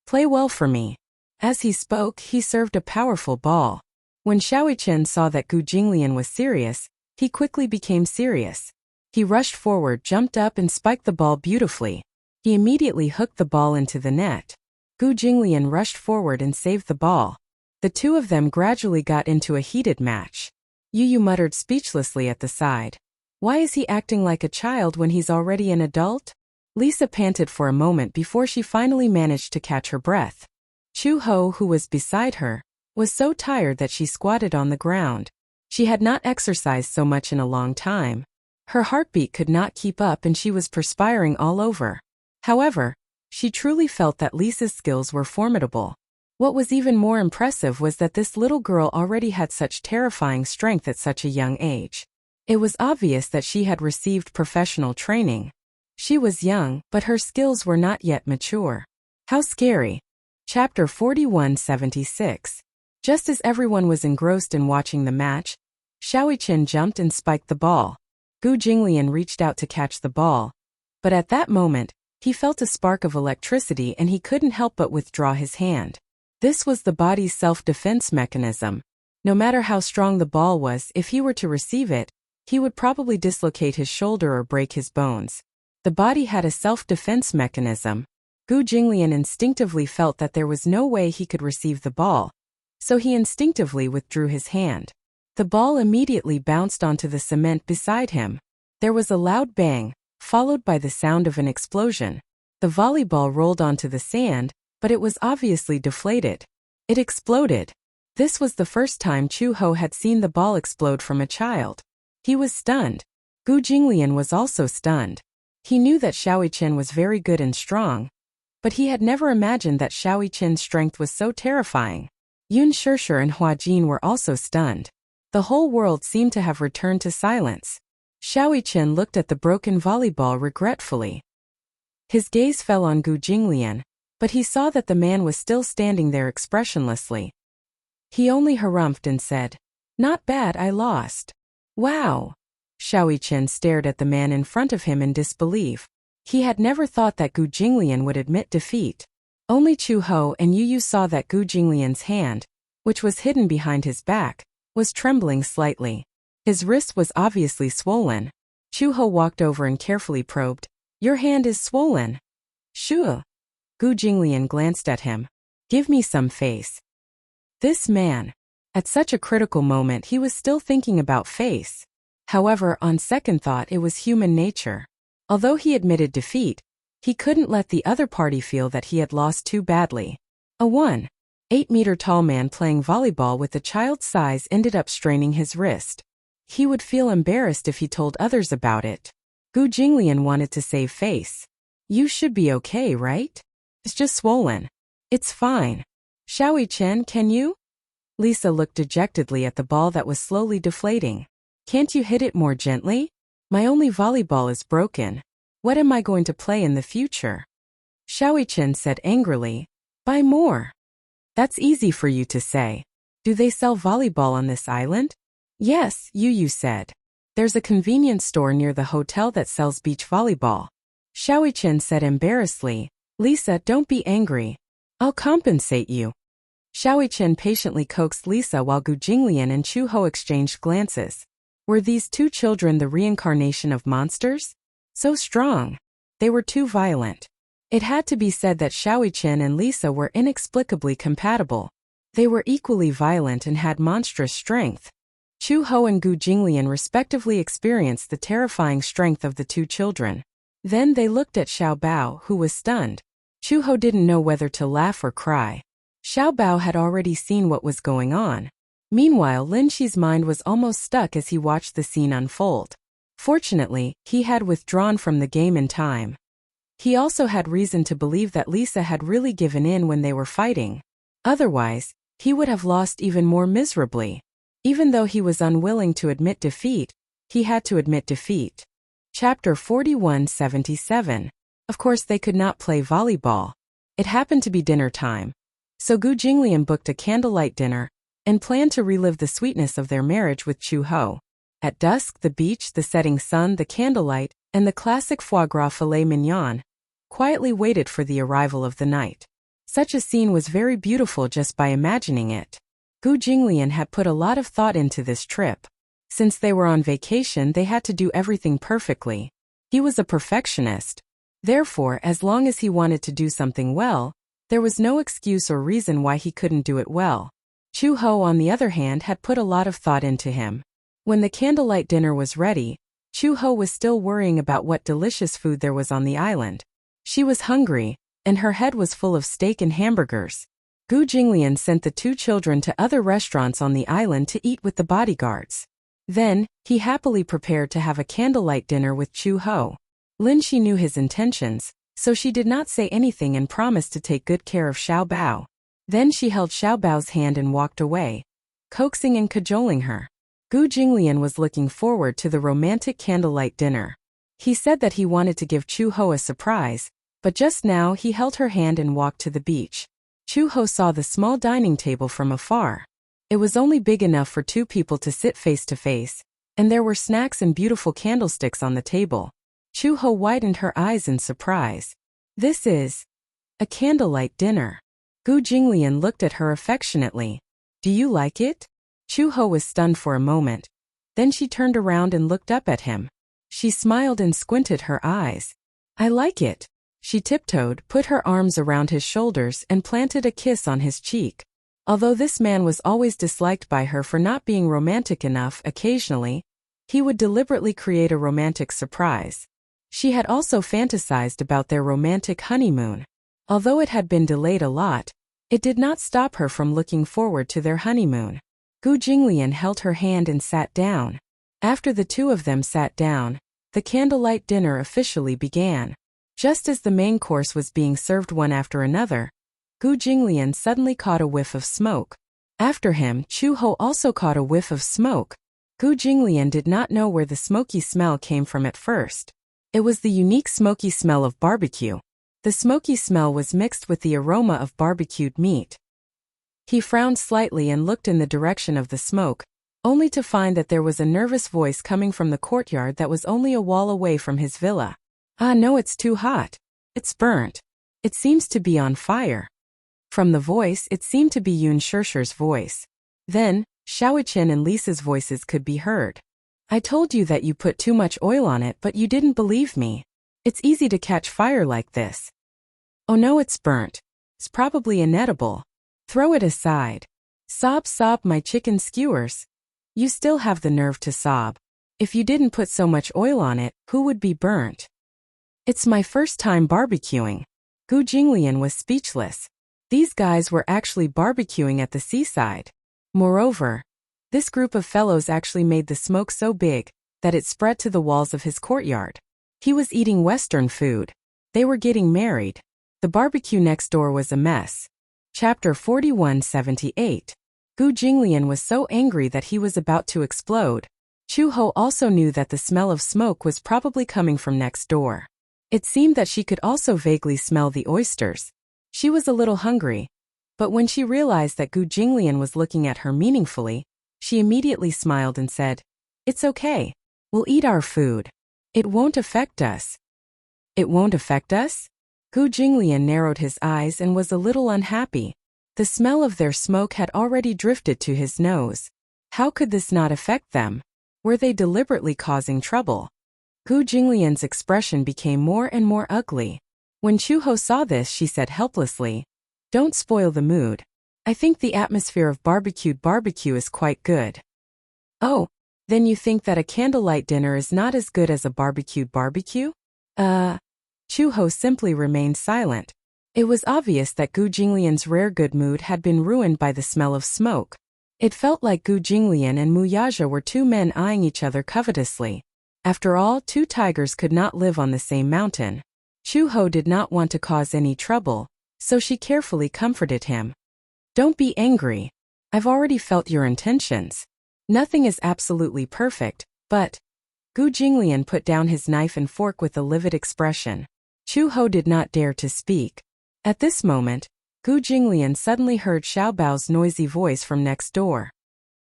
Play well for me. As he spoke, he served a powerful ball. When Xiaoyichen saw that Gu Jinglian was serious, he quickly became serious. He rushed forward, jumped up and spiked the ball beautifully. He immediately hooked the ball into the net. Gu Jinglian rushed forward and saved the ball. The two of them gradually got into a heated match. Yu muttered speechlessly at the side. Why is he acting like a child when he's already an adult? Lisa panted for a moment before she finally managed to catch her breath. Chu Ho, who was beside her, was so tired that she squatted on the ground. She had not exercised so much in a long time. Her heartbeat could not keep up and she was perspiring all over. However, she truly felt that Lisa's skills were formidable. What was even more impressive was that this little girl already had such terrifying strength at such a young age. It was obvious that she had received professional training. She was young, but her skills were not yet mature. How scary. Chapter 4176. Just as everyone was engrossed in watching the match, Xiaoyichen jumped and spiked the ball. Gu Jinglian reached out to catch the ball. But at that moment, he felt a spark of electricity and he couldn't help but withdraw his hand. This was the body's self-defense mechanism. No matter how strong the ball was, if he were to receive it, he would probably dislocate his shoulder or break his bones. The body had a self-defense mechanism. Gu Jinglian instinctively felt that there was no way he could receive the ball, so he instinctively withdrew his hand. The ball immediately bounced onto the cement beside him. There was a loud bang, followed by the sound of an explosion. The volleyball rolled onto the sand, but it was obviously deflated. It exploded. This was the first time Chu Ho had seen the ball explode from a child. He was stunned. Gu Jinglian was also stunned. He knew that Xiaoyichen was very good and strong, but he had never imagined that Xiaoyichen's strength was so terrifying. Yun Shishir and Hua Jin were also stunned. The whole world seemed to have returned to silence. Xiaoyichen looked at the broken volleyball regretfully. His gaze fell on Gu Jinglian, but he saw that the man was still standing there expressionlessly. He only harumphed and said, "Not bad, I lost." Wow! Xiaoyichen stared at the man in front of him in disbelief. He had never thought that Gu Jinglian would admit defeat. Only Chu Ho and Yu saw that Gu Jinglian's hand, which was hidden behind his back, was trembling slightly. His wrist was obviously swollen. Chu Ho walked over and carefully probed. "Your hand is swollen." "Sure." Gu Jinglian glanced at him. "Give me some face." This man. At such a critical moment he was still thinking about face. However, on second thought it was human nature. Although he admitted defeat, he couldn't let the other party feel that he had lost too badly. A 1.8-meter-tall man playing volleyball with a child's size ended up straining his wrist. He would feel embarrassed if he told others about it. Gu Jinglian wanted to save face. "You should be okay, right? It's just swollen." "It's fine." "Xiaoyichen, can you?" Lisa looked dejectedly at the ball that was slowly deflating. "Can't you hit it more gently? My only volleyball is broken. What am I going to play in the future?" Xiaoyichen said angrily, "Buy more." "That's easy for you to say. Do they sell volleyball on this island?" "Yes," Yu said. "There's a convenience store near the hotel that sells beach volleyball." Xiaoyichen said embarrassedly, "Lisa, don't be angry. I'll compensate you." Xiaoyichen patiently coaxed Lisa while Gu Jinglian and Chu Ho exchanged glances. Were these two children the reincarnation of monsters? So strong. They were too violent. It had to be said that Xiaoyichen and Lisa were inexplicably compatible. They were equally violent and had monstrous strength. Chu Ho and Gu Jinglian respectively experienced the terrifying strength of the two children. Then they looked at Xiao Bao, who was stunned. Chu Ho didn't know whether to laugh or cry. Xiao Bao had already seen what was going on. Meanwhile, Lin Shi's mind was almost stuck as he watched the scene unfold. Fortunately, he had withdrawn from the game in time. He also had reason to believe that Lisa had really given in when they were fighting. Otherwise, he would have lost even more miserably. Even though he was unwilling to admit defeat, he had to admit defeat. Chapter 4177. Of course they could not play volleyball. It happened to be dinner time. So Gu Jinglian booked a candlelight dinner and planned to relive the sweetness of their marriage with Chu Ho. At dusk, the beach, the setting sun, the candlelight, and the classic foie gras filet mignon quietly waited for the arrival of the night. Such a scene was very beautiful just by imagining it. Gu Jinglian had put a lot of thought into this trip. Since they were on vacation, they had to do everything perfectly. He was a perfectionist. Therefore, as long as he wanted to do something well, there was no excuse or reason why he couldn't do it well. Chu Ho, on the other hand, had put a lot of thought into him. When the candlelight dinner was ready, Chu Ho was still worrying about what delicious food there was on the island. She was hungry, and her head was full of steak and hamburgers. Gu Jinglian sent the two children to other restaurants on the island to eat with the bodyguards. Then, he happily prepared to have a candlelight dinner with Chu Ho. Lin Shi knew his intentions, so she did not say anything and promised to take good care of Xiao Bao. Then she held Xiao Bao's hand and walked away, coaxing and cajoling her. Gu Jinglian was looking forward to the romantic candlelight dinner. He said that he wanted to give Chu Ho a surprise, but just now he held her hand and walked to the beach. Chu Ho saw the small dining table from afar. It was only big enough for two people to sit face to face, and there were snacks and beautiful candlesticks on the table. Chu Ho widened her eyes in surprise. This is a candlelight dinner. Gu Jinglian looked at her affectionately. Do you like it? Chu Ho was stunned for a moment. Then she turned around and looked up at him. She smiled and squinted her eyes. I like it. She tiptoed, put her arms around his shoulders and planted a kiss on his cheek. Although this man was always disliked by her for not being romantic enough, occasionally, he would deliberately create a romantic surprise. She had also fantasized about their romantic honeymoon. Although it had been delayed a lot, it did not stop her from looking forward to their honeymoon. Gu Jinglian held her hand and sat down. After the two of them sat down, the candlelight dinner officially began. Just as the main course was being served one after another, Gu Jinglian suddenly caught a whiff of smoke. After him, Chu Ho also caught a whiff of smoke. Gu Jinglian did not know where the smoky smell came from at first. It was the unique smoky smell of barbecue. The smoky smell was mixed with the aroma of barbecued meat. He frowned slightly and looked in the direction of the smoke, only to find that there was a nervous voice coming from the courtyard that was only a wall away from his villa. Ah no, it's too hot. It's burnt. It seems to be on fire. From the voice, it seemed to be Yun Shishir's voice. Then, Xiaoqian and Lisa's voices could be heard. I told you that you put too much oil on it, but you didn't believe me. It's easy to catch fire like this. Oh no, it's burnt. It's probably inedible. Throw it aside. Sob, sob, my chicken skewers. You still have the nerve to sob. If you didn't put so much oil on it, who would be burnt? It's my first time barbecuing. Gu Jinglian was speechless. These guys were actually barbecuing at the seaside. Moreover, this group of fellows actually made the smoke so big that it spread to the walls of his courtyard. He was eating Western food. They were getting married. The barbecue next door was a mess. Chapter 4178. Gu Jinglian was so angry that he was about to explode. Chu Ho also knew that the smell of smoke was probably coming from next door. It seemed that she could also vaguely smell the oysters. She was a little hungry, but when she realized that Gu Jinglian was looking at her meaningfully, she immediately smiled and said, "It's okay. We'll eat our food. It won't affect us." It won't affect us? Gu Jinglian narrowed his eyes and was a little unhappy. The smell of their smoke had already drifted to his nose. How could this not affect them? Were they deliberately causing trouble? Gu Jinglian's expression became more and more ugly. When Chu Ho saw this, she said helplessly, "Don't spoil the mood. I think the atmosphere of barbecued barbecue is quite good." Oh, then you think that a candlelight dinner is not as good as a barbecued barbecue? Chu Ho simply remained silent. It was obvious that Gu Jinglian's rare good mood had been ruined by the smell of smoke. It felt like Gu Jinglian and Mu Yaja were two men eyeing each other covetously. After all, two tigers could not live on the same mountain. Chu Ho did not want to cause any trouble, so she carefully comforted him. Don't be angry. I've already felt your intentions. Nothing is absolutely perfect, but... Gu Jinglian put down his knife and fork with a livid expression. Chu Ho did not dare to speak. At this moment, Gu Jinglian suddenly heard Xiao Bao's noisy voice from next door.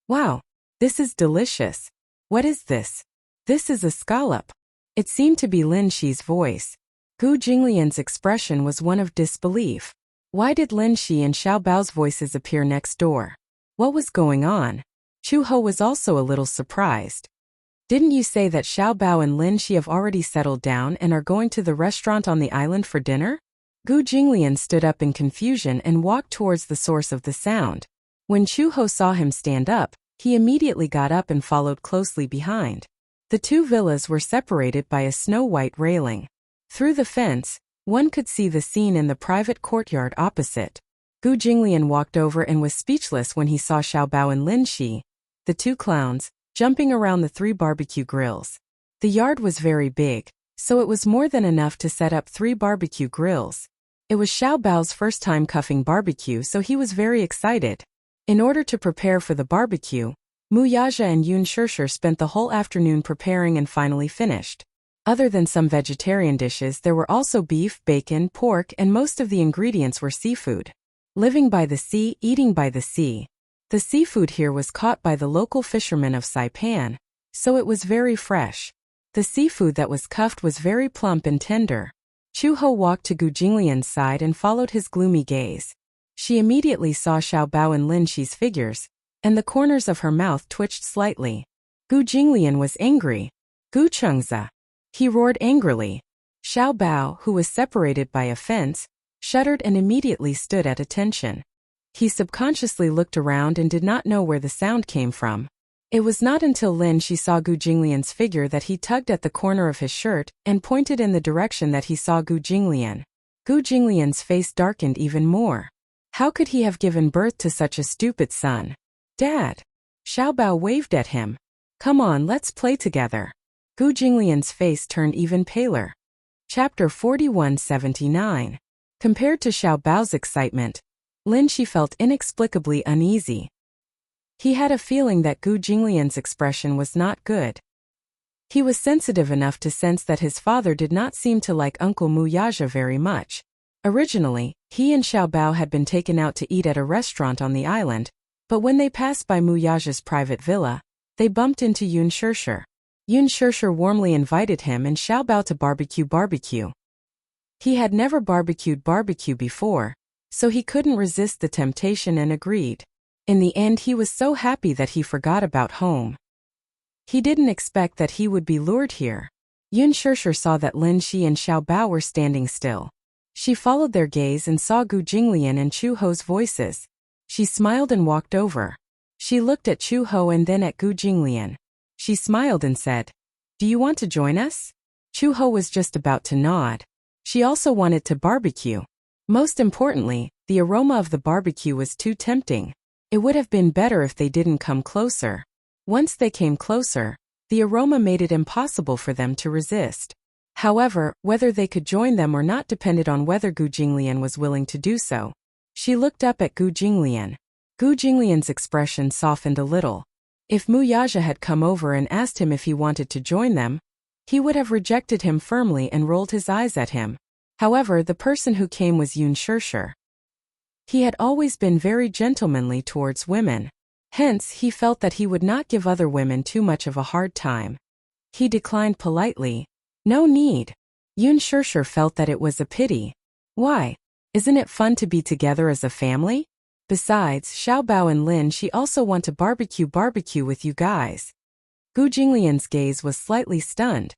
Wow, this is delicious. What is this? This is a scallop. It seemed to be Lin Shi's voice. Gu Jinglian's expression was one of disbelief. Why did Lin Shi and Xiao Bao's voices appear next door? What was going on? Chu Ho was also a little surprised. Didn't you say that Xiao Bao and Lin Shi have already settled down and are going to the restaurant on the island for dinner? Gu Jinglian stood up in confusion and walked towards the source of the sound. When Chu Ho saw him stand up, he immediately got up and followed closely behind. The two villas were separated by a snow-white railing. Through the fence, one could see the scene in the private courtyard opposite. Gu Jinglian walked over and was speechless when he saw Xiao Bao and Lin Shi, the two clowns, jumping around the 3 barbecue grills. The yard was very big, so it was more than enough to set up 3 barbecue grills. It was Xiao Bao's first time cuffing barbecue, so he was very excited. In order to prepare for the barbecue, Mu Yaja and Yun Shishir spent the whole afternoon preparing and finally finished. Other than some vegetarian dishes, there were also beef, bacon, pork, and most of the ingredients were seafood. Living by the sea, eating by the sea. The seafood here was caught by the local fishermen of Saipan, so it was very fresh. The seafood that was cuffed was very plump and tender. Chu Ho walked to Gu Jinglian's side and followed his gloomy gaze. She immediately saw Xiao Bao and Lin Shi's figures, and the corners of her mouth twitched slightly. Gu Jinglian was angry. Gu Chengzi. He roared angrily. Xiao Bao, who was separated by a fence, shuddered and immediately stood at attention. He subconsciously looked around and did not know where the sound came from. It was not until Lin Shi saw Gu Jinglian's figure that he tugged at the corner of his shirt and pointed in the direction that he saw Gu Jinglian. Gu Jinglian's face darkened even more. How could he have given birth to such a stupid son? Dad! Xiao Bao waved at him. Come on, let's play together. Gu Jinglian's face turned even paler. Chapter 4179. Compared to Xiao Bao's excitement, Lin Shi felt inexplicably uneasy. He had a feeling that Gu Jinglian's expression was not good. He was sensitive enough to sense that his father did not seem to like Uncle Mu Yaja very much. Originally, he and Xiao Bao had been taken out to eat at a restaurant on the island, but when they passed by Mu Yaja's private villa, they bumped into Yun Shishir. Yun Shishir warmly invited him and Xiao Bao to barbecue. He had never barbecued before, so he couldn't resist the temptation and agreed. In the end, he was so happy that he forgot about home. He didn't expect that he would be lured here. Yun Shishir saw that Lin Shi and Xiao Bao were standing still. She followed their gaze and saw Gu Jinglian and Chu Ho's voices. She smiled and walked over. She looked at Chu Ho and then at Gu Jinglian. She smiled and said, "Do you want to join us?" Chu Ho was just about to nod. She also wanted to barbecue. Most importantly, the aroma of the barbecue was too tempting. It would have been better if they didn't come closer. Once they came closer, the aroma made it impossible for them to resist. However, whether they could join them or not depended on whether Gu Jinglian was willing to do so. She looked up at Gu Jinglian. Gu Jinglian's expression softened a little. If Mu Yaja had come over and asked him if he wanted to join them, he would have rejected him firmly and rolled his eyes at him. However, the person who came was Yun Shishir. He had always been very gentlemanly towards women. Hence, he felt that he would not give other women too much of a hard time. He declined politely. No need. Yun Shishir felt that it was a pity. Why? Isn't it fun to be together as a family? Besides, Xiao Bao and Lin Shi also want to barbecue with you guys. Gu Jinglian's gaze was slightly stunned.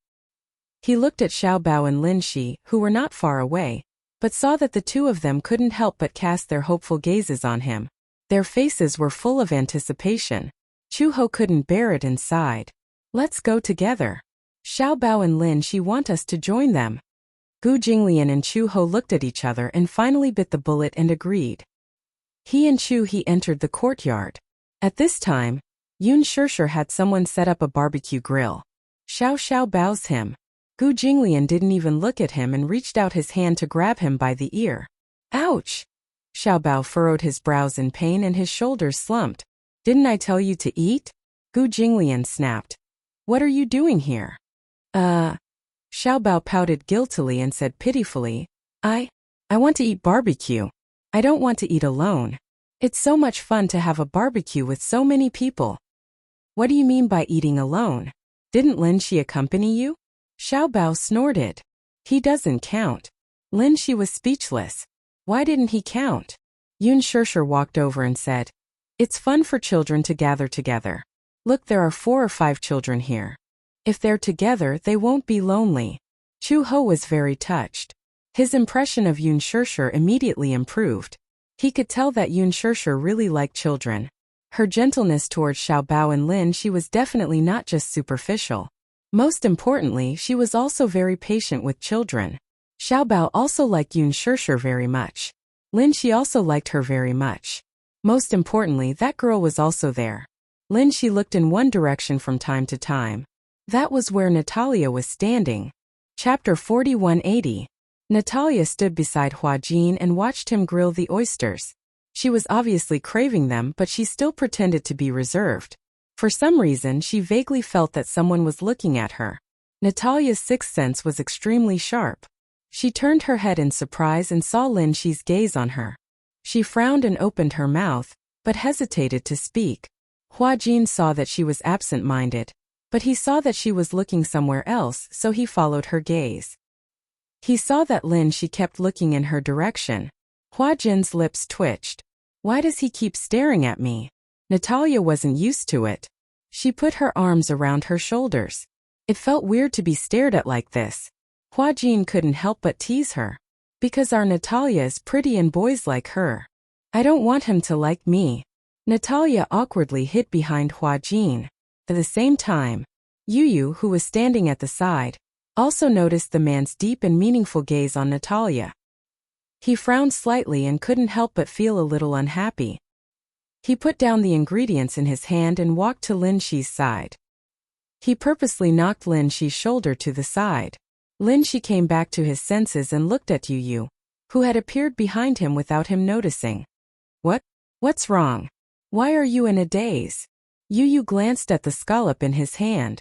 He looked at Xiao Bao and Lin Shi, who were not far away, but saw that the two of them couldn't help but cast their hopeful gazes on him. Their faces were full of anticipation. Chu Ho couldn't bear it and sighed. Let's go together. Xiao Bao and Lin Shi want us to join them. Gu Jinglian and Chu Ho looked at each other and finally bit the bullet and agreed. He entered the courtyard. At this time, Yun Shishir had someone set up a barbecue grill. Xiao Bao's him. Gu Jinglian didn't even look at him and reached out his hand to grab him by the ear. Ouch! Xiao Bao furrowed his brows in pain and his shoulders slumped. Didn't I tell you to eat? Gu Jinglian snapped. What are you doing here? Xiao Bao pouted guiltily and said pitifully, I want to eat barbecue. I don't want to eat alone. It's so much fun to have a barbecue with so many people. What do you mean by eating alone? Didn't Lin Shi accompany you? Xiao Bao snorted. He doesn't count. Lin Shi was speechless. Why didn't he count? Yun Shishir walked over and said, It's fun for children to gather together. Look, there are 4 or 5 children here. If they're together, they won't be lonely. Chu Ho was very touched. His impression of Yun Shishir immediately improved. He could tell that Yun Shishir really liked children. Her gentleness towards Xiao Bao and Lin Shi was definitely not just superficial. Most importantly, she was also very patient with children. Xiao Bao also liked Yun Shishir very much. Lin Shi also liked her very much. Most importantly, that girl was also there. Lin Shi looked in one direction from time to time. That was where Natalia was standing. Chapter 4180. Natalia stood beside Hua Jin and watched him grill the oysters. She was obviously craving them, but she still pretended to be reserved. For some reason, she vaguely felt that someone was looking at her. Natalia's sixth sense was extremely sharp. She turned her head in surprise and saw Lin Shi's gaze on her. She frowned and opened her mouth, but hesitated to speak. Hua Jin saw that she was absent-minded, but he saw that she was looking somewhere else, so he followed her gaze. He saw that Lin Shi kept looking in her direction. Hua Jin's lips twitched. Why does he keep staring at me? Natalia wasn't used to it. She put her arms around her shoulders. It felt weird to be stared at like this. Hua Jin couldn't help but tease her. Because our Natalia is pretty and boys like her. I don't want him to like me. Natalia awkwardly hid behind Hua Jin. At the same time, Yu, who was standing at the side, also noticed the man's deep and meaningful gaze on Natalia. He frowned slightly and couldn't help but feel a little unhappy. He put down the ingredients in his hand and walked to Lin Shi's side. He purposely knocked Lin Shi's shoulder to the side. Lin Shi came back to his senses and looked at Yu, who had appeared behind him without him noticing. What's wrong? Why are you in a daze? Yu glanced at the scallop in his hand.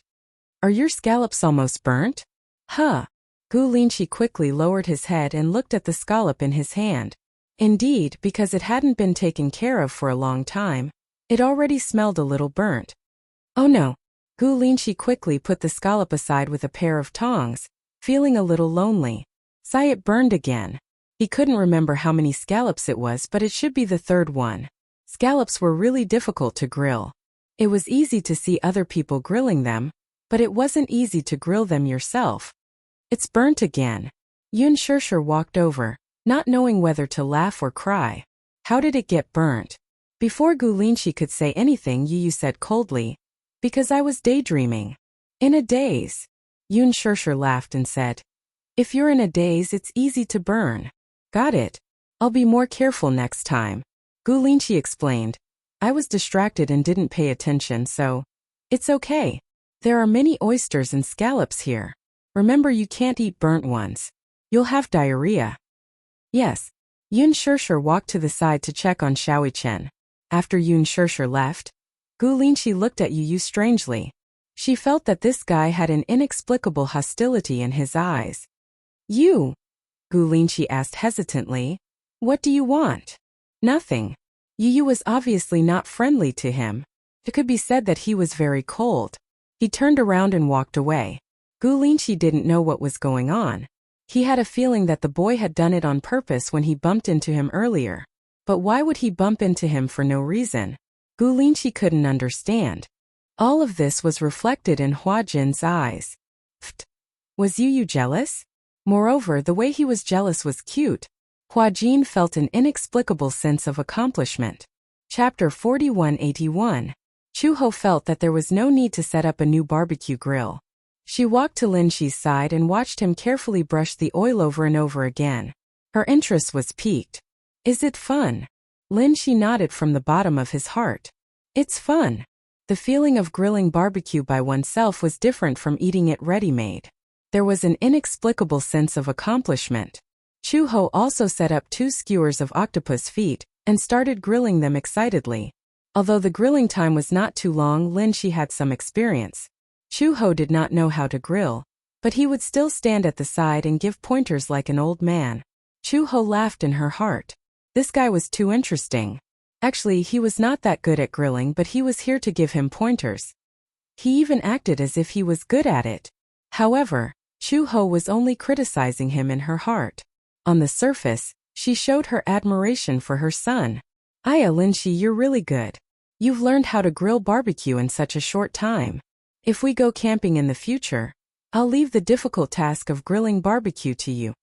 Are your scallops almost burnt? Huh. Lin Shi quickly lowered his head and looked at the scallop in his hand. Indeed, because it hadn't been taken care of for a long time, it already smelled a little burnt. Oh no. Lin Shi quickly put the scallop aside with a pair of tongs, feeling a little lonely. Sigh, it burned again. He couldn't remember how many scallops it was, but it should be the third one. Scallops were really difficult to grill. It was easy to see other people grilling them, but it wasn't easy to grill them yourself. It's burnt again. Yun Shishir walked over, not knowing whether to laugh or cry. How did it get burnt? Before Lin Shi could say anything, Yu said coldly, Because I was daydreaming. In a daze. Yun Shishir laughed and said, If you're in a daze, it's easy to burn. Got it. I'll be more careful next time. Lin Shi explained. I was distracted and didn't pay attention, so. It's okay. There are many oysters and scallops here. Remember, you can't eat burnt ones. You'll have diarrhea. Yes. Yun Shishir walked to the side to check on Xiaoichen. After Yun Shishir left, Lin Shi looked at Yu strangely. She felt that this guy had an inexplicable hostility in his eyes. You? Lin Shi asked hesitantly. What do you want? Nothing. Yu was obviously not friendly to him. It could be said that he was very cold. He turned around and walked away. Lin Shi didn't know what was going on. He had a feeling that the boy had done it on purpose when he bumped into him earlier. But why would he bump into him for no reason? Lin Shi couldn't understand. All of this was reflected in Hua Jin's eyes. Pfft. Was Yu jealous? Moreover, the way he was jealous was cute. Hua Jin felt an inexplicable sense of accomplishment. Chapter 4181. Chu Ho felt that there was no need to set up a new barbecue grill. She walked to Lin Shi's side and watched him carefully brush the oil over and over again. Her interest was piqued. Is it fun? Lin Shi nodded from the bottom of his heart. It's fun. The feeling of grilling barbecue by oneself was different from eating it ready-made. There was an inexplicable sense of accomplishment. Chu Ho also set up 2 skewers of octopus feet and started grilling them excitedly. Although the grilling time was not too long, Lin Shi had some experience. Chu Ho did not know how to grill, but he would still stand at the side and give pointers like an old man. Chu Ho laughed in her heart. This guy was too interesting. Actually, he was not that good at grilling, but he was here to give him pointers. He even acted as if he was good at it. However, Chu-ho was only criticizing him in her heart. On the surface, she showed her admiration for her son. "Aya Lin-shi, you're really good. You've learned how to grill barbecue in such a short time. If we go camping in the future, I'll leave the difficult task of grilling barbecue to you."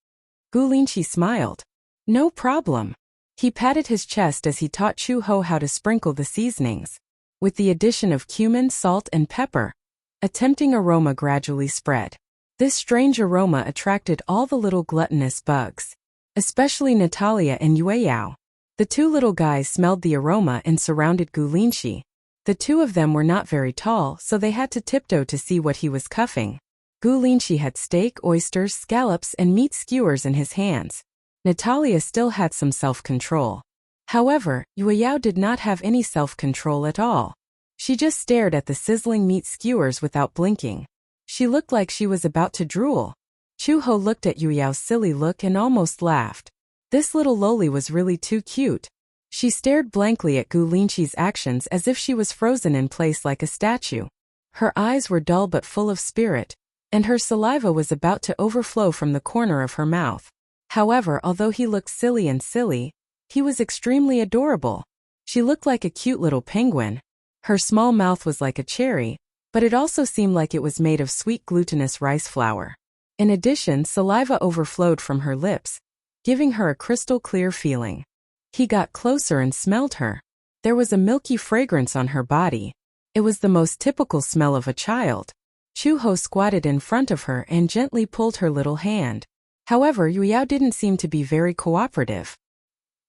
Gu Lin-shi smiled. "No problem." He patted his chest as he taught Chu-ho how to sprinkle the seasonings. With the addition of cumin, salt, and pepper, a tempting aroma gradually spread. This strange aroma attracted all the little gluttonous bugs, especially Natalia and Yueyao. The two little guys smelled the aroma and surrounded Gu Lin-shi. The two of them were not very tall, so they had to tiptoe to see what he was cuffing. Gu Lin-shi had steak, oysters, scallops, and meat skewers in his hands. Natalia still had some self-control. However, Yueyao did not have any self-control at all. She just stared at the sizzling meat skewers without blinking. She looked like she was about to drool. Chu-ho looked at Yueyao's silly look and almost laughed. This little loli was really too cute. She stared blankly at Gu Lin-shi's actions as if she was frozen in place like a statue. Her eyes were dull but full of spirit, and her saliva was about to overflow from the corner of her mouth. However, although he looked silly, he was extremely adorable. She looked like a cute little penguin. Her small mouth was like a cherry, but it also seemed like it was made of sweet glutinous rice flour. In addition, saliva overflowed from her lips, giving her a crystal clear feeling. He got closer and smelled her. There was a milky fragrance on her body. It was the most typical smell of a child. Chu-ho squatted in front of her and gently pulled her little hand. However, Yueyao didn't seem to be very cooperative.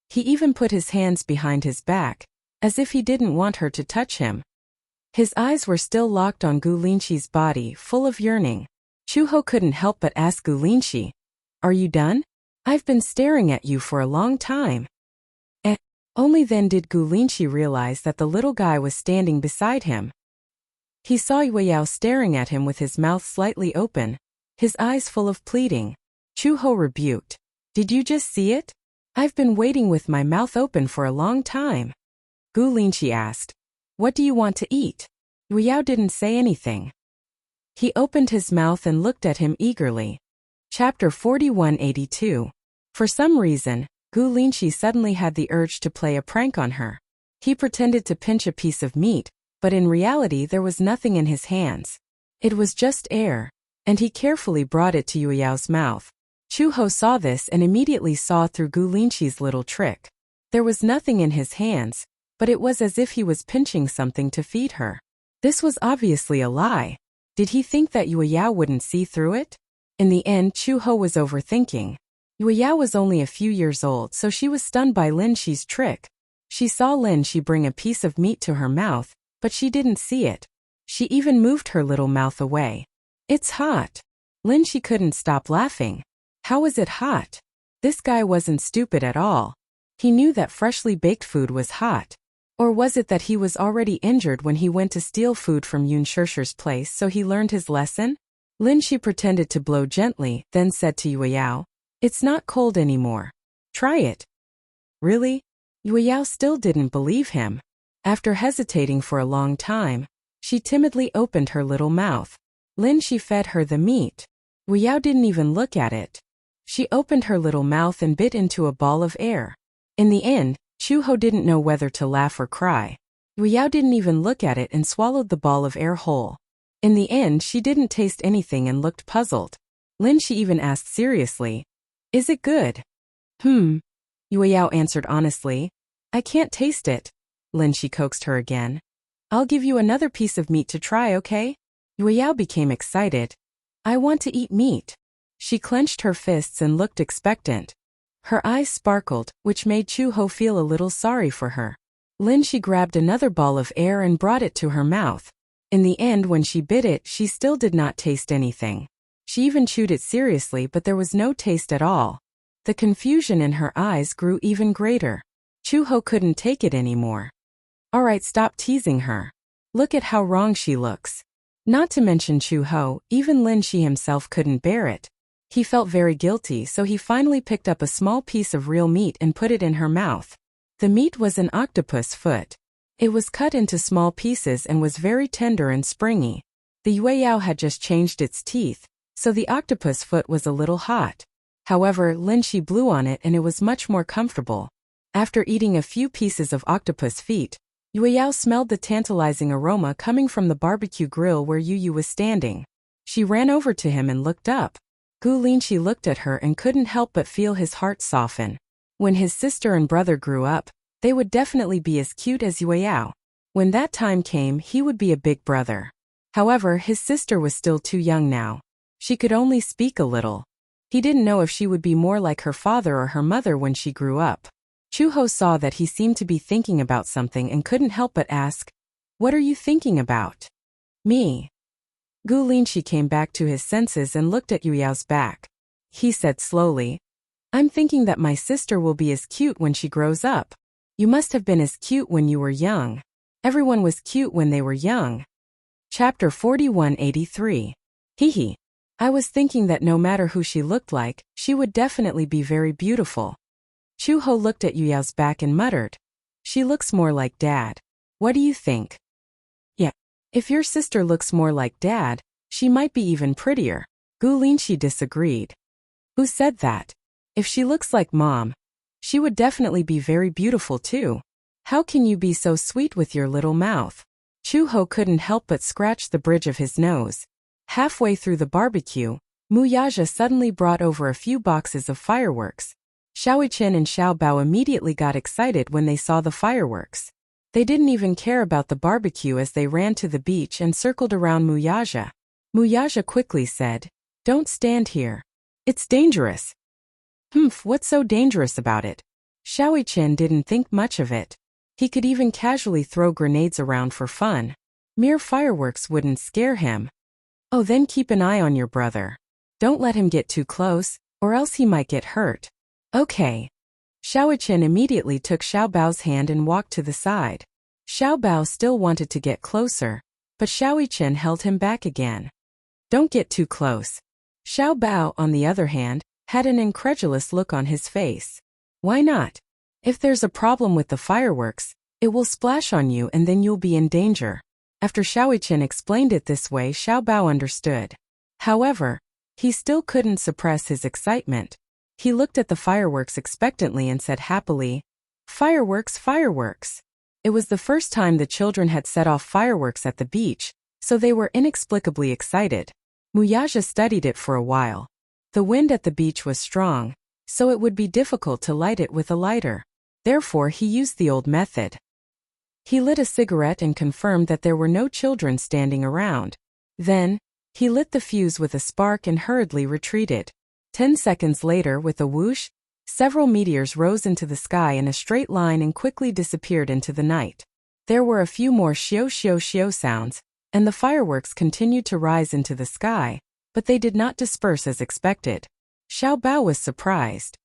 He even put his hands behind his back, as if he didn't want her to touch him. His eyes were still locked on Gu Lin-shi's body, full of yearning. Chu-ho couldn't help but ask Gu Lin-shi, "Are you done? I've been staring at you for a long time." Only then did Gu Lin-shi realize that the little guy was standing beside him. He saw Yueyao staring at him with his mouth slightly open, his eyes full of pleading. Chu-ho rebuked, "Did you just see it? I've been waiting with my mouth open for a long time." Gu Lin-shi asked, "What do you want to eat?" Yueyao didn't say anything. He opened his mouth and looked at him eagerly. Chapter 4182. For some reason, Gu Lin-shi suddenly had the urge to play a prank on her. He pretended to pinch a piece of meat, but in reality there was nothing in his hands. It was just air, and he carefully brought it to Yueyao's mouth. Chu-ho saw this and immediately saw through Gu Lin-shi's little trick. There was nothing in his hands, but it was as if he was pinching something to feed her. This was obviously a lie. Did he think that Yueyao wouldn't see through it? In the end, Chu-ho was overthinking. Yueyao was only a few years old, so she was stunned by Lin-shi's trick. She saw Lin-shi bring a piece of meat to her mouth, but she didn't see it. She even moved her little mouth away. "It's hot." Lin-shi couldn't stop laughing. How was it hot? This guy wasn't stupid at all. He knew that freshly baked food was hot. Or was it that he was already injured when he went to steal food from Yoon Shirshir's place, so he learned his lesson? Lin-shi pretended to blow gently, then said to Yueyao, "It's not cold anymore. Try it." "Really?" Yueyao still didn't believe him. After hesitating for a long time, she timidly opened her little mouth. Lin-shi fed her the meat. Yueyao didn't even look at it. She opened her little mouth and bit into a ball of air. In the end, Chu-ho didn't know whether to laugh or cry. Yueyao didn't even look at it and swallowed the ball of air whole. In the end, she didn't taste anything and looked puzzled. Lin-shi even asked seriously, "Is it good?" Yueyao answered honestly, "I can't taste it." Lin-shi coaxed her again. "I'll give you another piece of meat to try, okay?" Yueyao became excited. "I want to eat meat." She clenched her fists and looked expectant. Her eyes sparkled, which made Chu-ho feel a little sorry for her. Lin-shi grabbed another ball of air and brought it to her mouth. In the end, when she bit it, she still did not taste anything. She even chewed it seriously, but there was no taste at all. The confusion in her eyes grew even greater. Chu-ho couldn't take it anymore. "Alright, stop teasing her. Look at how wrong she looks." Not to mention Chu-ho, even Lin-shi himself couldn't bear it. He felt very guilty, so he finally picked up a small piece of real meat and put it in her mouth. The meat was an octopus foot. It was cut into small pieces and was very tender and springy. The yueyao had just changed its teeth, so the octopus foot was a little hot. However, Linshi blew on it and it was much more comfortable. After eating a few pieces of octopus feet, Yueyao smelled the tantalizing aroma coming from the barbecue grill where Yu was standing. She ran over to him and looked up. Gu Linshi looked at her and couldn't help but feel his heart soften. When his sister and brother grew up, they would definitely be as cute as Yueyao. When that time came, he would be a big brother. However, his sister was still too young now. She could only speak a little. He didn't know if she would be more like her father or her mother when she grew up. Chuho saw that he seemed to be thinking about something and couldn't help but ask, "What are you thinking about?" "Me." Gu Linshi came back to his senses and looked at Yuyao's back. He said slowly, "I'm thinking that my sister will be as cute when she grows up. You must have been as cute when you were young. Everyone was cute when they were young." Chapter 4183. Hehe. I was thinking that no matter who she looked like, she would definitely be very beautiful. Chuho looked at Yuyao's back and muttered, "She looks more like Dad. What do you think?" "Yeah. If your sister looks more like Dad, she might be even prettier." Gu Linshi disagreed. "Who said that? If she looks like Mom, she would definitely be very beautiful too. How can you be so sweet with your little mouth?" Chuho couldn't help but scratch the bridge of his nose. Halfway through the barbecue, Muyaja suddenly brought over a few boxes of fireworks. Xiaoichen and Xiao Bao immediately got excited when they saw the fireworks. They didn't even care about the barbecue as they ran to the beach and circled around Muyaja. Muyaja quickly said, "Don't stand here. It's dangerous." "Humph, what's so dangerous about it?" Xiaoichen didn't think much of it. He could even casually throw grenades around for fun. Mere fireworks wouldn't scare him. "Oh, then keep an eye on your brother. Don't let him get too close, or else he might get hurt." "Okay." Xiaoichen immediately took Xiao Bao's hand and walked to the side. Xiao Bao still wanted to get closer, but Xiaoichen held him back again. "Don't get too close." Xiao Bao, on the other hand, had an incredulous look on his face. "Why not? If there's a problem with the fireworks, it will splash on you and then you'll be in danger." After Xiaoichen explained it this way, Xiao Bao understood. However, he still couldn't suppress his excitement. He looked at the fireworks expectantly and said happily, "Fireworks, fireworks." It was the first time the children had set off fireworks at the beach, so they were inexplicably excited. Muyaja studied it for a while. The wind at the beach was strong, so it would be difficult to light it with a lighter. Therefore, he used the old method. He lit a cigarette and confirmed that there were no children standing around. Then, he lit the fuse with a spark and hurriedly retreated. 10 seconds later, with a whoosh, several meteors rose into the sky in a straight line and quickly disappeared into the night. There were a few more shio shio shio sounds, and the fireworks continued to rise into the sky, but they did not disperse as expected. Xiao Bao was surprised.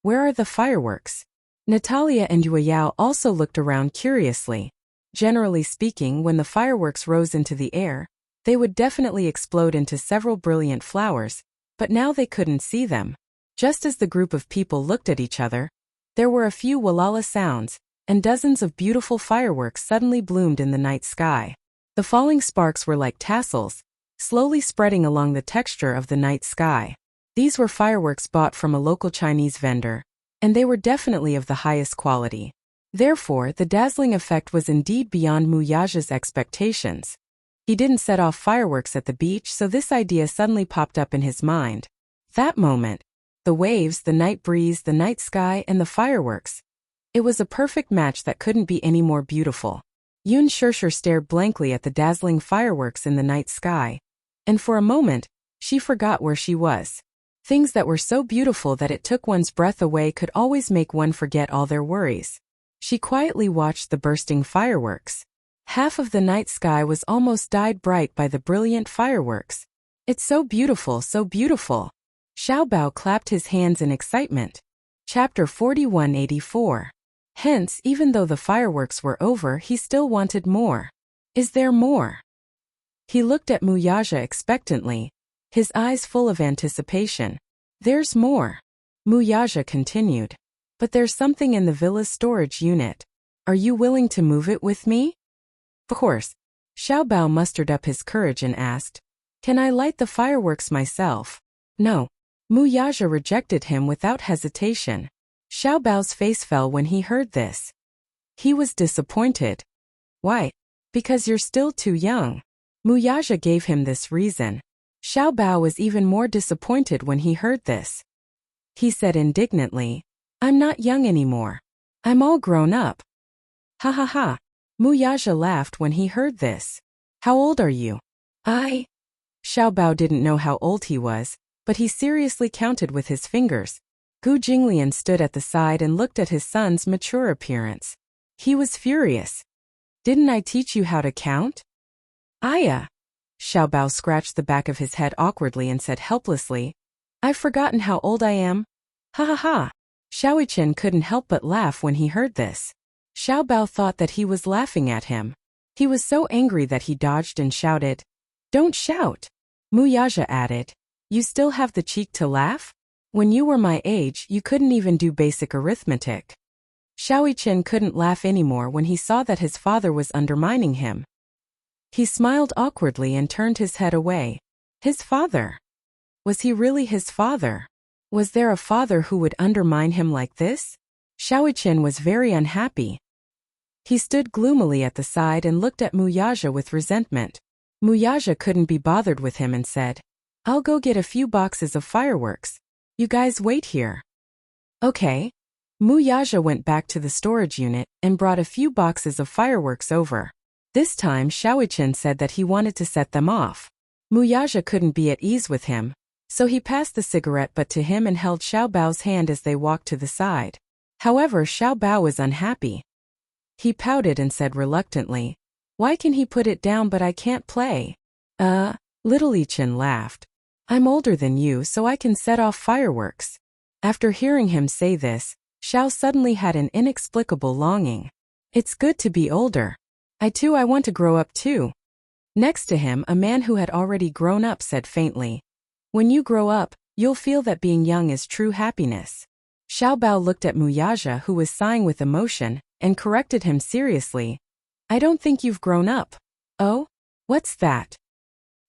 Where are the fireworks?" Natalia and Yueyao also looked around curiously. Generally speaking, when the fireworks rose into the air, they would definitely explode into several brilliant flowers, but now they couldn't see them. Just as the group of people looked at each other, there were a few walala sounds, and dozens of beautiful fireworks suddenly bloomed in the night sky. The falling sparks were like tassels, slowly spreading along the texture of the night sky. These were fireworks bought from a local Chinese vendor, and they were definitely of the highest quality. Therefore, the dazzling effect was indeed beyond Muyaja's expectations. He didn't set off fireworks at the beach, so this idea suddenly popped up in his mind. That moment, the waves, the night breeze, the night sky, and the fireworks. It was a perfect match that couldn't be any more beautiful. Yun Shirshir stared blankly at the dazzling fireworks in the night sky, and for a moment, she forgot where she was. Things that were so beautiful that it took one's breath away could always make one forget all their worries. She quietly watched the bursting fireworks. Half of the night sky was almost dyed bright by the brilliant fireworks. "It's so beautiful, so beautiful." Xiao Bao clapped his hands in excitement. Chapter 4184. Hence, even though the fireworks were over, he still wanted more. "Is there more?" He looked at Muyaja expectantly, his eyes full of anticipation. "There's more," Muyaja continued. "But there's something in the villa's storage unit." Are you willing to move it with me? Of course. Xiao Bao mustered up his courage and asked, Can I light the fireworks myself? No. Mu Yaja rejected him without hesitation. Xiao Bao's face fell when he heard this. He was disappointed. Why? Because you're still too young. Mu Yaja gave him this reason. Xiao Bao was even more disappointed when he heard this. He said indignantly, I'm not young anymore. I'm all grown up. Ha ha ha. Mu Yaja laughed when he heard this. How old are you? I. Xiao Bao didn't know how old he was, but he seriously counted with his fingers. Gu Jinglian stood at the side and looked at his son's mature appearance. He was furious. Didn't I teach you how to count? Aya. Xiao Bao scratched the back of his head awkwardly and said helplessly, I've forgotten how old I am. Ha ha ha. Shaoichen couldn't help but laugh when he heard this. Xiao Bao thought that he was laughing at him. He was so angry that he dodged and shouted, Don't shout. Mu Yaja added, You still have the cheek to laugh? When you were my age, you couldn't even do basic arithmetic. Shaoichen couldn't laugh anymore when he saw that his father was undermining him. He smiled awkwardly and turned his head away. His father? Was he really his father? Was there a father who would undermine him like this? Shaoichen was very unhappy. He stood gloomily at the side and looked at Mu Yaja with resentment. Mu Yaja couldn't be bothered with him and said, I'll go get a few boxes of fireworks. You guys wait here. Okay. Mu Yaja went back to the storage unit and brought a few boxes of fireworks over. This time Shaoichen said that he wanted to set them off. Mu Yaja couldn't be at ease with him, so he passed the cigarette butt to him and held Xiao Bao's hand as they walked to the side. However, Xiao Bao was unhappy. He pouted and said reluctantly, Why can he put it down but I can't play? Little Ichin laughed. I'm older than you so I can set off fireworks. After hearing him say this, Xiao suddenly had an inexplicable longing. It's good to be older. I want to grow up too. Next to him, a man who had already grown up said faintly, When you grow up, you'll feel that being young is true happiness. Xiao Bao looked at Mu Yaja, who was sighing with emotion, and corrected him seriously. I don't think you've grown up. Oh? What's that?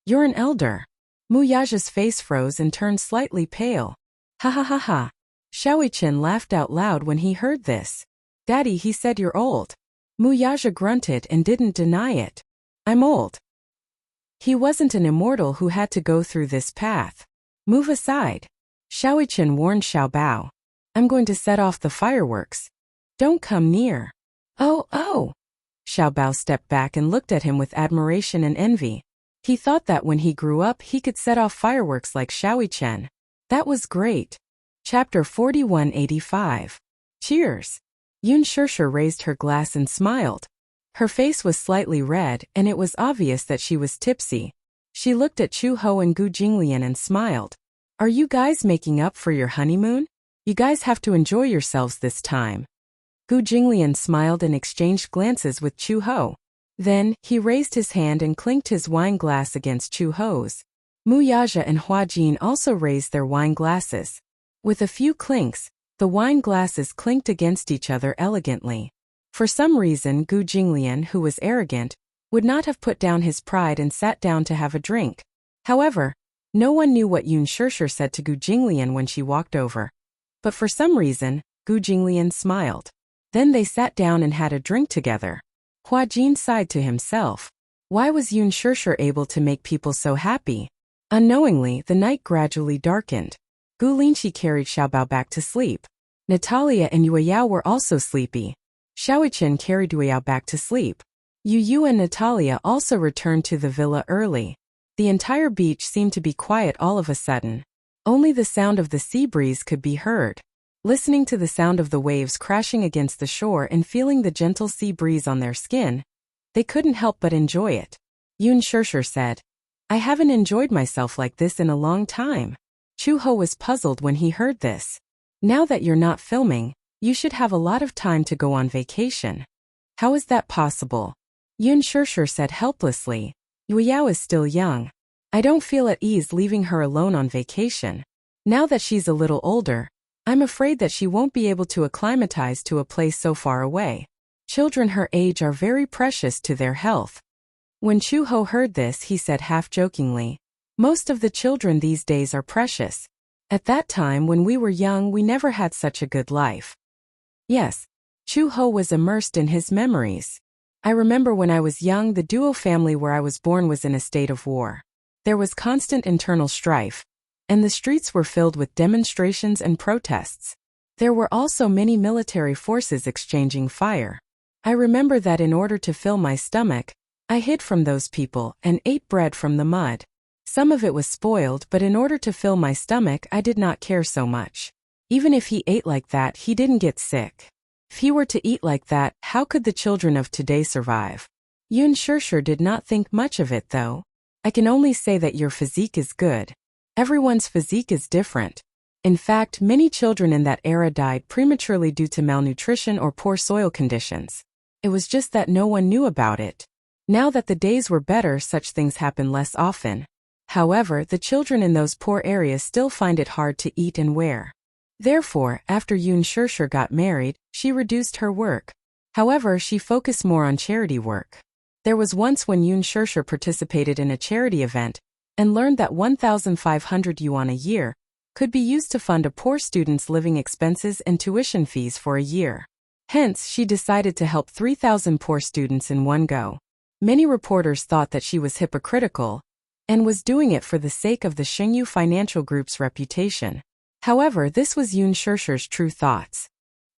You're an elder. Mu Yaja's face froze and turned slightly pale. Ha ha ha ha. Shaoichen laughed out loud when he heard this. Daddy, he said you're old. Mu Yaja grunted and didn't deny it. I'm old. He wasn't an immortal who had to go through this path. Move aside. Shaoichen warned Xiao Bao. I'm going to set off the fireworks. Don't come near. Oh. Xiao Bao stepped back and looked at him with admiration and envy. He thought that when he grew up he could set off fireworks like Shaoichen. That was great. Chapter 4185. Cheers. Yun Shishir raised her glass and smiled. Her face was slightly red and it was obvious that she was tipsy. She looked at Chu Ho and Gu Jinglian and smiled. Are you guys making up for your honeymoon? You guys have to enjoy yourselves this time. Gu Jinglian smiled and exchanged glances with Chu Ho. Then, he raised his hand and clinked his wine glass against Chu Ho's. Mu Yaja and Hua Jin also raised their wine glasses. With a few clinks, the wine glasses clinked against each other elegantly. For some reason, Gu Jinglian, who was arrogant, would not have put down his pride and sat down to have a drink. However, no one knew what Yun Shishir said to Gu Jinglian when she walked over. But for some reason, Gu Jinglian smiled. Then they sat down and had a drink together. Hua Jin sighed to himself. Why was Yun Shishir able to make people so happy? Unknowingly, the night gradually darkened. Gu Linqi carried Xiao Bao back to sleep. Natalia and Yue Yao were also sleepy. Shaoichen carried Yue Yao back to sleep. Yu Yu and Natalia also returned to the villa early. The entire beach seemed to be quiet all of a sudden. Only the sound of the sea breeze could be heard. Listening to the sound of the waves crashing against the shore and feeling the gentle sea breeze on their skin, they couldn't help but enjoy it. Yun Shishir said, I haven't enjoyed myself like this in a long time. Chu Ho was puzzled when he heard this. Now that you're not filming, you should have a lot of time to go on vacation. How is that possible? Yun Shishir said helplessly. Yue Yao is still young. I don't feel at ease leaving her alone on vacation. Now that she's a little older, I'm afraid that she won't be able to acclimatize to a place so far away. Children her age are very precious to their health. When Chu-ho heard this, he said half-jokingly, "Most of the children these days are precious. At that time when we were young we never had such a good life." Yes, Chu-ho was immersed in his memories. "I remember when I was young the Duo family where I was born was in a state of war. There was constant internal strife, and the streets were filled with demonstrations and protests. There were also many military forces exchanging fire. I remember that in order to fill my stomach, I hid from those people and ate bread from the mud. Some of it was spoiled, but in order to fill my stomach I did not care so much. Even if he ate like that, he didn't get sick. If he were to eat like that, how could the children of today survive?" Yoon Shurshur did not think much of it though. "I can only say that your physique is good. Everyone's physique is different. In fact, many children in that era died prematurely due to malnutrition or poor soil conditions. It was just that no one knew about it. Now that the days were better, such things happen less often. However, the children in those poor areas still find it hard to eat and wear. Therefore, after Yoon Shurshur got married, she reduced her work. However, she focused more on charity work. There was once when Yoon Shurshur participated in a charity event and learned that 1,500 yuan a year could be used to fund a poor student's living expenses and tuition fees for a year. Hence, she decided to help 3,000 poor students in one go. Many reporters thought that she was hypocritical and was doing it for the sake of the Xingyu Financial Group's reputation. However, this was Yoon Shurshur's true thoughts.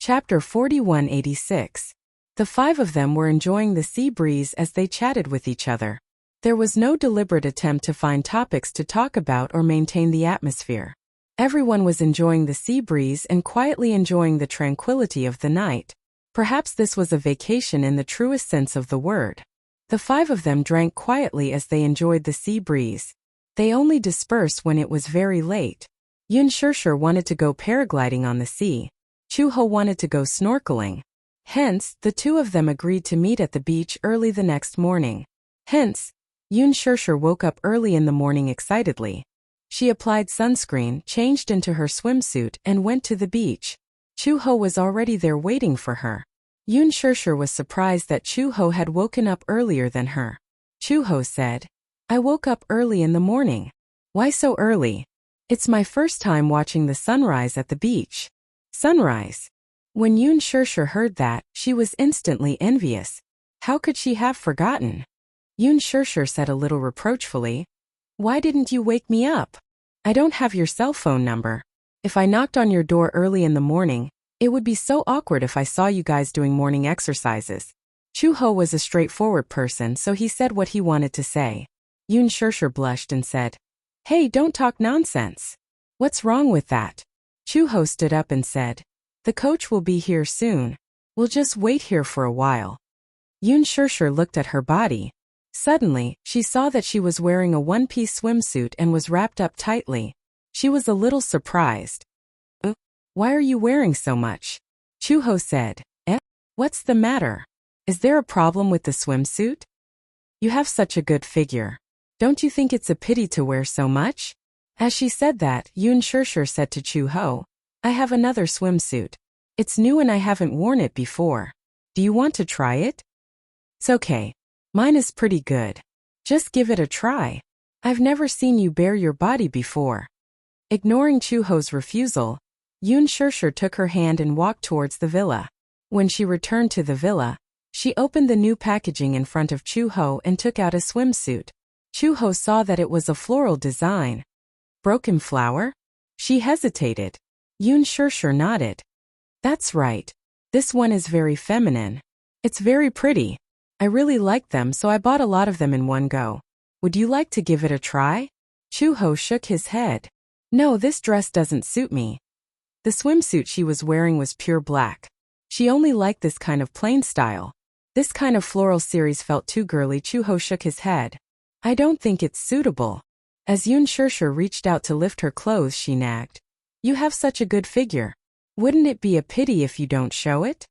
Chapter 4186. The five of them were enjoying the sea breeze as they chatted with each other. There was no deliberate attempt to find topics to talk about or maintain the atmosphere. Everyone was enjoying the sea breeze and quietly enjoying the tranquility of the night. Perhaps this was a vacation in the truest sense of the word. The five of them drank quietly as they enjoyed the sea breeze. They only dispersed when it was very late. Yoon Shurshur wanted to go paragliding on the sea. Chu-ho wanted to go snorkeling. Hence, the two of them agreed to meet at the beach early the next morning. Hence, Yoon Shurshur woke up early in the morning excitedly. She applied sunscreen, changed into her swimsuit, and went to the beach. Chu-ho was already there waiting for her. Yoon Shurshur was surprised that Chu-ho had woken up earlier than her. Chu-ho said, "I woke up early in the morning." "Why so early?" "It's my first time watching the sunrise at the beach." Sunrise? When Yoon Shurshur heard that, she was instantly envious. How could she have forgotten? Yoon Shurshur said a little reproachfully, "Why didn't you wake me up? I don't have your cell phone number. If I knocked on your door early in the morning, it would be so awkward if I saw you guys doing morning exercises." Chu-ho was a straightforward person, so he said what he wanted to say. Yoon Shurshur blushed and said, "Hey, don't talk nonsense. What's wrong with that?" Chu-ho stood up and said, "The coach will be here soon. We'll just wait here for a while." Yoon Shurshur looked at her body. Suddenly, she saw that she was wearing a one-piece swimsuit and was wrapped up tightly. She was a little surprised. Why are you wearing so much?" Chu-ho said, What's the matter? Is there a problem with the swimsuit? You have such a good figure. Don't you think it's a pity to wear so much?" As she said that, Yoon Shurshur said to Chu-ho, "I have another swimsuit. It's new and I haven't worn it before. Do you want to try it?" "It's okay. Mine is pretty good. Just give it a try. I've never seen you bare your body before." Ignoring Chu-ho's refusal, Yoon Shurshur took her hand and walked towards the villa. When she returned to the villa, she opened the new packaging in front of Chu-ho and took out a swimsuit. Chu-ho saw that it was a floral design. Broken flower? She hesitated. Yoon Shurshur nodded. "That's right. This one is very feminine. It's very pretty. I really like them, so I bought a lot of them in one go. Would you like to give it a try?" Chu-ho shook his head. "No, this dress doesn't suit me." The swimsuit she was wearing was pure black. She only liked this kind of plain style. This kind of floral series felt too girly. Chu-ho shook his head. "I don't think it's suitable." As Yoon Shurshur reached out to lift her clothes, she nagged, "You have such a good figure. Wouldn't it be a pity if you don't show it?"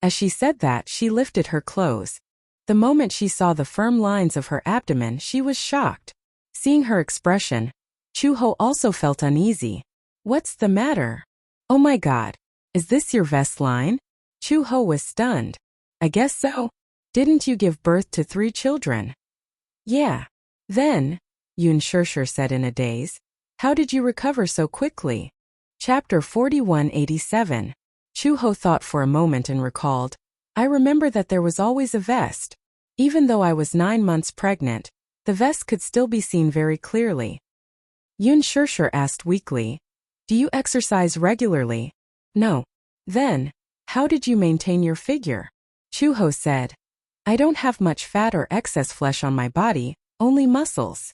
As she said that, she lifted her clothes. The moment she saw the firm lines of her abdomen, she was shocked. Seeing her expression, Chu-ho also felt uneasy. "What's the matter? Oh my god. Is this your vest line?" Chu-ho was stunned. I guess so. Didn't you give birth to 3 children? Yeah. Then, Yoon Shurshur said in a daze. How did you recover so quickly? Chapter 4187. Chu-ho thought for a moment and recalled, I remember that there was always a vest. Even though I was 9 months pregnant, the vest could still be seen very clearly. Yoon Shurshur asked weakly, do you exercise regularly? No. Then, how did you maintain your figure? Chu-ho said, I don't have much fat or excess flesh on my body, only muscles.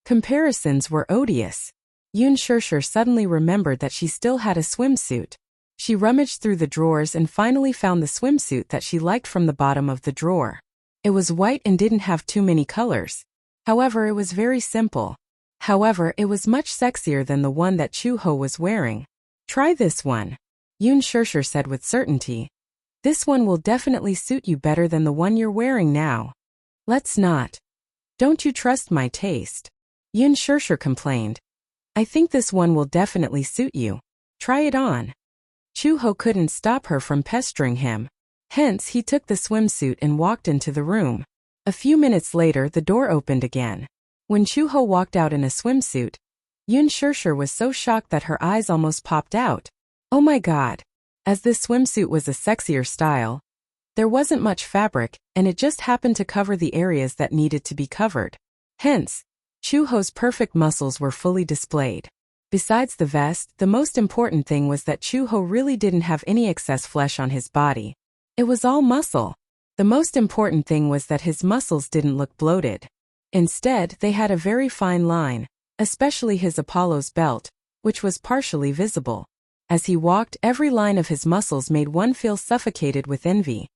Comparisons were odious. Yoon Shurshur suddenly remembered that she still had a swimsuit. She rummaged through the drawers and finally found the swimsuit that she liked from the bottom of the drawer. It was white and didn't have too many colors. However, it was very simple. However, it was much sexier than the one that Chu-ho was wearing. Try this one, Yoon Shurshur said with certainty. This one will definitely suit you better than the one you're wearing now. Let's not. Don't you trust my taste? Yoon Shurshur complained. I think this one will definitely suit you. Try it on. Chu-ho couldn't stop her from pestering him. Hence, he took the swimsuit and walked into the room. A few minutes later, the door opened again. When Chu-ho walked out in a swimsuit, Yoon Shurshur was so shocked that her eyes almost popped out. Oh my god. As this swimsuit was a sexier style, there wasn't much fabric, and it just happened to cover the areas that needed to be covered. Hence, Chu-ho's perfect muscles were fully displayed. Besides the vest, the most important thing was that Chu-ho really didn't have any excess flesh on his body. It was all muscle. The most important thing was that his muscles didn't look bloated. Instead, they had a very fine line, especially his Apollo's belt, which was partially visible. As he walked, every line of his muscles made one feel suffocated with envy.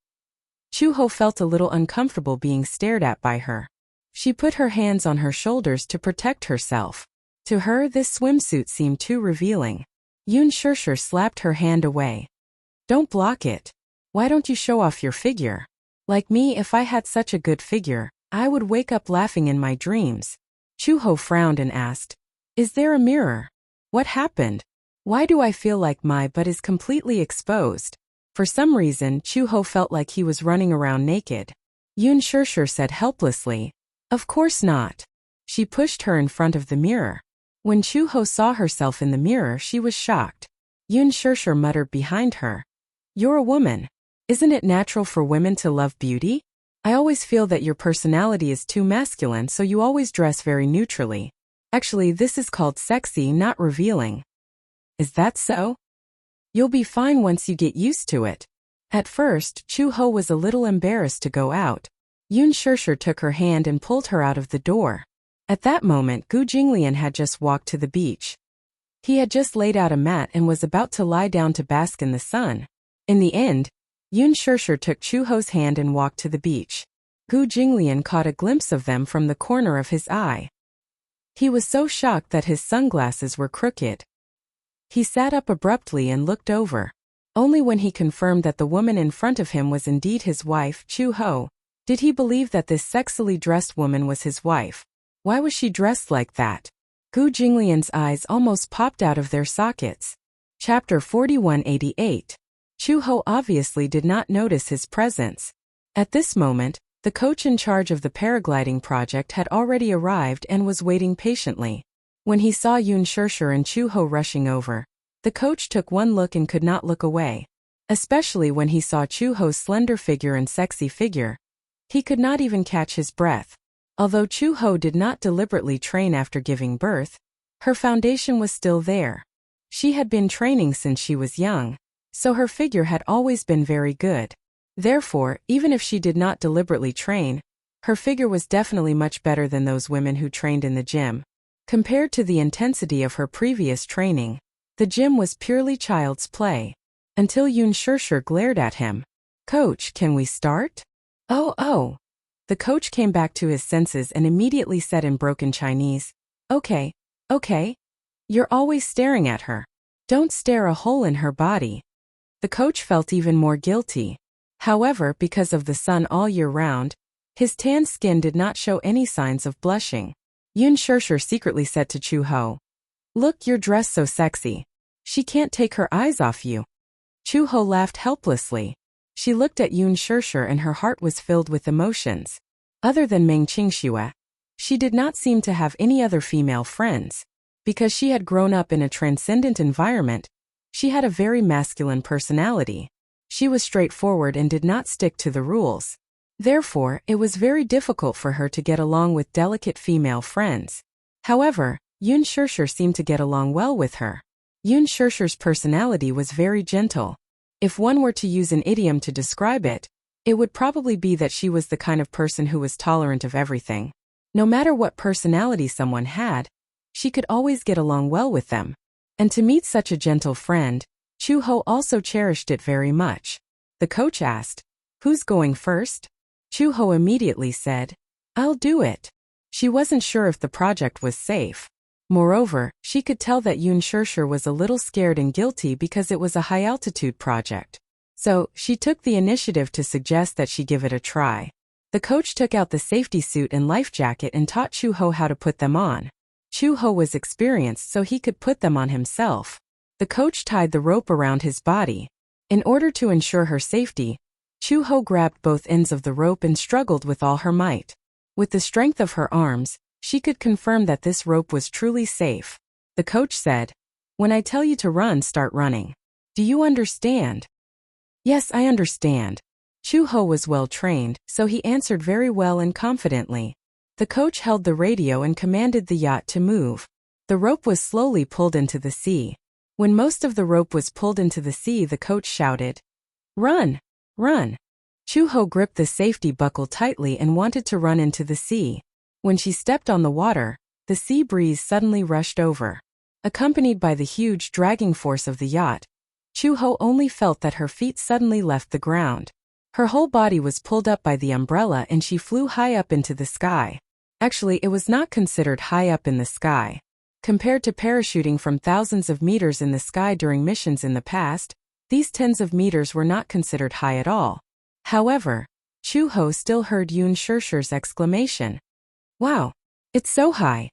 Chu-ho felt a little uncomfortable being stared at by her. She put her hands on her shoulders to protect herself. To her, this swimsuit seemed too revealing. Yoon Shurshur slapped her hand away. Don't block it. Why don't you show off your figure? Like me, if I had such a good figure, I would wake up laughing in my dreams. Chu-ho frowned and asked, Is there a mirror? What happened? Why do I feel like my butt is completely exposed? For some reason, Chu-ho felt like he was running around naked. Yoon Shurshur said helplessly, Of course not. She pushed her in front of the mirror. When Chu-ho saw herself in the mirror, she was shocked. Yoon Shurshur muttered behind her, You're a woman. Isn't it natural for women to love beauty? I always feel that your personality is too masculine, so you always dress very neutrally. Actually, this is called sexy, not revealing. Is that so? You'll be fine once you get used to it. At first, Chu-ho was a little embarrassed to go out. Yoon Shurshur took her hand and pulled her out of the door. At that moment, Gu Jinglian had just walked to the beach. He had just laid out a mat and was about to lie down to bask in the sun. In the end, Yoon Shurshur took Chu-ho's hand and walked to the beach. Gu Jinglian caught a glimpse of them from the corner of his eye. He was so shocked that his sunglasses were crooked. He sat up abruptly and looked over. Only when he confirmed that the woman in front of him was indeed his wife, Chu-ho, did he believe that this sexily dressed woman was his wife. Why was she dressed like that? Gu Jinglian's eyes almost popped out of their sockets. Chapter 4188. Chu-ho obviously did not notice his presence. At this moment, the coach in charge of the paragliding project had already arrived and was waiting patiently. When he saw Yoon Shurshur and Chu-ho rushing over, the coach took one look and could not look away. Especially when he saw Chu-ho's slender figure and sexy figure. He could not even catch his breath. Although Chu-ho did not deliberately train after giving birth, her foundation was still there. She had been training since she was young, so her figure had always been very good. Therefore, even if she did not deliberately train, her figure was definitely much better than those women who trained in the gym. Compared to the intensity of her previous training, the gym was purely child's play. Until Yoon Shurshur glared at him. Coach, can we start? Oh. The coach came back to his senses and immediately said in broken Chinese, Okay. You're always staring at her. Don't stare a hole in her body. The coach felt even more guilty. However, because of the sun all year round, his tan skin did not show any signs of blushing. Yoon Shurshur secretly said to Chu-ho, Look, you're dressed so sexy. She can't take her eyes off you. Chu-ho laughed helplessly. She looked at Yun Shirshir and her heart was filled with emotions. Other than Meng Qingxue, she did not seem to have any other female friends. Because she had grown up in a transcendent environment, she had a very masculine personality. She was straightforward and did not stick to the rules. Therefore, it was very difficult for her to get along with delicate female friends. However, Yun Shirshir seemed to get along well with her. Yun Shirshir's personality was very gentle. If one were to use an idiom to describe it, it would probably be that she was the kind of person who was tolerant of everything. No matter what personality someone had, she could always get along well with them. And to meet such a gentle friend, Chu Ho also cherished it very much. The coach asked, "Who's going first?" Chu Ho immediately said, "I'll do it." She wasn't sure if the project was safe. Moreover, she could tell that Yun Shirshir was a little scared and guilty because it was a high-altitude project. So, she took the initiative to suggest that she give it a try. The coach took out the safety suit and life jacket and taught Chu Ho how to put them on. Chu Ho was experienced so he could put them on himself. The coach tied the rope around his body. In order to ensure her safety, Chu Ho grabbed both ends of the rope and struggled with all her might. With the strength of her arms, she could confirm that this rope was truly safe. The coach said, "When I tell you to run, start running. Do you understand?" "Yes, I understand." Chu Ho was well trained, so he answered very well and confidently. The coach held the radio and commanded the yacht to move. The rope was slowly pulled into the sea. When most of the rope was pulled into the sea, the coach shouted, "Run! Run!" Chu Ho gripped the safety buckle tightly and wanted to run into the sea. When she stepped on the water, the sea breeze suddenly rushed over. Accompanied by the huge dragging force of the yacht, Chu Ho only felt that her feet suddenly left the ground. Her whole body was pulled up by the umbrella and she flew high up into the sky. Actually, it was not considered high up in the sky. Compared to parachuting from thousands of meters in the sky during missions in the past, these tens of meters were not considered high at all. However, Chu Ho still heard Yun Shirshir's exclamation, "Wow! It's so high!"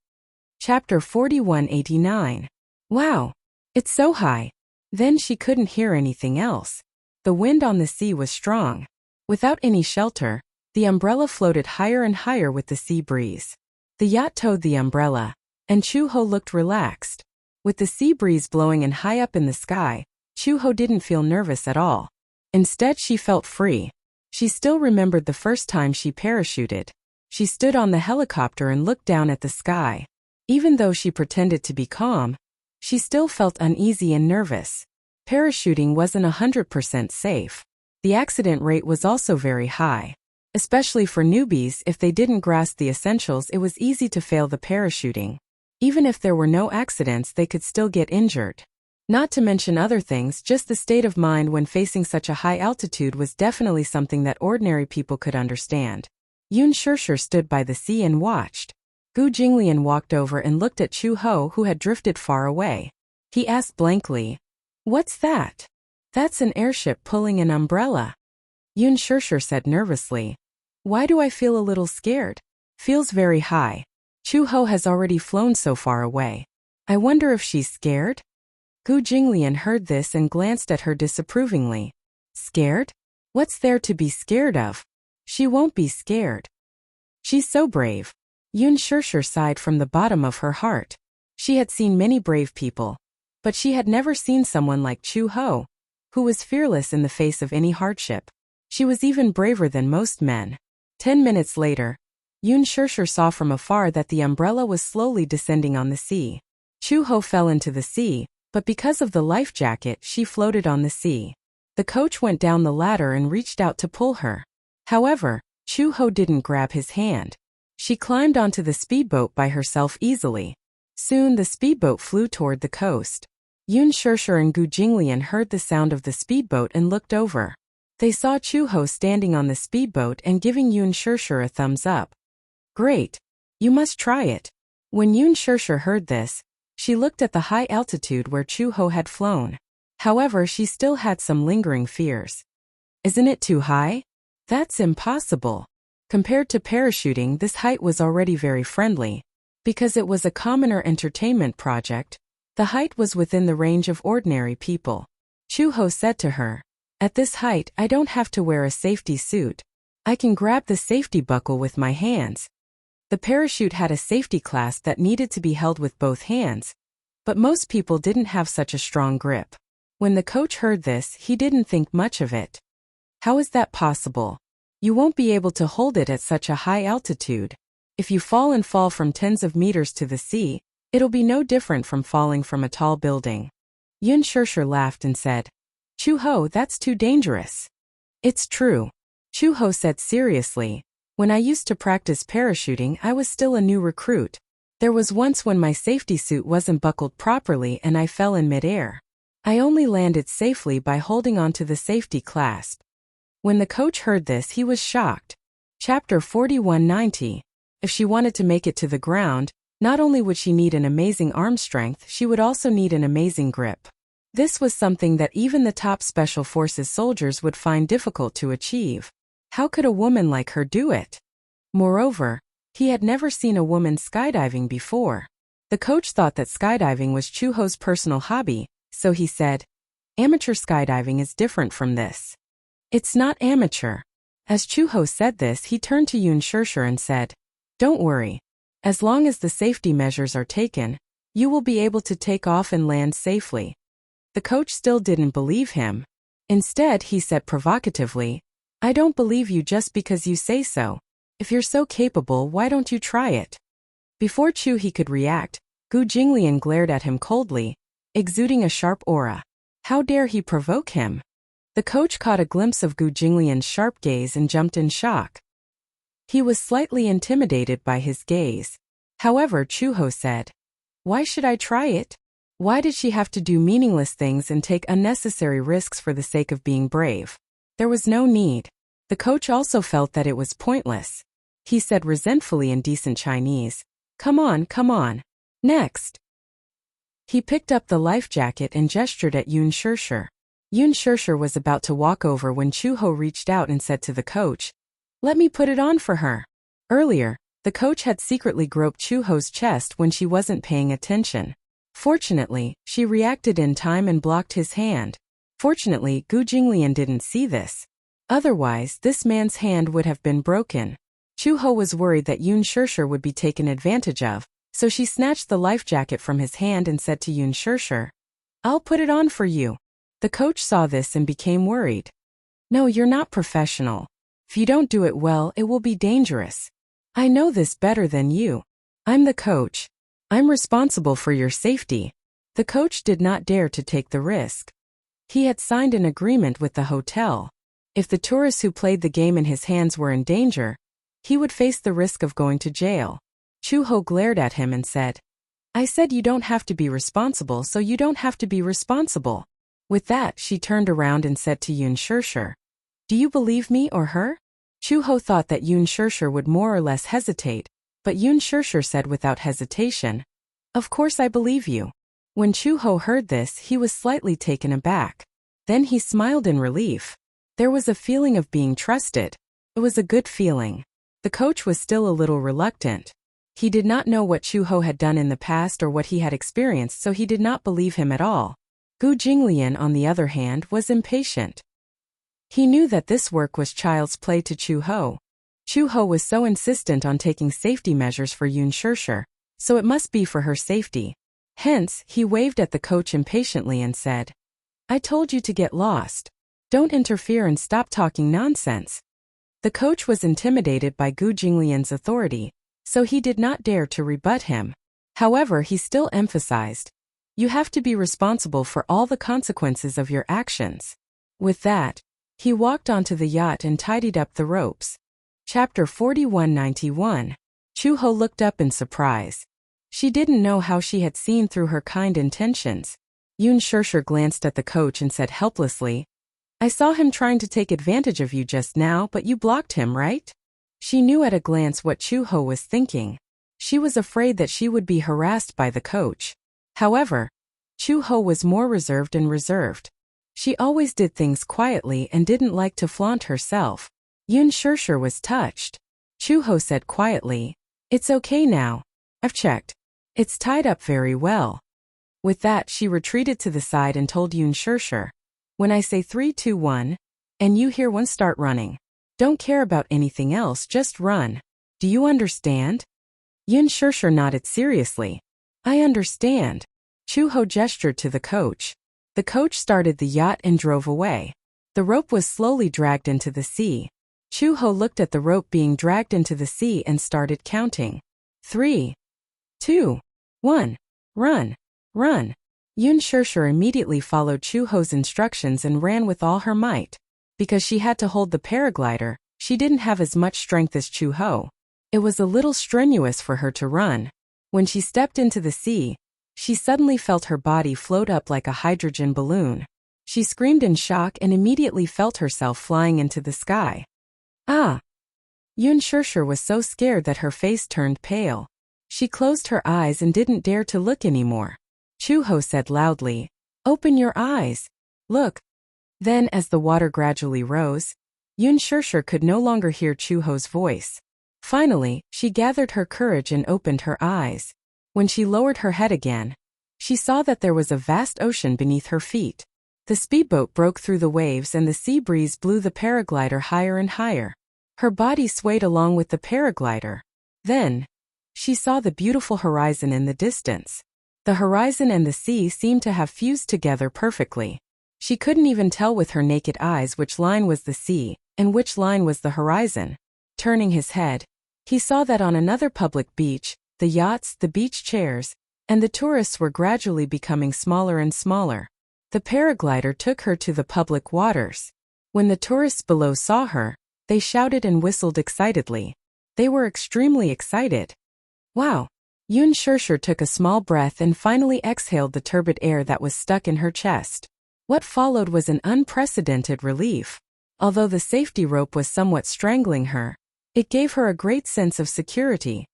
Chapter 4189. Wow! It's so high! Then she couldn't hear anything else. The wind on the sea was strong. Without any shelter, the umbrella floated higher and higher with the sea breeze. The yacht towed the umbrella, and Chu Ho looked relaxed. With the sea breeze blowing and high up in the sky, Chu Ho didn't feel nervous at all. Instead, she felt free. She still remembered the first time she parachuted. She stood on the helicopter and looked down at the sky. Even though she pretended to be calm, she still felt uneasy and nervous. Parachuting wasn't 100% safe. The accident rate was also very high. Especially for newbies, if they didn't grasp the essentials, it was easy to fail the parachuting. Even if there were no accidents, they could still get injured. Not to mention other things, just the state of mind when facing such a high altitude was definitely something that ordinary people could understand. Yun Shirshir stood by the sea and watched. Gu Jinglian walked over and looked at Chu Ho, who had drifted far away. He asked blankly, "What's that?" "That's an airship pulling an umbrella." Yun Shirshir said nervously, "Why do I feel a little scared? Feels very high. Chu Ho has already flown so far away. I wonder if she's scared?" Gu Jinglian heard this and glanced at her disapprovingly. "Scared? What's there to be scared of? She won't be scared. She's so brave." Yun Shirshir sighed from the bottom of her heart. She had seen many brave people, but she had never seen someone like Chu Ho, who was fearless in the face of any hardship. She was even braver than most men. 10 minutes later, Yun Shirshir saw from afar that the umbrella was slowly descending on the sea. Chu Ho fell into the sea, but because of the life jacket, she floated on the sea. The coach went down the ladder and reached out to pull her. However, Chu Ho didn't grab his hand. She climbed onto the speedboat by herself easily. Soon the speedboat flew toward the coast. Yun Shirshir and Gu Jinglian heard the sound of the speedboat and looked over. They saw Chu Ho standing on the speedboat and giving Yun Shirshir a thumbs up. "Great! You must try it." When Yun Shirshir heard this, she looked at the high altitude where Chu Ho had flown. However, she still had some lingering fears. "Isn't it too high? That's impossible." Compared to parachuting, this height was already very friendly. Because it was a commoner entertainment project, the height was within the range of ordinary people. Chu Ho said to her, At this height, I don't have to wear a safety suit. I can grab the safety buckle with my hands. The parachute had a safety clasp that needed to be held with both hands, but most people didn't have such a strong grip. When the coach heard this, he didn't think much of it. How is that possible? You won't be able to hold it at such a high altitude. If you fall from tens of meters to the sea, it'll be no different from falling from a tall building. Yun Shirshir laughed and said, Chu-ho, that's too dangerous. It's true. Chu-ho said seriously. When I used to practice parachuting, I was still a new recruit. There was once when my safety suit wasn't buckled properly and I fell in midair. I only landed safely by holding onto the safety clasp. When the coach heard this, he was shocked. Chapter 4190. If she wanted to make it to the ground, not only would she need an amazing arm strength, she would also need an amazing grip. This was something that even the top Special Forces soldiers would find difficult to achieve. How could a woman like her do it? Moreover, he had never seen a woman skydiving before. The coach thought that skydiving was Chu-ho's personal hobby, so he said, Amateur skydiving is different from this. It's not amateur. As Chu-ho said this, he turned to Yun Shirshir and said, Don't worry. As long as the safety measures are taken, you will be able to take off and land safely. The coach still didn't believe him. Instead, he said provocatively, I don't believe you just because you say so. If you're so capable, why don't you try it? Before Chu-he could react, Gu Jinglian glared at him coldly, exuding a sharp aura. How dare he provoke him? The coach caught a glimpse of Gu Jinglian's sharp gaze and jumped in shock. He was slightly intimidated by his gaze. However, Chu-ho said, Why should I try it? Why did she have to do meaningless things and take unnecessary risks for the sake of being brave? There was no need. The coach also felt that it was pointless. He said resentfully in decent Chinese, Come on, come on. Next. He picked up the life jacket and gestured at Yun Shirshir. Yun Shirshir was about to walk over when Chu-ho reached out and said to the coach, Let me put it on for her. Earlier, the coach had secretly groped Chu-ho's chest when she wasn't paying attention. Fortunately, she reacted in time and blocked his hand. Fortunately, Gu Jinglian didn't see this. Otherwise, this man's hand would have been broken. Chu-ho was worried that Yun Shirshir would be taken advantage of, so she snatched the life jacket from his hand and said to Yun Shirshir, I'll put it on for you. The coach saw this and became worried. No, you're not professional. If you don't do it well, it will be dangerous. I know this better than you. I'm the coach. I'm responsible for your safety. The coach did not dare to take the risk. He had signed an agreement with the hotel. If the tourists who played the game in his hands were in danger, he would face the risk of going to jail. Chu-ho glared at him and said, I said you don't have to be responsible, so you don't have to be responsible. With that, she turned around and said to Yun Shirshir, Do you believe me or her? Chu-ho thought that Yun Shirshir would more or less hesitate, but Yun Shirshir said without hesitation, Of course I believe you. When Chu-ho heard this, he was slightly taken aback. Then he smiled in relief. There was a feeling of being trusted. It was a good feeling. The coach was still a little reluctant. He did not know what Chu-ho had done in the past or what he had experienced, so he did not believe him at all. Gu Jinglian, on the other hand, was impatient. He knew that this work was child's play to Chu-ho. Chu-ho was so insistent on taking safety measures for Yun Shirshir, so it must be for her safety. Hence, he waved at the coach impatiently and said, I told you to get lost. Don't interfere and stop talking nonsense. The coach was intimidated by Gu Jinglian's authority, so he did not dare to rebut him. However, he still emphasized, You have to be responsible for all the consequences of your actions. With that, he walked onto the yacht and tidied up the ropes. Chapter 4191. Chu-ho looked up in surprise. She didn't know how she had seen through her kind intentions. Yun Shirshir glanced at the coach and said helplessly, I saw him trying to take advantage of you just now, but you blocked him, right? She knew at a glance what Chu-ho was thinking. She was afraid that she would be harassed by the coach. However, Chu-ho was more reserved and reserved. She always did things quietly and didn't like to flaunt herself. Yun Shirshir was touched. Chu-ho said quietly, It's okay now. I've checked. It's tied up very well. With that, she retreated to the side and told Yun Shirshir, When I say 3, 2, 1, and you hear one, start running. Don't care about anything else, just run. Do you understand? Yun Shirshir nodded seriously. I understand. Chu-ho gestured to the coach. The coach started the yacht and drove away. The rope was slowly dragged into the sea. Chu-ho looked at the rope being dragged into the sea and started counting. 3, 2, 1, run, run. Yun Shirshir immediately followed Chu-ho's instructions and ran with all her might. Because she had to hold the paraglider, she didn't have as much strength as Chu-ho. It was a little strenuous for her to run. When she stepped into the sea, she suddenly felt her body float up like a hydrogen balloon. She screamed in shock and immediately felt herself flying into the sky. Ah! Yun Shirshir was so scared that her face turned pale. She closed her eyes and didn't dare to look anymore. Chu-ho said loudly, "Open your eyes. Look." Then as the water gradually rose, Yun Shirshir could no longer hear Chu-ho's voice. Finally, she gathered her courage and opened her eyes. When she lowered her head again, she saw that there was a vast ocean beneath her feet. The speedboat broke through the waves and the sea breeze blew the paraglider higher and higher. Her body swayed along with the paraglider. Then, she saw the beautiful horizon in the distance. The horizon and the sea seemed to have fused together perfectly. She couldn't even tell with her naked eyes which line was the sea and which line was the horizon. Turning his head, he saw that on another public beach, the yachts, the beach chairs, and the tourists were gradually becoming smaller and smaller. The paraglider took her to the public waters. When the tourists below saw her, they shouted and whistled excitedly. They were extremely excited. Wow! Yun Shirshir took a small breath and finally exhaled the turbid air that was stuck in her chest. What followed was an unprecedented relief. Although the safety rope was somewhat strangling her, it gave her a great sense of security.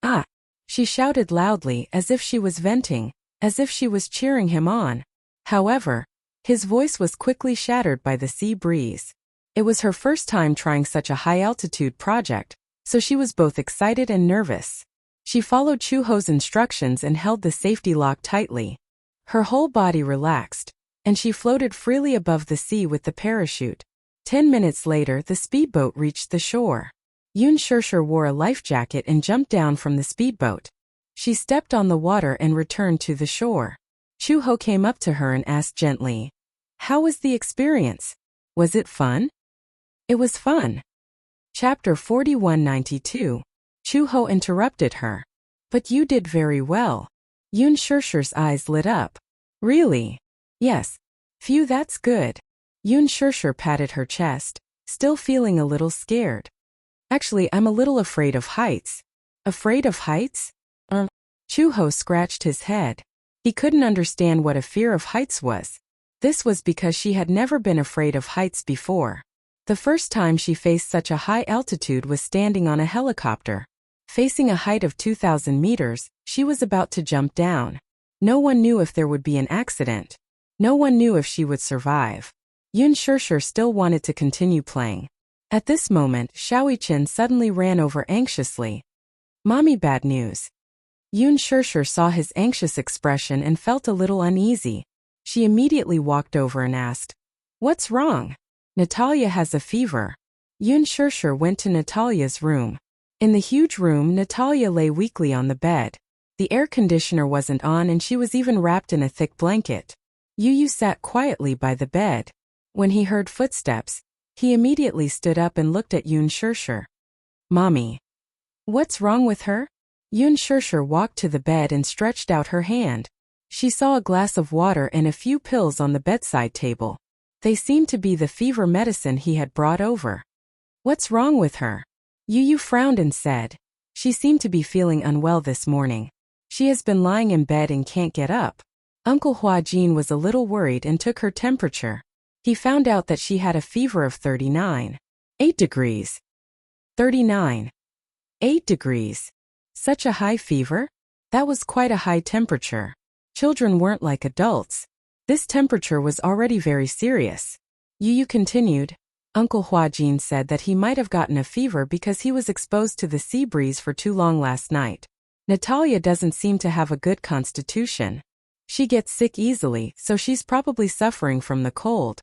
Ah! She shouted loudly as if she was venting, as if she was cheering him on. However, his voice was quickly shattered by the sea breeze. It was her first time trying such a high-altitude project, so she was both excited and nervous. She followed Chu-ho's instructions and held the safety lock tightly. Her whole body relaxed, and she floated freely above the sea with the parachute. 10 minutes later, the speedboat reached the shore. Yun Shirshir wore a life jacket and jumped down from the speedboat. She stepped on the water and returned to the shore. Chu-ho came up to her and asked gently, "How was the experience? Was it fun?" "It was fun." Chapter 4192. Chu-ho interrupted her. "But you did very well." Yun Shirshir's eyes lit up. "Really?" "Yes." "Phew, that's good." Yun Shirshir patted her chest, still feeling a little scared. "Actually, I'm a little afraid of heights." "Afraid of heights?" Chu-ho scratched his head. He couldn't understand what a fear of heights was. This was because she had never been afraid of heights before. The first time she faced such a high altitude was standing on a helicopter. Facing a height of 2,000 meters, she was about to jump down. No one knew if there would be an accident. No one knew if she would survive. Yun Shirshir still wanted to continue playing. At this moment, Xiaoyi-chan suddenly ran over anxiously. "Mommy, bad news." Yun Shirshir saw his anxious expression and felt a little uneasy. She immediately walked over and asked, "What's wrong?" "Natalia has a fever." Yun Shirshir went to Natalia's room. In the huge room, Natalia lay weakly on the bed. The air conditioner wasn't on and she was even wrapped in a thick blanket. Yu sat quietly by the bed. When he heard footsteps, he immediately stood up and looked at Yun Shirshir. "Mommy. What's wrong with her?" Yun Shirshir walked to the bed and stretched out her hand. She saw a glass of water and a few pills on the bedside table. They seemed to be the fever medicine he had brought over. "What's wrong with her?" Yu frowned and said, "She seemed to be feeling unwell this morning. She has been lying in bed and can't get up." Uncle Hua-jin was a little worried and took her temperature. He found out that she had a fever of 39.8 degrees. 39.8 degrees. Such a high fever? That was quite a high temperature. Children weren't like adults. This temperature was already very serious. Yu continued. Uncle Hua-jin said that he might have gotten a fever because he was exposed to the sea breeze for too long last night. Natalia doesn't seem to have a good constitution. She gets sick easily, so she's probably suffering from the cold.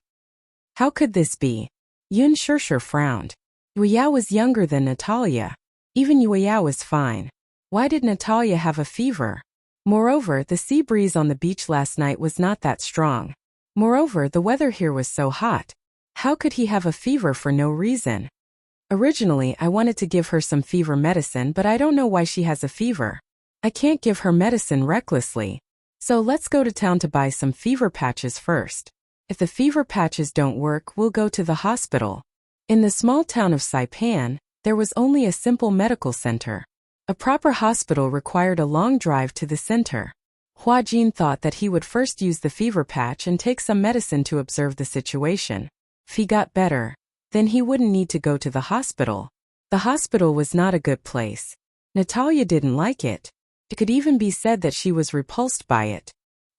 How could this be? Yun Shirshir frowned. Yuya was younger than Natalia. Even Yuya was fine. Why did Natalia have a fever? Moreover, the sea breeze on the beach last night was not that strong. Moreover, the weather here was so hot. How could he have a fever for no reason? Originally, I wanted to give her some fever medicine, but I don't know why she has a fever. I can't give her medicine recklessly. So let's go to town to buy some fever patches first. If the fever patches don't work, we'll go to the hospital. In the small town of Saipan, there was only a simple medical center. A proper hospital required a long drive to the center. Hua Jin thought that he would first use the fever patch and take some medicine to observe the situation. If he got better, then he wouldn't need to go to the hospital. The hospital was not a good place. Natalia didn't like it. It could even be said that she was repulsed by it.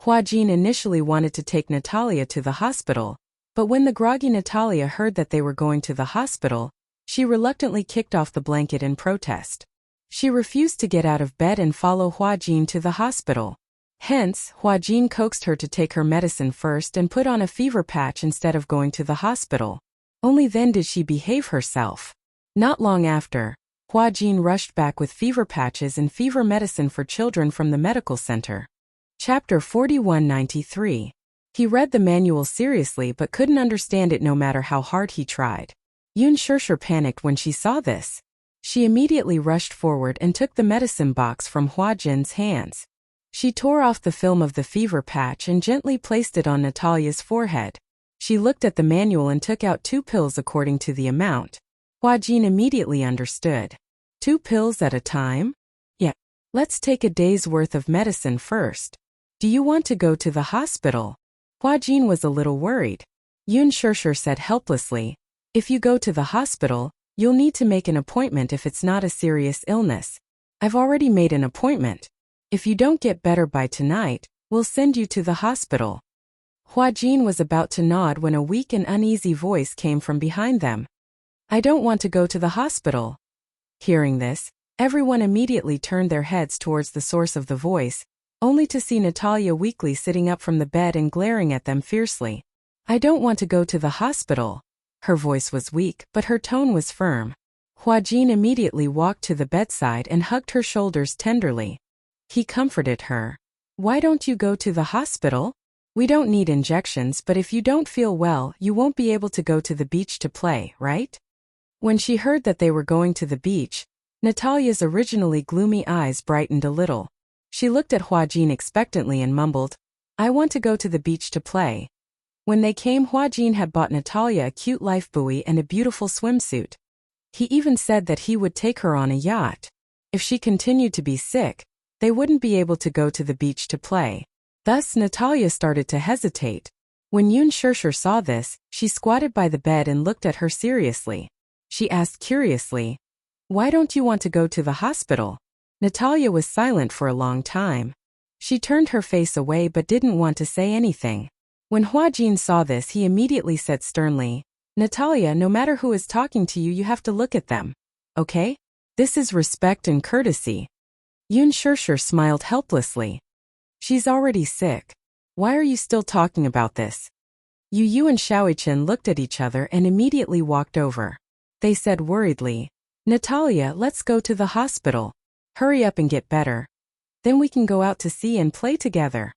Hua Jin initially wanted to take Natalia to the hospital, but when the groggy Natalia heard that they were going to the hospital, she reluctantly kicked off the blanket in protest. She refused to get out of bed and follow Hua Jin to the hospital. Hence, Hua Jin coaxed her to take her medicine first and put on a fever patch instead of going to the hospital. Only then did she behave herself. Not long after, Hua Jin rushed back with fever patches and fever medicine for children from the medical center. Chapter 4193. He read the manual seriously but couldn't understand it no matter how hard he tried. Yun Shirshir panicked when she saw this. She immediately rushed forward and took the medicine box from Hua Jin's hands. She tore off the film of the fever patch and gently placed it on Natalia's forehead. She looked at the manual and took out 2 pills according to the amount. Hua Jin immediately understood. 2 pills at a time? Yeah. Let's take a day's worth of medicine first. Do you want to go to the hospital? Hua Jin was a little worried. Yun Shirshir said helplessly, if you go to the hospital, you'll need to make an appointment if it's not a serious illness. I've already made an appointment. If you don't get better by tonight, we'll send you to the hospital. Hua Jin was about to nod when a weak and uneasy voice came from behind them. I don't want to go to the hospital. Hearing this, everyone immediately turned their heads towards the source of the voice, only to see Natalia weakly sitting up from the bed and glaring at them fiercely. I don't want to go to the hospital. Her voice was weak, but her tone was firm. Hua Jin immediately walked to the bedside and hugged her shoulders tenderly. He comforted her. Why don't you go to the hospital? We don't need injections, but if you don't feel well, you won't be able to go to the beach to play, right? When she heard that they were going to the beach, Natalia's originally gloomy eyes brightened a little. She looked at Hua Jin expectantly and mumbled, I want to go to the beach to play. When they came, Hua Jin had bought Natalia a cute life buoy and a beautiful swimsuit. He even said that he would take her on a yacht. If she continued to be sick, they wouldn't be able to go to the beach to play. Thus, Natalia started to hesitate. When Yun Shirshir saw this, she squatted by the bed and looked at her seriously. She asked curiously, why don't you want to go to the hospital? Natalia was silent for a long time. She turned her face away but didn't want to say anything. When Hua Jin saw this, he immediately said sternly, Natalia, no matter who is talking to you, you have to look at them. Okay? This is respect and courtesy. Yun Shirshir smiled helplessly. She's already sick. Why are you still talking about this? Yu and Xiaoichen looked at each other and immediately walked over. They said worriedly, Natalia, let's go to the hospital. Hurry up and get better. Then we can go out to sea and play together.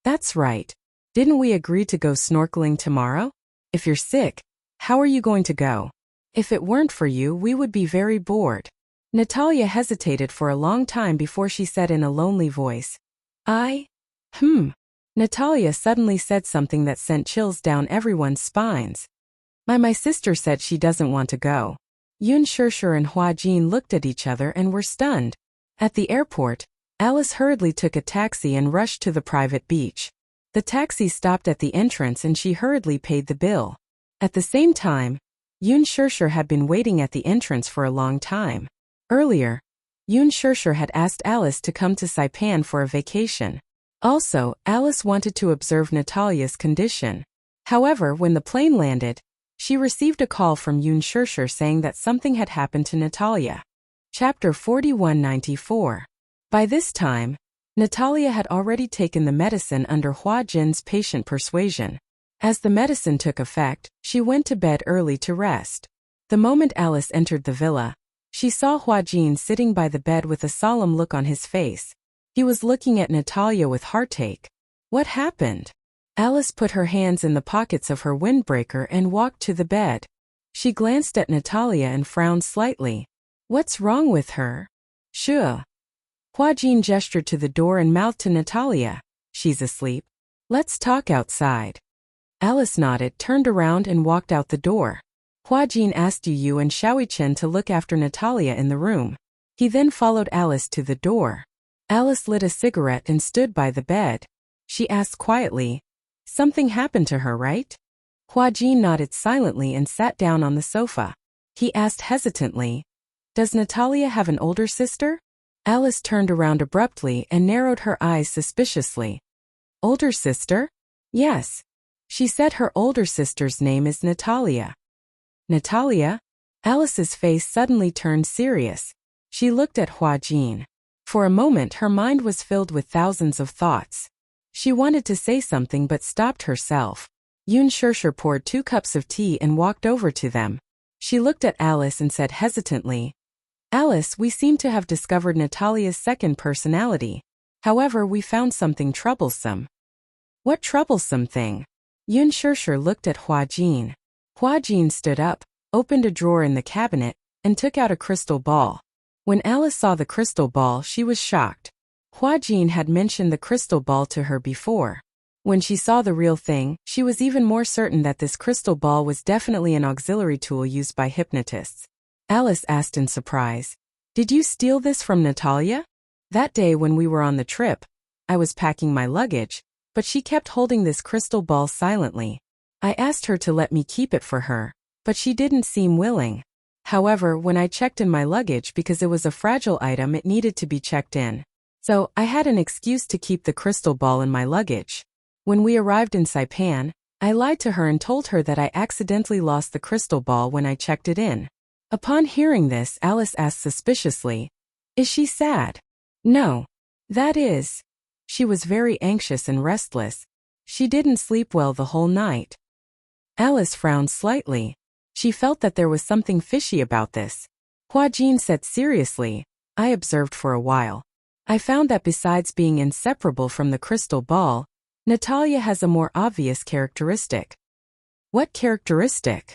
That's right. Didn't we agree to go snorkeling tomorrow? If you're sick, how are you going to go? If it weren't for you, we would be very bored. Natalia hesitated for a long time before she said in a lonely voice, Natalia suddenly said something that sent chills down everyone's spines. My sister said she doesn't want to go. Yun Shirshir and Hua Jin looked at each other and were stunned. At the airport, Alice hurriedly took a taxi and rushed to the private beach. The taxi stopped at the entrance and she hurriedly paid the bill. At the same time, Yun Shirshir had been waiting at the entrance for a long time. Earlier, Yun Shirshir had asked Alice to come to Saipan for a vacation. Also, Alice wanted to observe Natalia's condition. However, when the plane landed, she received a call from Yun Shirshir saying that something had happened to Natalia. Chapter 4194. By this time, Natalia had already taken the medicine under Hua Jin's patient persuasion. As the medicine took effect, she went to bed early to rest. The moment Alice entered the villa, she saw Hua Jin sitting by the bed with a solemn look on his face. He was looking at Natalia with heartache. What happened? Alice put her hands in the pockets of her windbreaker and walked to the bed. She glanced at Natalia and frowned slightly. What's wrong with her? Sure. Hua Jin gestured to the door and mouthed to Natalia. She's asleep. Let's talk outside. Alice nodded, turned around and walked out the door. Hua Jin asked Yu and Xiaoyi Chen to look after Natalia in the room. He then followed Alice to the door. Alice lit a cigarette and stood by the bed. She asked quietly, "Something happened to her, right?" Hua Jin nodded silently and sat down on the sofa. He asked hesitantly, "Does Natalia have an older sister?" Alice turned around abruptly and narrowed her eyes suspiciously. Older sister? Yes. She said her older sister's name is Natalia. Natalia? Alice's face suddenly turned serious. She looked at Hua Jin. For a moment her mind was filled with thousands of thoughts. She wanted to say something but stopped herself. Yun Shirshir poured 2 cups of tea and walked over to them. She looked at Alice and said hesitantly, "Alice, we seem to have discovered Natalia's second personality. However, we found something troublesome." What troublesome thing? Yun Shirshir looked at Hua Jin. Hua Jin stood up, opened a drawer in the cabinet, and took out a crystal ball. When Alice saw the crystal ball, she was shocked. Hua Jin had mentioned the crystal ball to her before. When she saw the real thing, she was even more certain that this crystal ball was definitely an auxiliary tool used by hypnotists. Alice asked in surprise, "Did you steal this from Natalia?" That day when we were on the trip, I was packing my luggage, but she kept holding this crystal ball silently. I asked her to let me keep it for her, but she didn't seem willing. However, when I checked in my luggage because it was a fragile item, it needed to be checked in. So, I had an excuse to keep the crystal ball in my luggage. When we arrived in Saipan, I lied to her and told her that I accidentally lost the crystal ball when I checked it in. Upon hearing this, Alice asked suspiciously, "Is she sad?" "No. That is." She was very anxious and restless. She didn't sleep well the whole night. Alice frowned slightly. She felt that there was something fishy about this. Hua Jin said seriously, "I observed for a while. I found that besides being inseparable from the crystal ball, Natalia has a more obvious characteristic." "What characteristic?"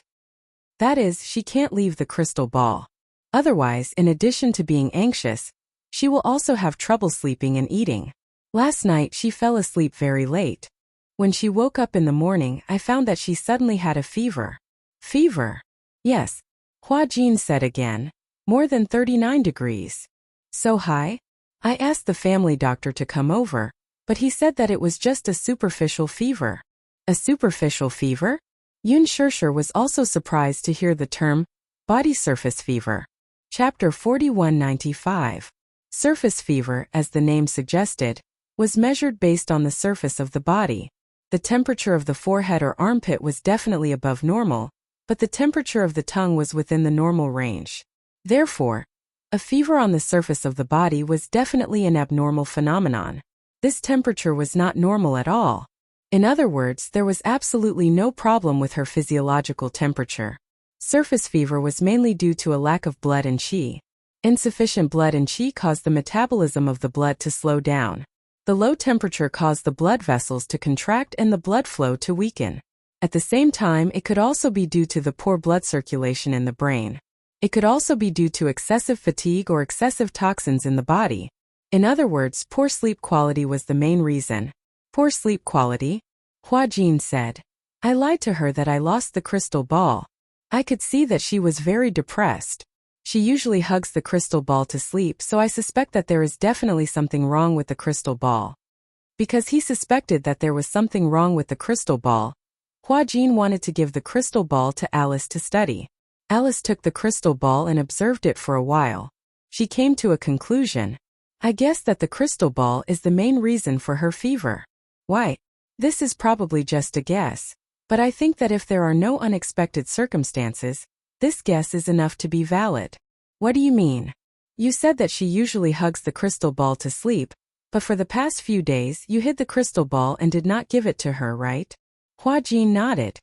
"That is, she can't leave the crystal ball. Otherwise, in addition to being anxious, she will also have trouble sleeping and eating. Last night she fell asleep very late. When she woke up in the morning, I found that she suddenly had a fever." "Fever?" "Yes," Hua Jin said again. "More than 39 degrees. So high? I asked the family doctor to come over, but he said that it was just a superficial fever." "A superficial fever?" Yun Shirshir was also surprised to hear the term, body surface fever. Chapter 4195. Surface fever, as the name suggested, was measured based on the surface of the body. The temperature of the forehead or armpit was definitely above normal, but the temperature of the tongue was within the normal range. Therefore, a fever on the surface of the body was definitely an abnormal phenomenon. This temperature was not normal at all. In other words, there was absolutely no problem with her physiological temperature. Surface fever was mainly due to a lack of blood and qi. Insufficient blood and qi caused the metabolism of the blood to slow down. The low temperature caused the blood vessels to contract and the blood flow to weaken. At the same time, it could also be due to the poor blood circulation in the brain. It could also be due to excessive fatigue or excessive toxins in the body. In other words, poor sleep quality was the main reason. "Poor sleep quality?" Hua Jin said. "I lied to her that I lost the crystal ball. I could see that she was very depressed. She usually hugs the crystal ball to sleep, so I suspect that there is definitely something wrong with the crystal ball." Because he suspected that there was something wrong with the crystal ball, Hua Jin wanted to give the crystal ball to Alice to study. Alice took the crystal ball and observed it for a while. She came to a conclusion. "I guess that the crystal ball is the main reason for her fever." "Why? This is probably just a guess. But I think that if there are no unexpected circumstances, this guess is enough to be valid." "What do you mean?" "You said that she usually hugs the crystal ball to sleep, But for the past few days you hid the crystal ball and did not give it to her, right? Hua Jin nodded.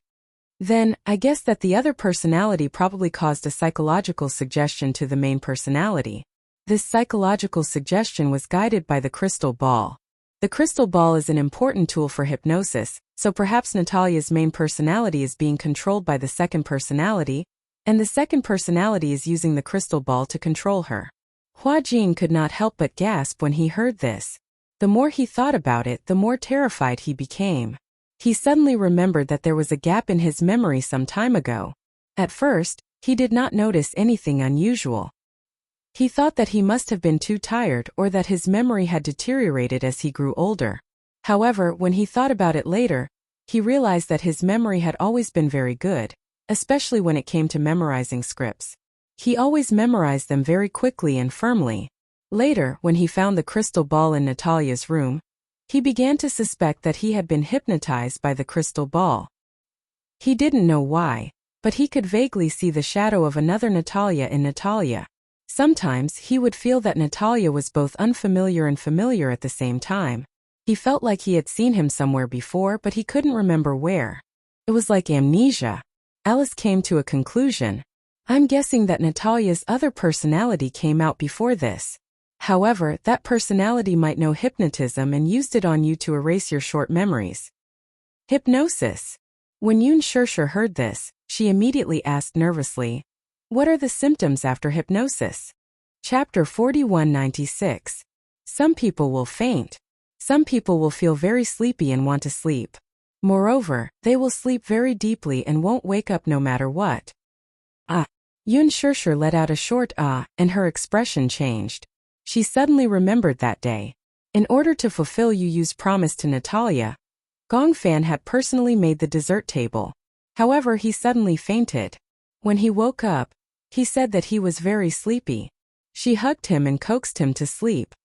Then, I guess that the other personality probably caused a psychological suggestion to the main personality. This psychological suggestion was guided by the crystal ball. The crystal ball is an important tool for hypnosis, so perhaps Natalia's main personality is being controlled by the second personality, and the second personality is using the crystal ball to control her. Hua Jin could not help but gasp when he heard this. The more he thought about it, the more terrified he became. He suddenly remembered that there was a gap in his memory some time ago. At first, he did not notice anything unusual. He thought that he must have been too tired or that his memory had deteriorated as he grew older. However, when he thought about it later, he realized that his memory had always been very good, especially when it came to memorizing scripts. He always memorized them very quickly and firmly. Later, when he found the crystal ball in Natalia's room, he began to suspect that he had been hypnotized by the crystal ball. He didn't know why, but he could vaguely see the shadow of another Natalia in Natalia. Sometimes he would feel that Natalia was both unfamiliar and familiar at the same time. He felt like he had seen him somewhere before, but he couldn't remember where. It was like amnesia. Alice came to a conclusion. I'm guessing that Natalia's other personality came out before this. However, that personality might know hypnotism and used it on you to erase your short memories. Hypnosis. When Yun Shirshir heard this, she immediately asked nervously, "What are the symptoms after hypnosis?" Chapter 4196. Some people will faint. Some people will feel very sleepy and want to sleep. Moreover, they will sleep very deeply and won't wake up no matter what. Ah. Yun Shirshir let out a short ah, and her expression changed. She suddenly remembered that day. In order to fulfill Yu Yu's promise to Natalia, Gongfan had personally made the dessert table. However, he suddenly fainted. When he woke up, he said that he was very sleepy. She hugged him and coaxed him to sleep.